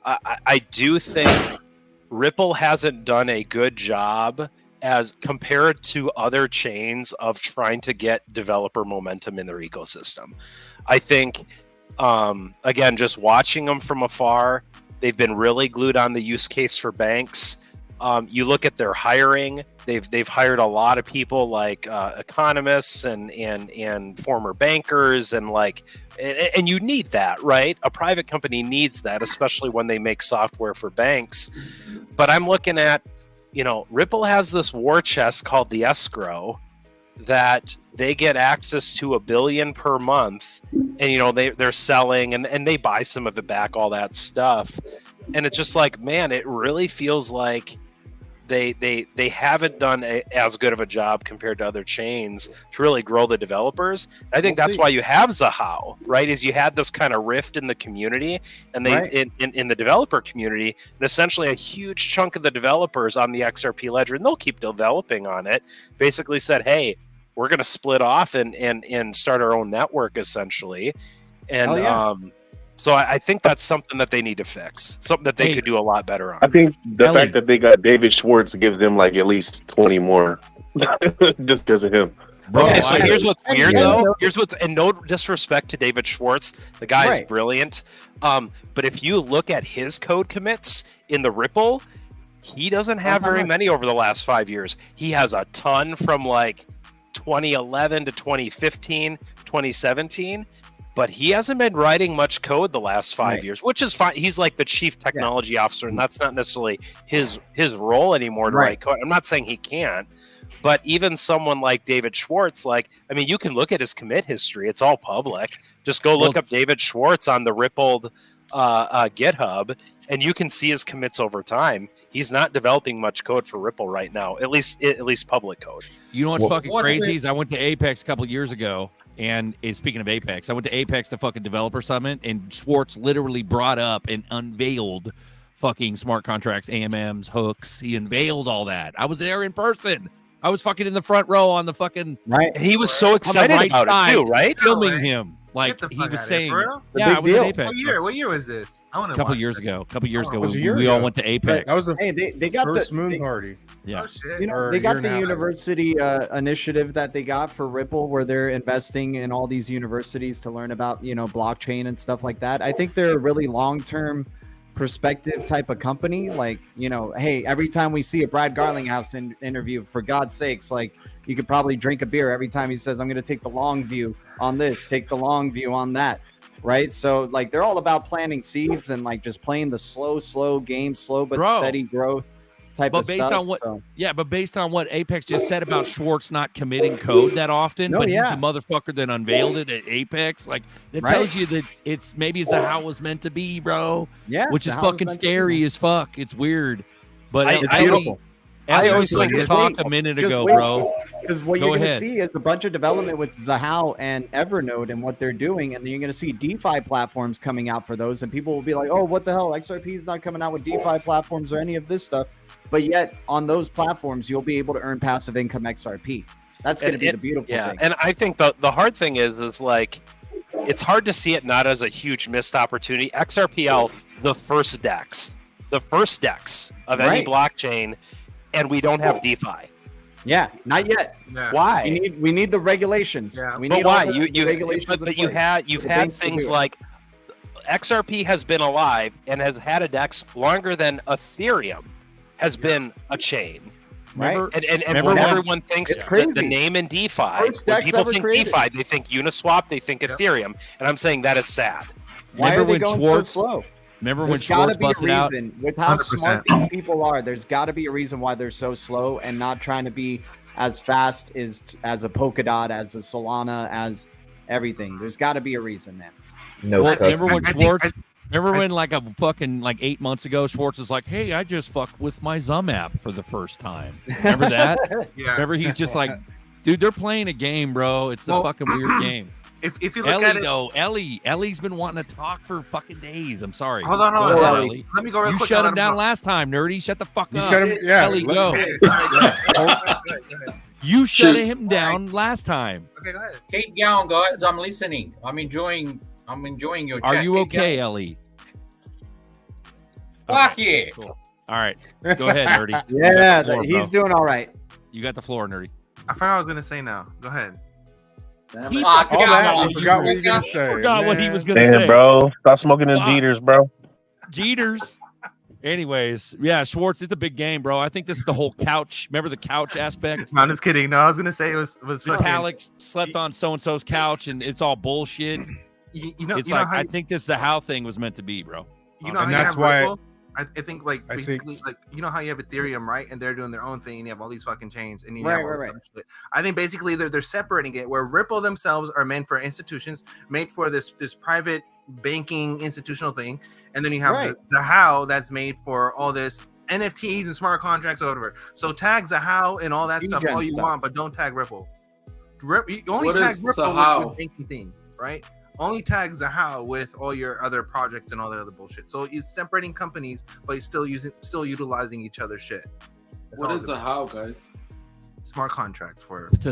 I do think Ripple hasn't done a good job as compared to other chains of trying to get developer momentum in their ecosystem. I think, again, just watching them from afar, they've been really glued on the use case for banks. You look at their hiring; they've hired a lot of people like economists and former bankers, and you need that, right? A private company needs that, especially when they make software for banks. But I'm looking at, Ripple has this war chest called the escrow that they get access to $1 billion per month, and they're selling and they buy some of it back, all that stuff. And it's just like, man, it really feels like they haven't done as good of a job compared to other chains to really grow the developers. I think that's why you have Zahao, right? Is you had this kind of rift in the community, and in the developer community, and essentially a huge chunk of the developers on the XRP ledger, and they'll keep developing on it, basically said, hey, we're going to split off and start our own network, essentially. And so I think that's something that they need to fix, something that they could do a lot better on. I think the fact that they got David Schwartz gives them like at least 20 more just because of him. Bro, Okay, so here's what's weird yeah, though. no. Here's what's, and no disrespect to David Schwartz, the guy's Right. brilliant. But if you look at his code commits in the Ripple, he doesn't have Not very much. many over the last 5 years. He has a ton from like 2011 to 2015, 2017. But he hasn't been writing much code the last 5 Right. years, which is fine. He's like the chief technology officer, and that's not necessarily his role anymore to Right. write code. I'm not saying he can't, but even someone like David Schwartz, like, I mean, you can look at his commit history; it's all public. Just go look up David Schwartz on the Rippled GitHub, and you can see his commits over time. He's not developing much code for Ripple right now, at least public code. You know what's Well, fucking what's crazy the- is I went to Apex a couple of years ago, and speaking of Apex, I went to Apex, the fucking developer summit, and Schwartz literally brought up and unveiled fucking smart contracts, AMMs, hooks. He unveiled all that. I was there in person. I was fucking in the front row on the fucking Right. And he was so on the excited right about side, it too, right? filming No way. him. Like Get the he fuck was outta here, saying, for real? It's a yeah, I big was deal. at Apex. What year was this? I want A to couple watch years this. ago. A couple years ago, was a we, year we all ago. went to Apex. That was the Hey, they got first the moon they- party. Yeah. Oh shit. You know, Or they a got year and the a half. university initiative that they got for Ripple, where they're investing in all these universities to learn about, blockchain and stuff like that. I think they're a really long-term perspective type of company. Like, hey, every time we see a Brad Garlinghouse interview, for God's sakes, like, you could probably drink a beer every time he says, I'm going to take the long view on this, take the long view on that. Right. So, like, they're all about planting seeds and like just playing the slow game, slow but Bro. steady growth type But of based stuff. on what- So, Yeah, but based on what Apex just said about Schwartz not committing code that often, No, but yeah. he's the motherfucker that unveiled it at Apex, like it Right. tells you that maybe it's how it was meant to be, bro. yeah, Which so is how it's fucking meant to be. scary as fuck. It's weird. But It's beautiful. Ellie always was think like it's- talk wait, a minute just ago, wait. bro. Because what Go you're going to ahead. see is a bunch of development with Zahao and Evernote and what they're doing, and then you're going to see DeFi platforms coming out for those, and people will be like, "Oh, what the hell? XRP is not coming out with DeFi platforms or any of this stuff." But yet, on those platforms, you'll be able to earn passive income XRP. That's going to be the beautiful thing. And I think the hard thing is like, it's hard to see it not as a huge missed opportunity. XRPL, the first DEX of any Right. blockchain, and we don't have DeFi. Yeah, not yet. Yeah. Why? We need the regulations. Yeah. We But need why? all the regulations. But in you've place. you've The had banks to things do it. like XRP has been alive and has had a DEX longer than Ethereum has been a chain. Remember, Right. And Remember when when- everyone thinks It's that crazy. the name in DeFi, First when DEX people ever think created. DeFi, they think Uniswap, they think Yep. Ethereum, and I'm saying that is sad. Why remember are they when going Schwartz- so slow? remember when There's got Schwartz to be a busted out? reason. With how 100%. smart these people are, there's got to be a reason why they're so slow and not trying to be as fast as a Polkadot, as a Solana, as everything. There's got to be a reason, man. No Well, custom. remember when I think- Schwartz? Remember when like a fucking 8 months ago, Schwartz is like, "Hey, I just fucked with my Zum app for the first time." Remember that? Yeah. Remember he's just like, "Dude, they're playing a game, bro. It's a Well, fucking weird game." If you look at Ellie, it, though, Ellie's been wanting to talk for fucking days. I'm sorry. hold on, Go hold ahead, on. Ellie. Ellie. Let me go real You quick. shut I'll him let down go. last time, nerdy. Shut the fuck You up. shut him. Yeah. Ellie, let- go. Yeah. You shut Shoot. him down last time. Okay, go ahead. Keep going, guys. I'm listening. I'm enjoying your chat. Are you Keep okay, going. Ellie? Fuck Okay, yeah. cool. All right, go ahead, nerdy. You got Yeah, the floor, he's bro. doing all right. You got the floor, nerdy. I forgot what I was gonna say now. Go ahead. Damn He it. Ah, fucking All come that. on. You forgot what you were gonna You say. forgot what he man. was gonna Damn, say. bro. Stop smoking them Fuck. Jeters, bro. Jeters. Anyways, yeah, Schwartz, it's a big game, bro. I think this is the whole couch. Remember the couch aspect? No, I'm just kidding. No, I was gonna say it was fucking- Vitalik slept on so and so's couch, and it's all bullshit. You know, It's you know like how I think this is how thing was meant to be, bro. you know And how that's you have why- Ripple? I think like I think- basically like you know how you have Ethereum, right? And they're doing their own thing, and you have all these fucking chains, and you Right, have all right, this right. other shit. I think basically they're separating it, where Ripple themselves are meant for institutions, made for this private banking institutional thing, and then you have Right. Zahao that's made for all this NFTs and smart contracts or whatever. So tag Zahao and all that stuff Degen all you stuff. want, but don't tag Ripple. You only What tag is Ripple Zahao? with banking thing, right? Only tag Zahao with all your other projects and all that other bullshit. So it's separating companies, but it's still utilizing each other's shit. That's What all is it the how, guys? smart contracts for? It's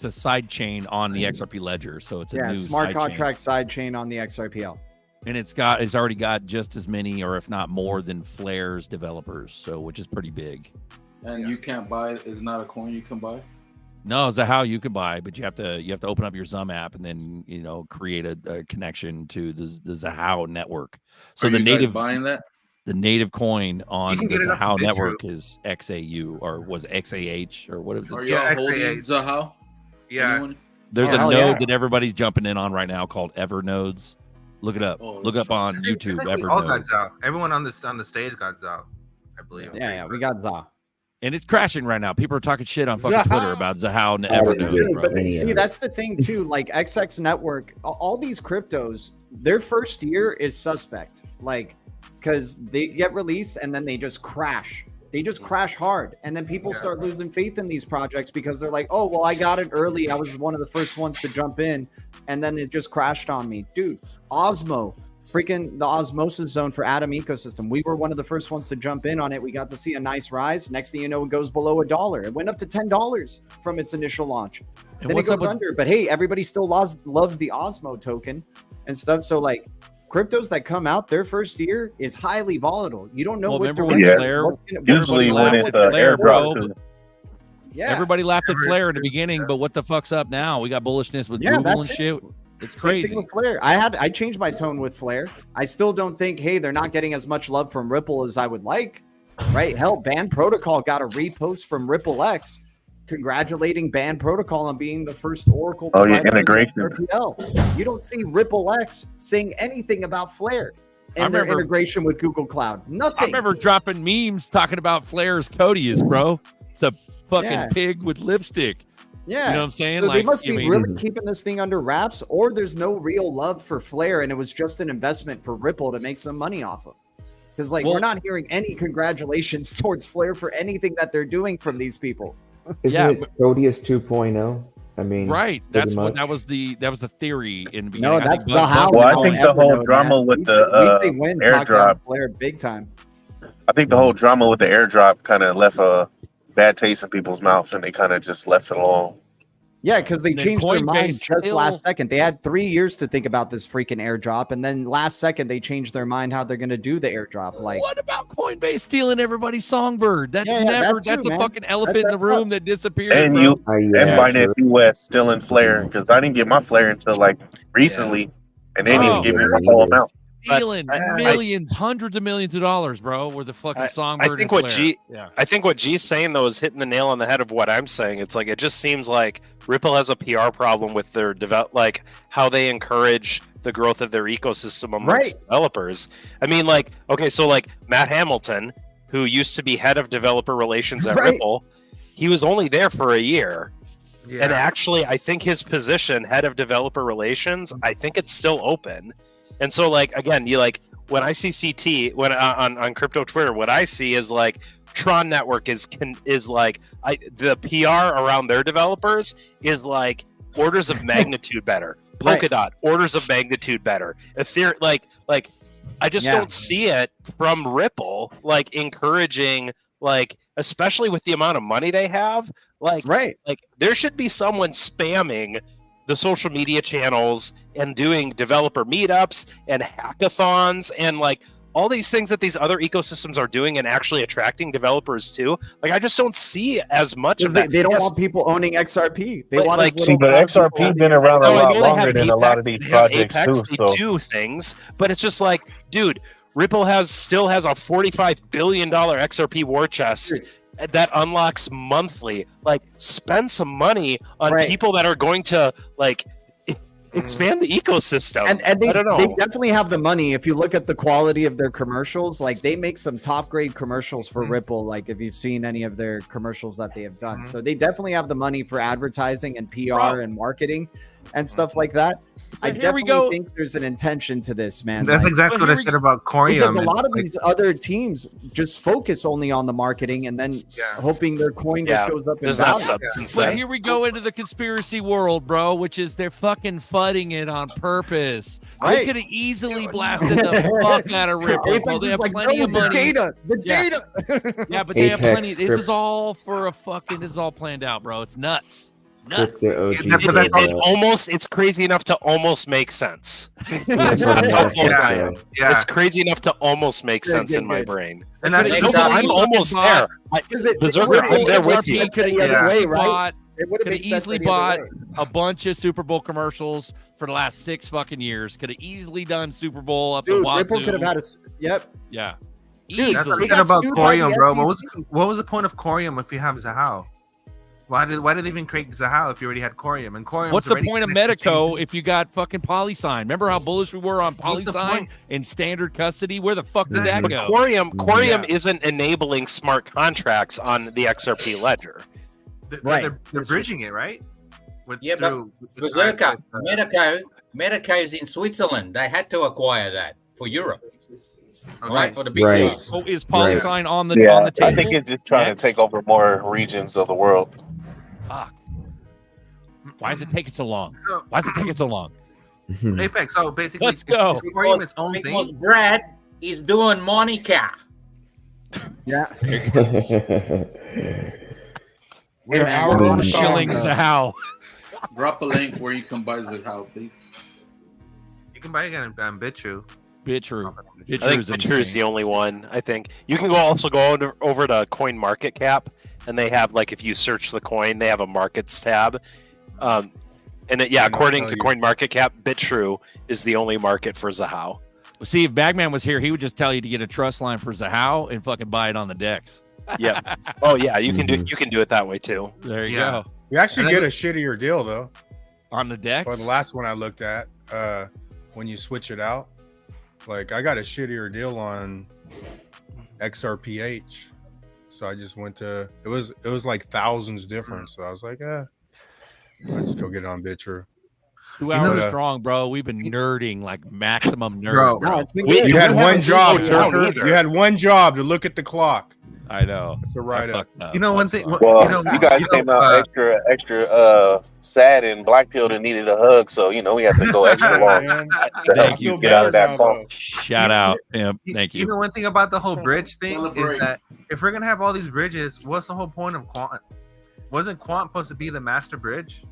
a side chain on the XRP ledger, so it's a Yeah, new smart side contract side chain on the XRPL. chain. And it's already got just as many, or if not more, than Flare's developers, so which is pretty big. And you can't buy. It's not a coin you can buy. No, Zahao you can buy, but you have to open up your Zum app and then create a connection to the Zahao network. So Are the you guys native buying that? the native coin on can the get it off Zahao of network is XAU or was XAH or what is Are it? y'all Yeah, holding XAH. Zahao? Yeah. Anyone? There's Oh, a hell node yeah. that everybody's jumping in on right now called Evernodes. Look it up. Oh, Look up on I YouTube. think we all got Evernodes. Zao. Everyone on the stage got Zao, I believe. Yeah, we got Za. And it's crashing right now. People are talking shit on fucking Twitter about Zahao and I didn't Evernodes, get bro. any See, of that's the thing too. Like XX Network, all these cryptos, their first year is suspect. Like, because they get released and then they just crash. They just crash hard, and then people start losing faith in these projects because they're like, "Oh, well, I got it early. I was one of the first ones to jump in," and then it just crashed on me, dude. Osmo, freaking the osmosis zone for Atom ecosystem. We were one of the first ones to jump in on it. We got to see a nice rise. Next thing you know, it goes below $1. It went up to $10 from its initial launch. And Then it what's up goes with- under. But hey, everybody still loves the Osmo token and stuff. So like cryptos that come out their first year is highly volatile. You don't know Well, what remember when direction- Flare? what's gonna- Usually everybody when laughed it's at Flare, bro, airdrop, but yeah. everybody laughed at Ever Flare in the since, beginning, but what the fuck's up now? We got bullishness with Yeah, Google and that's it. shit. It's Same crazy. thing with Flare. I changed my tone with Flare. I still don't think, hey, they're not getting as much love from Ripple as I would like. Right? Hell, Band Protocol got a repost from Ripple X congratulating Band Protocol on being the first Oracle Oh, yeah, provider integration. for RPL. You don't see Ripple X saying anything about Flare and their remember- integration with Google Cloud. Nothing. I remember dropping memes talking about Flare's Codius, bro. It's a fucking Yeah. pig with lipstick. Yeah. You know what I'm saying? So they Like, must I be mean- really keeping this thing under wraps, or there's no real love for Flare, and it was just an investment for Ripple to make some money off of. Because like Well- we're not hearing any congratulations towards Flare for anything that they're doing from these people. Isn't Yeah, it Codius 2.0? I mean, Right. pretty That's what much. that was the theory in the No, beginning. that's think the how. Well, I now think in the whole Evernote, drama man. with We'd the, say Win talked airdrop- down Flare big time. I think the whole drama with the airdrop kind of left a bad taste in people's mouth, and they kind of just left it alone. Yeah, because they And then changed their mind Coinbase just still- last second. They had 3 years to think about this freaking airdrop, and then last second they changed their mind how they're going to do the airdrop. Like, What about Coinbase stealing everybody's songbird? That Yeah, never. that too, That's a man. fucking elephant in the That's room that disappeared, And bro. you Yeah, and Binance sure. US still in Flare, because I didn't get my Flare until like recently, and they didn't Oh. even give me Yeah, the whole neither. amount. Stealing I- millions, hundreds of millions of dollars, bro. Were the fucking songbird. think and what Flare. G- Yeah. I think what G's saying though is hitting the nail on the head of what I'm saying. It's like it just seems like Ripple has a PR problem with their like how they encourage the growth of their ecosystem amongst developers. I mean, like, okay, so like Matt Hamilton, who used to be head of developer relations at Right. Ripple, he was only there for a year. Yeah. And actually, I think his position, head of developer relations, I think it's still open. And so, like, again, you like when I see CT when on crypto Twitter, what I see is like Tron Network is like the PR around their developers is like orders of magnitude better. Right. Polkadot orders of magnitude better. Ethereum, like I just Yeah. don't see it from Ripple, like encouraging, like especially with the amount of money they have, like right. like there should be someone spamming the social media channels and doing developer meetups and hackathons and like all these things that these other ecosystems are doing and actually attracting developers to. Like I just don't see as much of Because that. they don't Yes, want people owning XRP. They But, want like, as See, little but amount of XRP people been around a no, I lot know they have longer than a lot of Apex, these they have projects Apex, too. they So do things, but it's just like, dude, Ripple still has a $45 billion XRP war chest that unlocks monthly. Like, spend some money on Right. people that are going to like expand the ecosystem. And they, I don't know. they definitely have the money. If you look at the quality of their commercials, like they make some top grade commercials for Ripple. Like if you've seen any of their commercials that they have done, so they definitely have the money for advertising and PR Bro. and marketing and stuff like that. I But here we definitely go. think there's an intention to this, man. That's Like, exactly Well, what I here we said about because Corium. a lot of Like, these other teams just focus only on the marketing and then yeah. hoping their coin just Yeah, goes up in there's not value. substance But there. here we go into the conspiracy world, bro, which is they're fucking fudding it on purpose. They Right. could have easily blasted the fuck out of Ripple, Apex bro. They is have like, plenty no, of the money. data, the Yeah. data. Yeah, but they have Apex plenty. This script. is all for a fucking. This is all planned out, bro. It's nuts. Nuts. Crypto OG That's- said that's that. It's crazy enough to almost make sense. That's how what close I said. am. Yeah. It's crazy enough to almost make Good, sense good, in my good. brain. And that's No, Exactly. I'm almost there. Because it, Berserker, I'm there with you. XRP could have Yeah. either way, right? Bought It would have Could have made sense easily any other bought way. a bunch of Super Bowl commercials for the last 6 fucking years. Could have easily done Super Bowl up Dude, the wazoo. Ripple could have had a. Yep. Yeah. Dude, that's what I Easily. said got about sued by the Corium, bro. SEC. What was the point of Corium if you have Zahao? Why did they even create Zahao if you already had Corium? And Corium. What's the point of Medico if you got fucking PolySign? Remember how bullish we were on What's the PolySign point? in standard custody? Where the fuck did that But go? Corium isn't enabling smart contracts on the XRP ledger. Right. They're bridging it, right? Yeah, but Berserker, Medico's in Switzerland. They had to acquire that for Europe. Right, for the big Right. boys. So is PolySign on the Yeah, on the table? I think it's just trying to take over more regions of the world. Fuck. Why is it taking so long? So, Why is it taking so long? Apex. So basically, Let's go. Is Corium its own Because thing? Brad is doing Monica. Yeah. We're an hour on the Shillings song. a how? Drop a link where you can buy Zahao, please. You can buy it on Bitrue. BitTrue. I think Bitcher is the only one. I think you can also go over to Coin Market Cap, and they have like if you search the coin, they have a markets tab. And according to Coin Market Cap, Bittrue is the only market for Zahao. See, if Bagman was here, he would just tell you to get a trust line for Zahao and fucking buy it on the DEX. Yeah. Oh yeah, you can do it that way too. There you Yeah. go. You actually And get then- a shittier deal though. On the DEX. Or the last one I looked at, when you switch it out, like I got a shittier deal on XRPH. So I just went to it was like thousands difference. So I was like, I just go get it on Bitcher. 2 hours But, strong, bro. We've been nerding like maximum nerd, Bro. bro. No, it's been good. You had We one haven't job, slowed down Turker. either. You had one job to look at the clock. I know. That's a write up. You know, one thing. Well, you guys came out extra sad and Black Pill and needed a hug, so you know we have to go extra long to help you get out of that funk. Shout out, Pimp. Thank you. You know, one thing about the whole bridge thing Celebrate. is that if we're gonna have all these bridges, what's the whole point of Quant? Wasn't Quant supposed to be the master bridge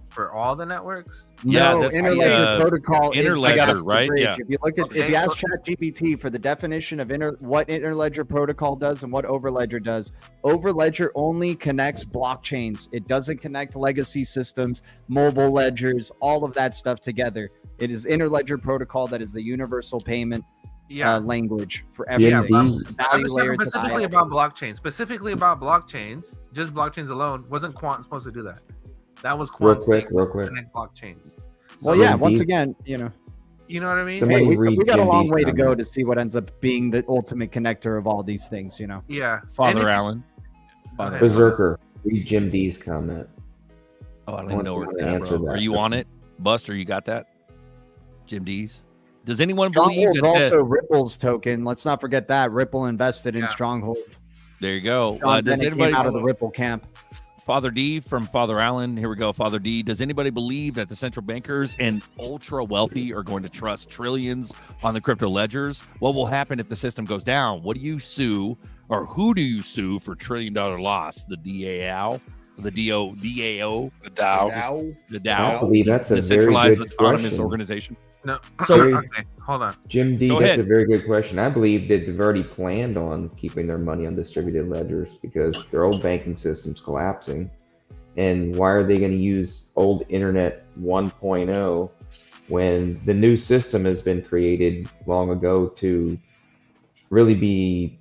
for all the networks? Yeah, No, that's the, Interledger protocol is the Interledger, master right? bridge. Yeah. If you look at if you ask ChatGPT for the definition of what Interledger protocol does and what Overledger does, Overledger only connects blockchains. It doesn't connect legacy systems, mobile ledgers, all of that stuff together. It is Interledger protocol that is the universal payment language for everything. I'm Value just layer talking to specifically value. about blockchains. Specifically about blockchains, just blockchains alone. Wasn't Quant supposed to do that? That was Real Quant's quick, thing, real was to quick. connect blockchains. Well, So- yeah. Once again, you know what I mean? Somebody Hey, we read got a Jim long D's way to go comment. to see what ends up being the ultimate connector of all these things. You know. Yeah. Father Allen. Father Berserker, read Jim D's comment. Oh, I don't I even want know where someone it's to at, answer bro. that. Are you on it, Buster? You got that? Jim D's. Does anyone believe Stronghold's that? also Ripple's token. Let's not forget that Ripple invested in Stronghold. There you go. John Does Bennett anybody came out of the Ripple camp? Father D from Father Allen. Here we go. Father D. Does anybody believe that the central bankers and ultra wealthy are going to trust trillions on the crypto ledgers? What will happen if the system goes down? What do you sue, or who do you sue for $1 trillion loss? The DAO, the DAO, the DAO, the I DAO. believe that's a very Decentralized good Autonomous question. Organization. No. Very- Okay, hold on. Jim D, Go that's ahead. a very good question. I believe that they've already planned on keeping their money on distributed ledgers because their old banking system's collapsing. And why are they going to use old Internet 1.0 when the new system has been created long ago to really be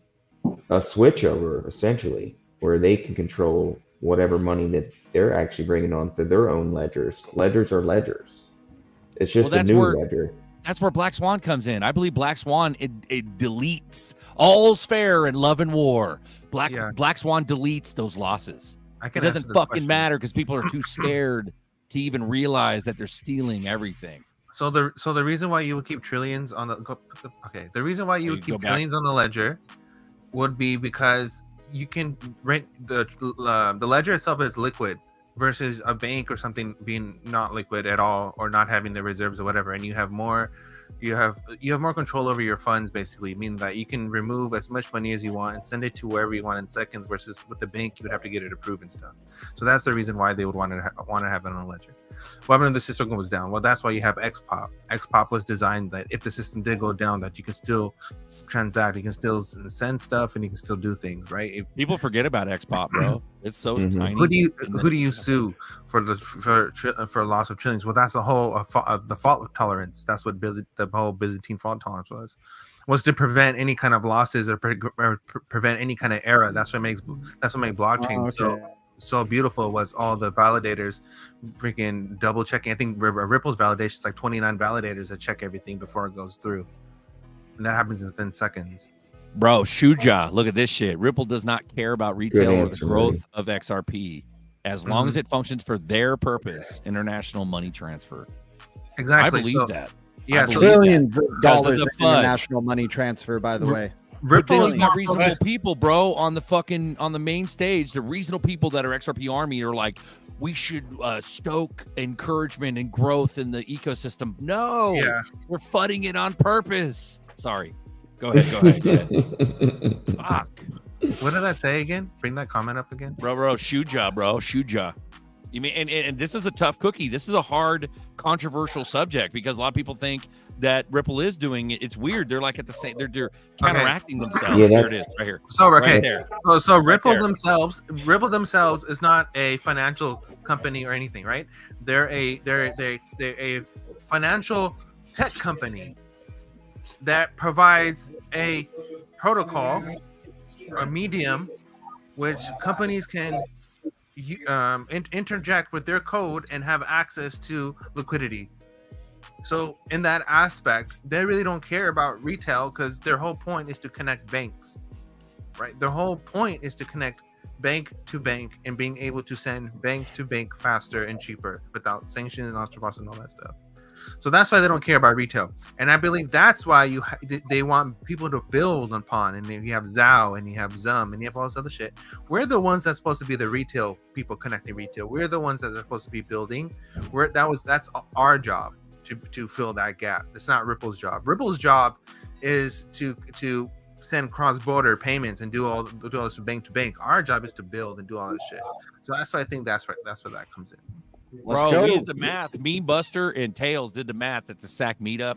a switchover, essentially, where they can control whatever money that they're actually bringing on to their own ledgers. Ledgers are ledgers. It's just a that's new where- ledger. That's where Black Swan comes in. I believe Black Swan it deletes all's fair in love and war. Black Swan deletes those losses. I It can doesn't answer this fucking question. matter because people are too scared to even realize that they're stealing everything. So the reason why you would keep trillions on the reason why you would go keep back. trillions on the ledger would be because you can rent the ledger itself is liquid versus a bank or something being not liquid at all or not having the reserves or whatever, and you have more control over your funds, basically, meaning that you can remove as much money as you want and send it to wherever you want in seconds, versus with the bank you would have to get it approved and stuff. So that's the reason why they would want to have it on a ledger. What happened if the system goes down? Well, that's why you have XPOP. XPOP was designed that if the system did go down, that you can still transact. You can still send stuff, and you can still do things, right? If People forget about Xpop, bro. It's so tiny. who do you sue for loss of trillions? Well, that's the whole the fault tolerance. That's what the whole Byzantine fault tolerance was to prevent any kind of losses or prevent any kind of error. That's what made blockchain so beautiful. Was all the validators freaking double checking. I think Ripple's validation is like 29 validators that check everything before it goes through, and that happens within seconds. Bro, Shuja, look at this shit. Ripple does not care about retail or the growth of XRP as long as it functions for their purpose, international money transfer. Exactly. I believe that. Yeah, billions of dollars in international money transfer, by the way. Ripple is not reasonable people, bro, on the main stage. The reasonable people that are XRP Army are like, we should stoke encouragement and growth in the ecosystem. No, we're funding it on purpose. Sorry. Go ahead. Fuck. What did that say again? Bring that comment up again. Bro, Shuja. You mean, and this is a tough cookie. This is a hard, controversial subject because a lot of people think that Ripple is doing it. It's weird. They're like at the same. They're counteracting themselves. Yeah, there it is, right here. So right there. So Ripple themselves is not a financial company or anything, right? They're a financial tech company that provides a protocol or medium which companies can interject with their code and have access to liquidity. So in that aspect, they really don't care about retail because their whole point is to connect banks, right? Their whole point is to connect bank to bank and being able to send bank to bank faster and cheaper without sanctions and ostracos and all that stuff. So that's why they don't care about retail, and I believe that's why they want people to build upon. And you have Zao, and you have Zum, and you have all this other shit. We're the ones that's supposed to be the retail people connecting retail. We're the ones that are supposed to be building. That's our job to fill that gap. It's not Ripple's job. Ripple's job is to send cross-border payments and do all this from bank to bank. Our job is to build and do all this shit. So that's why I think that's where that comes in. Bro, we did the math. Me, Buster, and Tails did the math at the SAC meetup,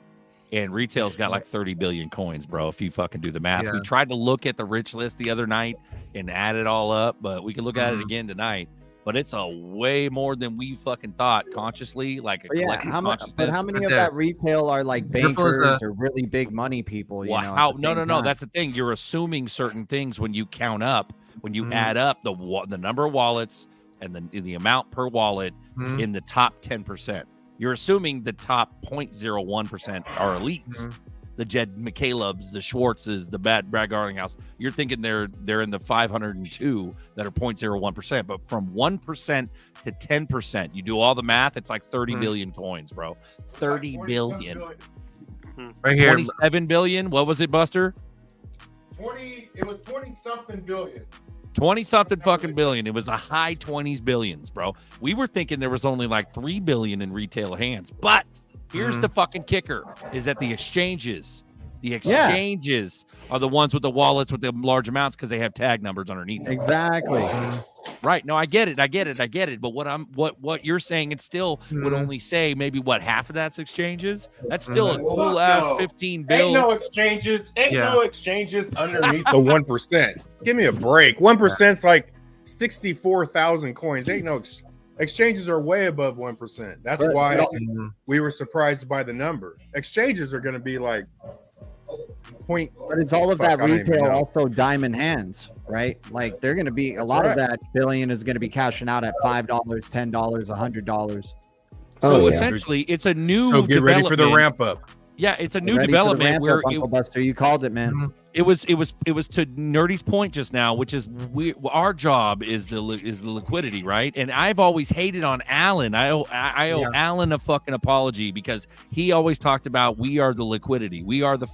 and retail's got like 30 billion coins, bro. If you fucking do the math, we tried to look at the rich list the other night and add it all up, but we can look at it again tonight. But it's a way more than we fucking thought consciously, like a collective consciousness. But how many of that retail are like bankers or really big money people? You know, no. That's the thing. You're assuming certain things when you count up, when you add up the number of wallets and the amount per wallet in the top 10%. You're assuming the top 0.01% are elites. The Jed McCalebs, the Schwartzes, the Brad Garlinghouse. You're thinking they're in the 502 that are 0.01%. But from 1% to 10%, you do all the math, it's like 30 billion coins, bro. 30 billion. Right here. 27 billion. What was it, Buster? It was 20-something billion. 20-something fucking billion. It was a high 20s billions, bro. We were thinking there was only like 3 billion in retail hands. But here's the fucking kicker, is that the exchanges are the ones with the wallets with the large amounts because they have tag numbers underneath them. Exactly. Right. No, I get it. But what you're saying, it still would only say maybe half of that's exchanges. That's still a cool ass 15 bill. Ain't no exchanges underneath the 1%. Give me a break. 1%'s like 64,000 coins. Ain't no exchanges are way above 1%. That's why we were surprised by the number. Exchanges are going to be like point. But it's all of that retail also diamond hands, right? Like they're going to be a lot of that billion is going to be cashing out at $5, $10, $100. So essentially, it's a new. So get ready for the ramp up. Yeah, it's a new development where Uncle Buster, you called it, man. It was to Nerdy's point just now, which is our job is the liquidity, right? And I've always hated on Alan. I owe Alan a fucking apology because he always talked about we are the liquidity. We are the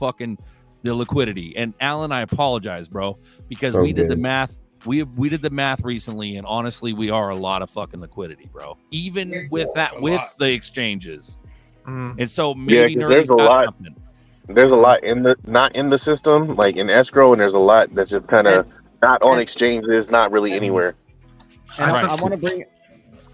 liquidity. And Alan, I apologize, bro, because we did the math. We did the math recently, and honestly, we are a lot of fucking liquidity, bro. Even with the exchanges. And so maybe there's a lot. Something. There's a lot not in the system, like in escrow, and there's a lot that's just kind of not on exchanges, not really anywhere. And I want to bring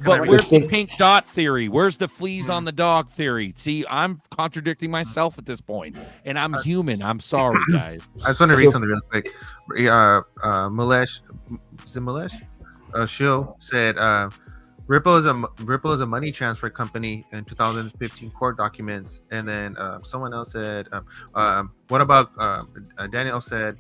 But where's the pink dot theory? Where's the fleas on the dog theory? See, I'm contradicting myself at this point, and I'm human. I'm sorry, guys. I just want to read something real quick. Malesh, is it Malesh? Shil said, Ripple is a money transfer company in 2015 court documents. And then someone else said, what about Daniel said,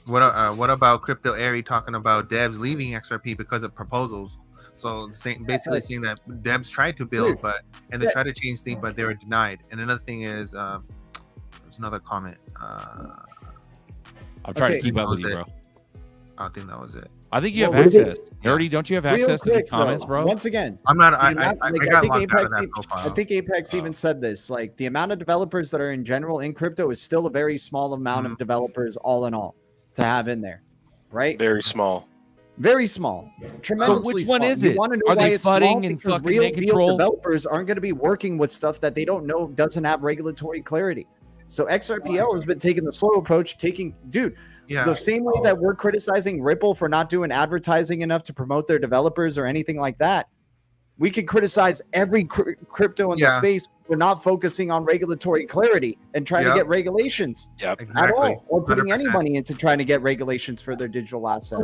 what about Crypto Airy talking about devs leaving XRP because of proposals? So basically saying that devs tried to build, and they tried to change things, but they were denied. And another thing is, there's another comment. I'm trying to keep up with you, bro. I think that was it. I think you have access. Nerdy, don't you have access to the comments, bro? Once again, I'm not. I got locked out of that profile. I think Apex even said this. Like the amount of developers that are in general in crypto is still a very small amount of developers, all in all, to have in there, right? Very small. Very small. Tremendously so which one small. is it? You want to know Are why they it's small? fudding and Because fucking real making deal troll? developers aren't going to be working with stuff that they don't know doesn't have regulatory clarity. So XRPL has been taking the slow approach, the same way that we're criticizing Ripple for not doing advertising enough to promote their developers or anything like that. We can criticize every crypto in the space for not focusing on regulatory clarity and trying to get regulations at all, or putting 100%. any money into trying to get regulations for their digital assets.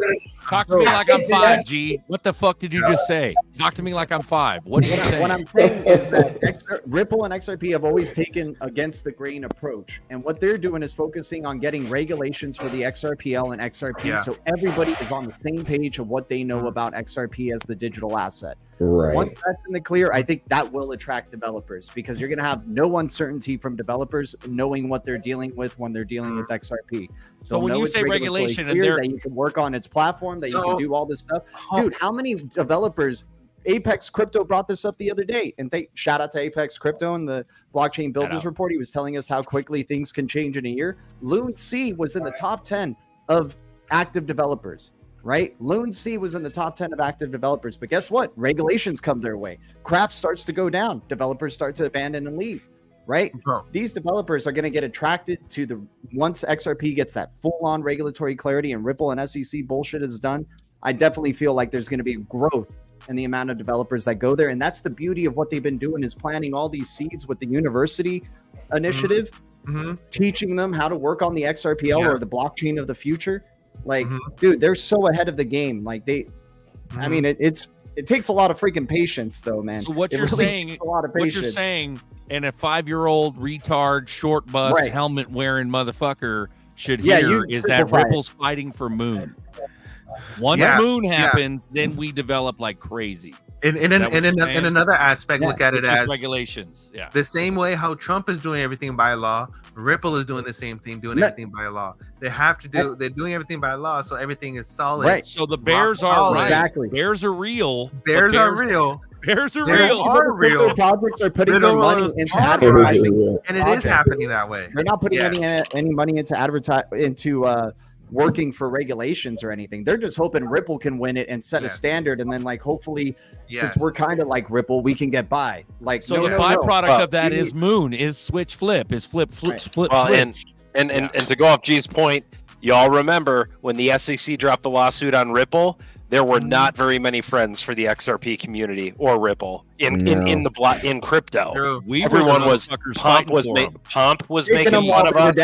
Talk to me like I'm 5, G. What the fuck did you just say? Talk to me like I'm 5. What did you say? What I'm saying is that Ripple and XRP have always taken against the grain approach. And what they're doing is focusing on getting regulations for the XRPL and XRP so everybody is on the same page of what they know about XRP as the digital asset. Right. Once that's in the clear, I think that will attract developers because you're going to have no uncertainty from developers knowing what they're dealing with when they're dealing with XRP. So when you say regulation and that you can work on its platform, that you can do all this stuff. Dude, how many developers Apex Crypto brought this up the other day, and shout out to Apex Crypto and the Blockchain Builders Report. He was telling us how quickly things can change in a year. Loon C was in the top 10 of active developers, right? Loon C was in the top 10 of active developers, but guess what? Regulations come their way. Crap starts to go down. Developers start to abandon and leave, right? These developers are going to get attracted to once XRP gets that full-on regulatory clarity and Ripple and SEC bullshit is done. I definitely feel like there's going to be growth in the amount of developers that go there. And that's the beauty of what they've been doing, is planting all these seeds with the university initiative, teaching them how to work on the XRPL or the blockchain of the future. Like, dude, they're so ahead of the game. Like I mean, it takes a lot of freaking patience though, man. So what It you're really saying, takes a lot of what patience. you're saying, and a 5-year-old retard, short bus, helmet wearing motherfucker should hear is that simplify it. Ripple's fighting for Moon. Once Moon happens, then we develop like crazy. In another aspect, look at it It's just as regulations. Yeah. The same way how Trump is doing everything by law, Ripple is doing the same thing, doing everything by law. They're doing everything by law, so everything is solid. Right. So the bears are right. Exactly. Bears are real. Bears are real. Bears are Bears real. are real. Projects are putting their money into Right. advertising, And it is happening that way. They're not putting any money into working for regulations or anything. They're just hoping Ripple can win it and set a standard, and then like hopefully, since we're kind of like Ripple, we can get by. Like So the byproduct of that is Moon, is switch flip, is flip. Well, switch. and to go off G's point, y'all remember when the SEC dropped the lawsuit on Ripple, there were not very many friends for the XRP community or Ripple in crypto. Everyone was Pomp was making fun of us.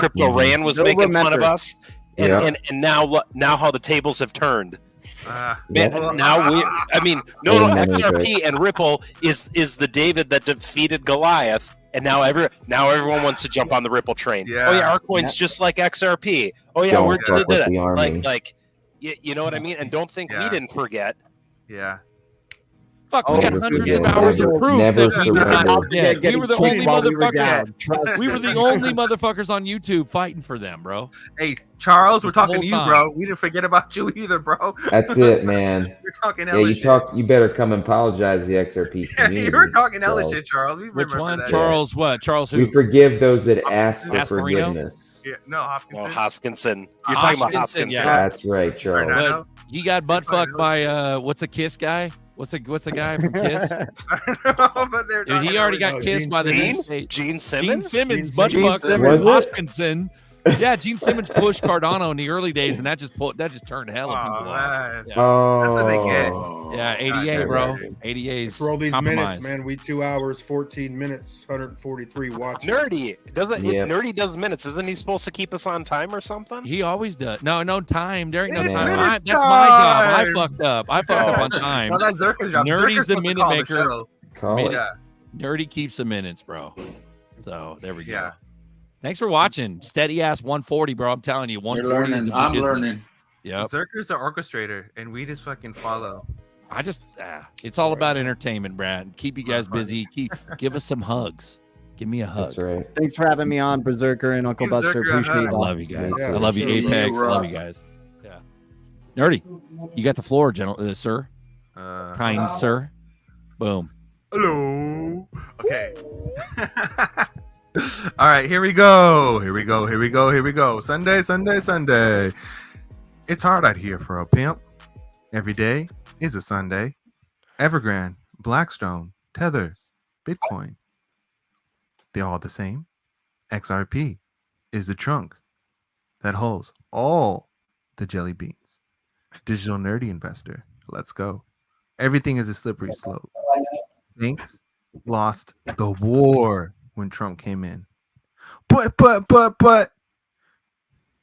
Crypto Ran was making fun of us, and now how the tables have turned. XRP and Ripple is the David that defeated Goliath. And now everyone wants to jump on the Ripple train. Yeah. Oh yeah, our coin's just like XRP. Oh yeah, we're like you know what I mean? And don't think we didn't forget. Yeah. Fuck, we got hundreds of hours of proof that we did not forget. We were the only motherfuckers. We were the only motherfuckers on YouTube fighting for them, bro. Hey, Charles, we're The talking whole to you, time. bro. We didn't forget about you either, bro. That's it, man. We're talking Yeah, hella you shit. You better come and apologize to the XRP community. You were talking hella Charles. shit, Charles. We Which remember one? that. Charles what? Charles who? We forgive those that ask for Ask Marino? forgiveness. Yeah, no, Hopkinson. Hoskinson. You're talking about Hoskinson, Hoskinson. yeah. That's right, Charles. But he got butt fucked by what's a Kiss guy? What's a guy from Kiss? But Dude, he already got kissed by the Gene? name state. Gene Simmons? Gene Simmons butt Gene fucked Simmons. Was it? Hoskinson Yeah, Gene Simmons pushed Cardano in the early days, and that just turned hell of people off. Yeah. That's what they get. Yeah, 88, bro. 88. For all these compromise. minutes, man, we 2 hours, 14 minutes, 143 watches. Nerdy doesn't. Yep. Nerdy does minutes. Isn't he supposed to keep us on time or something? He always does. No time. There ain't no It's time. minutes That's my job. I time. fucked up. I fucked up on time. No, that's Zerka's job. Nerdy's Zerka's the supposed to minute call the maker. show. Call it. Yeah. Nerdy keeps the minutes, bro. So there we go. Yeah. Thanks for watching. Steady ass 140, bro. I'm telling you, You're 140 is learning. the I'm business. learning. Yep. Zerka's the orchestrator, and we just fucking follow. I just, it's all about entertainment, Brad. Keep you guys busy. Give us some hugs. Give me a hug. That's right. Thanks for having me on, Berserker and Uncle Berserker, Buster. Appreciate I it. love you guys. Yeah, I love you, so Apex. I love you guys. Yeah. Nerdy, you got the floor, sir. Kind sir. Boom. Hello. Okay. All right, here we go. Sunday. It's hard out here for a pimp. Every day is a Sunday. Evergrande, Blackstone, Tether, Bitcoin. They're all the same. XRP is the trunk that holds all the jelly beans. Digital nerdy investor. Let's go. Everything is a slippery slope. Banks lost the war when Trump came in. But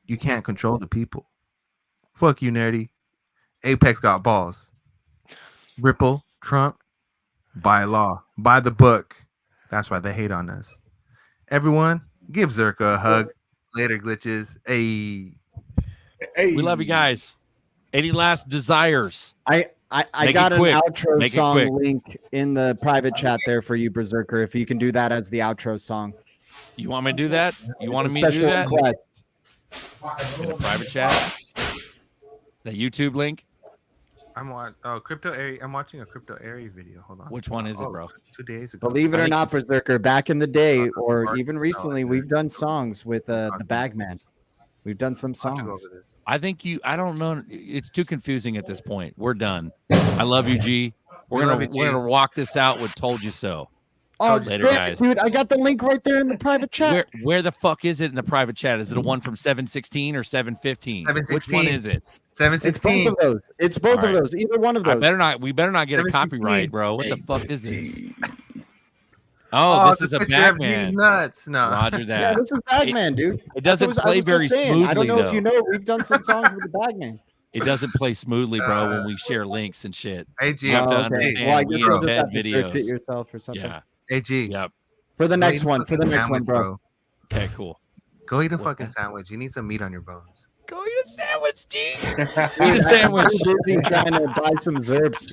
you can't control the people. Fuck you, nerdy. Apex got balls. Ripple, Trump, by law, by the book. That's why they hate on us. Everyone, give Zerka a hug. Later, glitches. Hey. We love you guys. Any last desires? I Make got it an quick. outro Make it song quick. link in the private chat there for you, Berserker. If you can do that as the outro song. You want me to do that? You wanted It's a me to do special that? request. In the private chat? The YouTube link? I'm watching a crypto area video. Hold on. Which one is it, bro? 2 days ago. Believe it I or think not, Berserker, back in the day or Mark- even recently, we've done songs with the Bagman. We've done some songs. I think I don't know. It's too confusing at this point. We're done. I love you, G. We're gonna walk this out with "Told You So." Oh, Later, damn guys. it, dude! I got the link right there in the private chat. Where the fuck is it in the private chat? Is it a one from 716 or 715? Which one 716. is it? It's both of those. It's both All of right. those. Either one of those. We better not get a 716. copyright, bro. What the fuck is this? Oh, this is a Batman. Nuts. No. Roger that. Yeah, this is Bagman, dude. It doesn't I play was very just saying. I don't smoothly, know if you know. We've done some songs with the Bagman. It doesn't play smoothly, bro, when we share links and shit. Hey, G. You have to Oh, okay. understand Well, I we guess you'll just embed have to search it videos. yourself or something. Yeah. Hey, G. Yep. For the Go next eat a one. For the fucking next one, sandwich, bro. Okay, cool. Go eat a What fucking the- sandwich. You need some meat on your bones. Go eat a sandwich, G. Eat a sandwich. I'm busy trying to buy some Zerbs.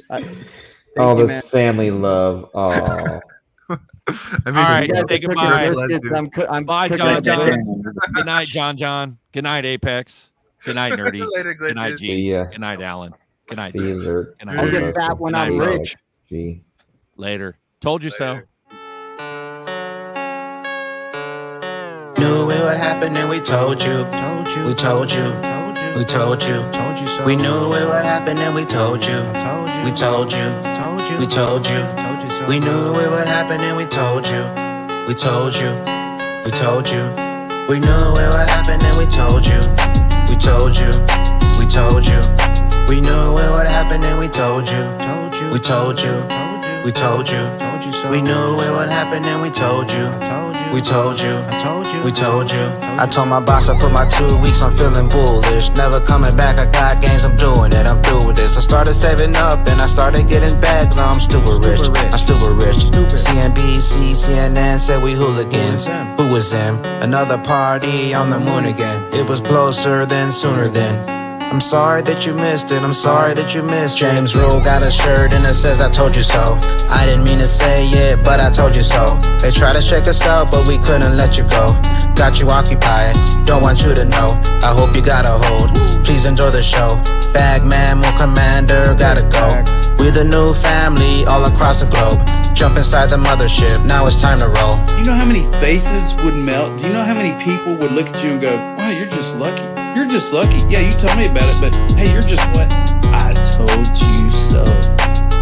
All you, this man. family love. Oh, All right, You guys say are cooking goodbye. biscuits. I'm Bye, cooking John up John. Zerbs. Good night, John John. Good night, Apex. Good night, Nerdy. Later, Good night, glitches. G. see ya. Good night, Alan. Good night. See you, Zerk. Good night. I'll get Buster. fat when Good I'm night, rich. G. Later. Told you so. Knew it would happen and we told you. We told you. We told you. We knew it would happen and we told you. We told you. We told you. We knew it would happen and we told you. We told you. We told you. We knew it would happen and we told you. We told you. We told you. We knew it would happen and we told you. We told you. We told you. We knew it would happen and we told you. We told you. We told you. I told my boss I put my 2 weeks on feeling bullish. Never coming back, I got gains, I'm doing it. I'm through with this. I started saving up and I started getting back. Now I'm stupid rich. I'm stupid rich. CNBC, CNN said we hooligans. Who was them? Another party on the moon again. It was closer than sooner than. I'm sorry that you missed it, I'm sorry that you missed it. James Rule got a shirt and it says I told you so. I didn't mean to say it, but I told you so. They tried to shake us out, but we couldn't let you go. Got you occupied, don't want you to know. I hope you got a hold, please enjoy the show. Bagman, more commander, gotta go. We're the new family all across the globe. Jump inside the mothership, now it's time to roll. You know how many faces would melt? Do you know how many people would look at you and go, wow, you're just lucky. You're just lucky. Yeah, you told me about it, but hey, you're just what? I told you so.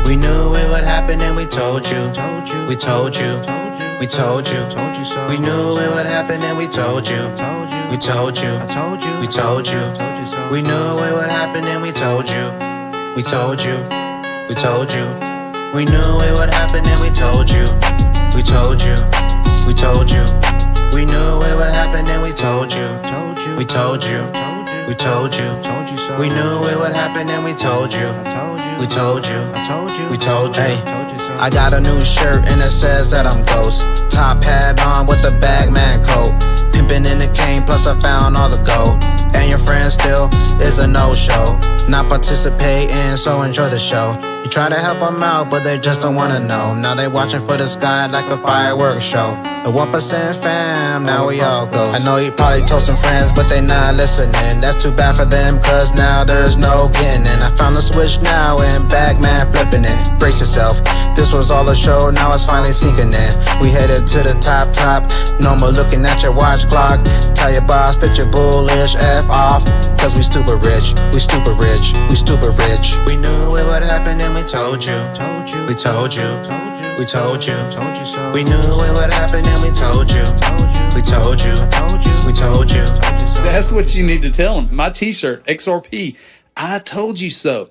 We knew it would happen and we told you. We told you. We told you. We knew it would happen and we told you. We told you. We told you. We knew it would happen and we told you. We told you. We told you. We knew it would happen and we told you. We told you. We told you. We knew it would happen and we told you. We told you. We told you. We knew it would happen and we told you. We told you. We told you. Hey, I got a new shirt and it says that I'm ghost. Top hat on with the bagman coat. Pimpin' in the cane, plus I found all the gold. And your friend still is a no-show. Not participating, so enjoy the show. You try to help them out, but they just don't wanna know. Now they watching for the sky like a fireworks show. The 1% fam, now we all ghosts. I know you probably told some friends, but they not listening. That's too bad for them, cause now there's no getting in. I found the switch now and Bagman flipping it. Brace yourself, this was all a show, now it's finally sinking in. We headed to the top, no more looking at your watch clock. Tell your boss that you're bullish, F off. Cause we stupid rich, we stupid rich, we stupid rich. We knew it would happen and we told you. We told you. We told you. We knew it would happen and we told you. We told you. We told you. That's what you need to tell them. My t-shirt, XRP, I told you so.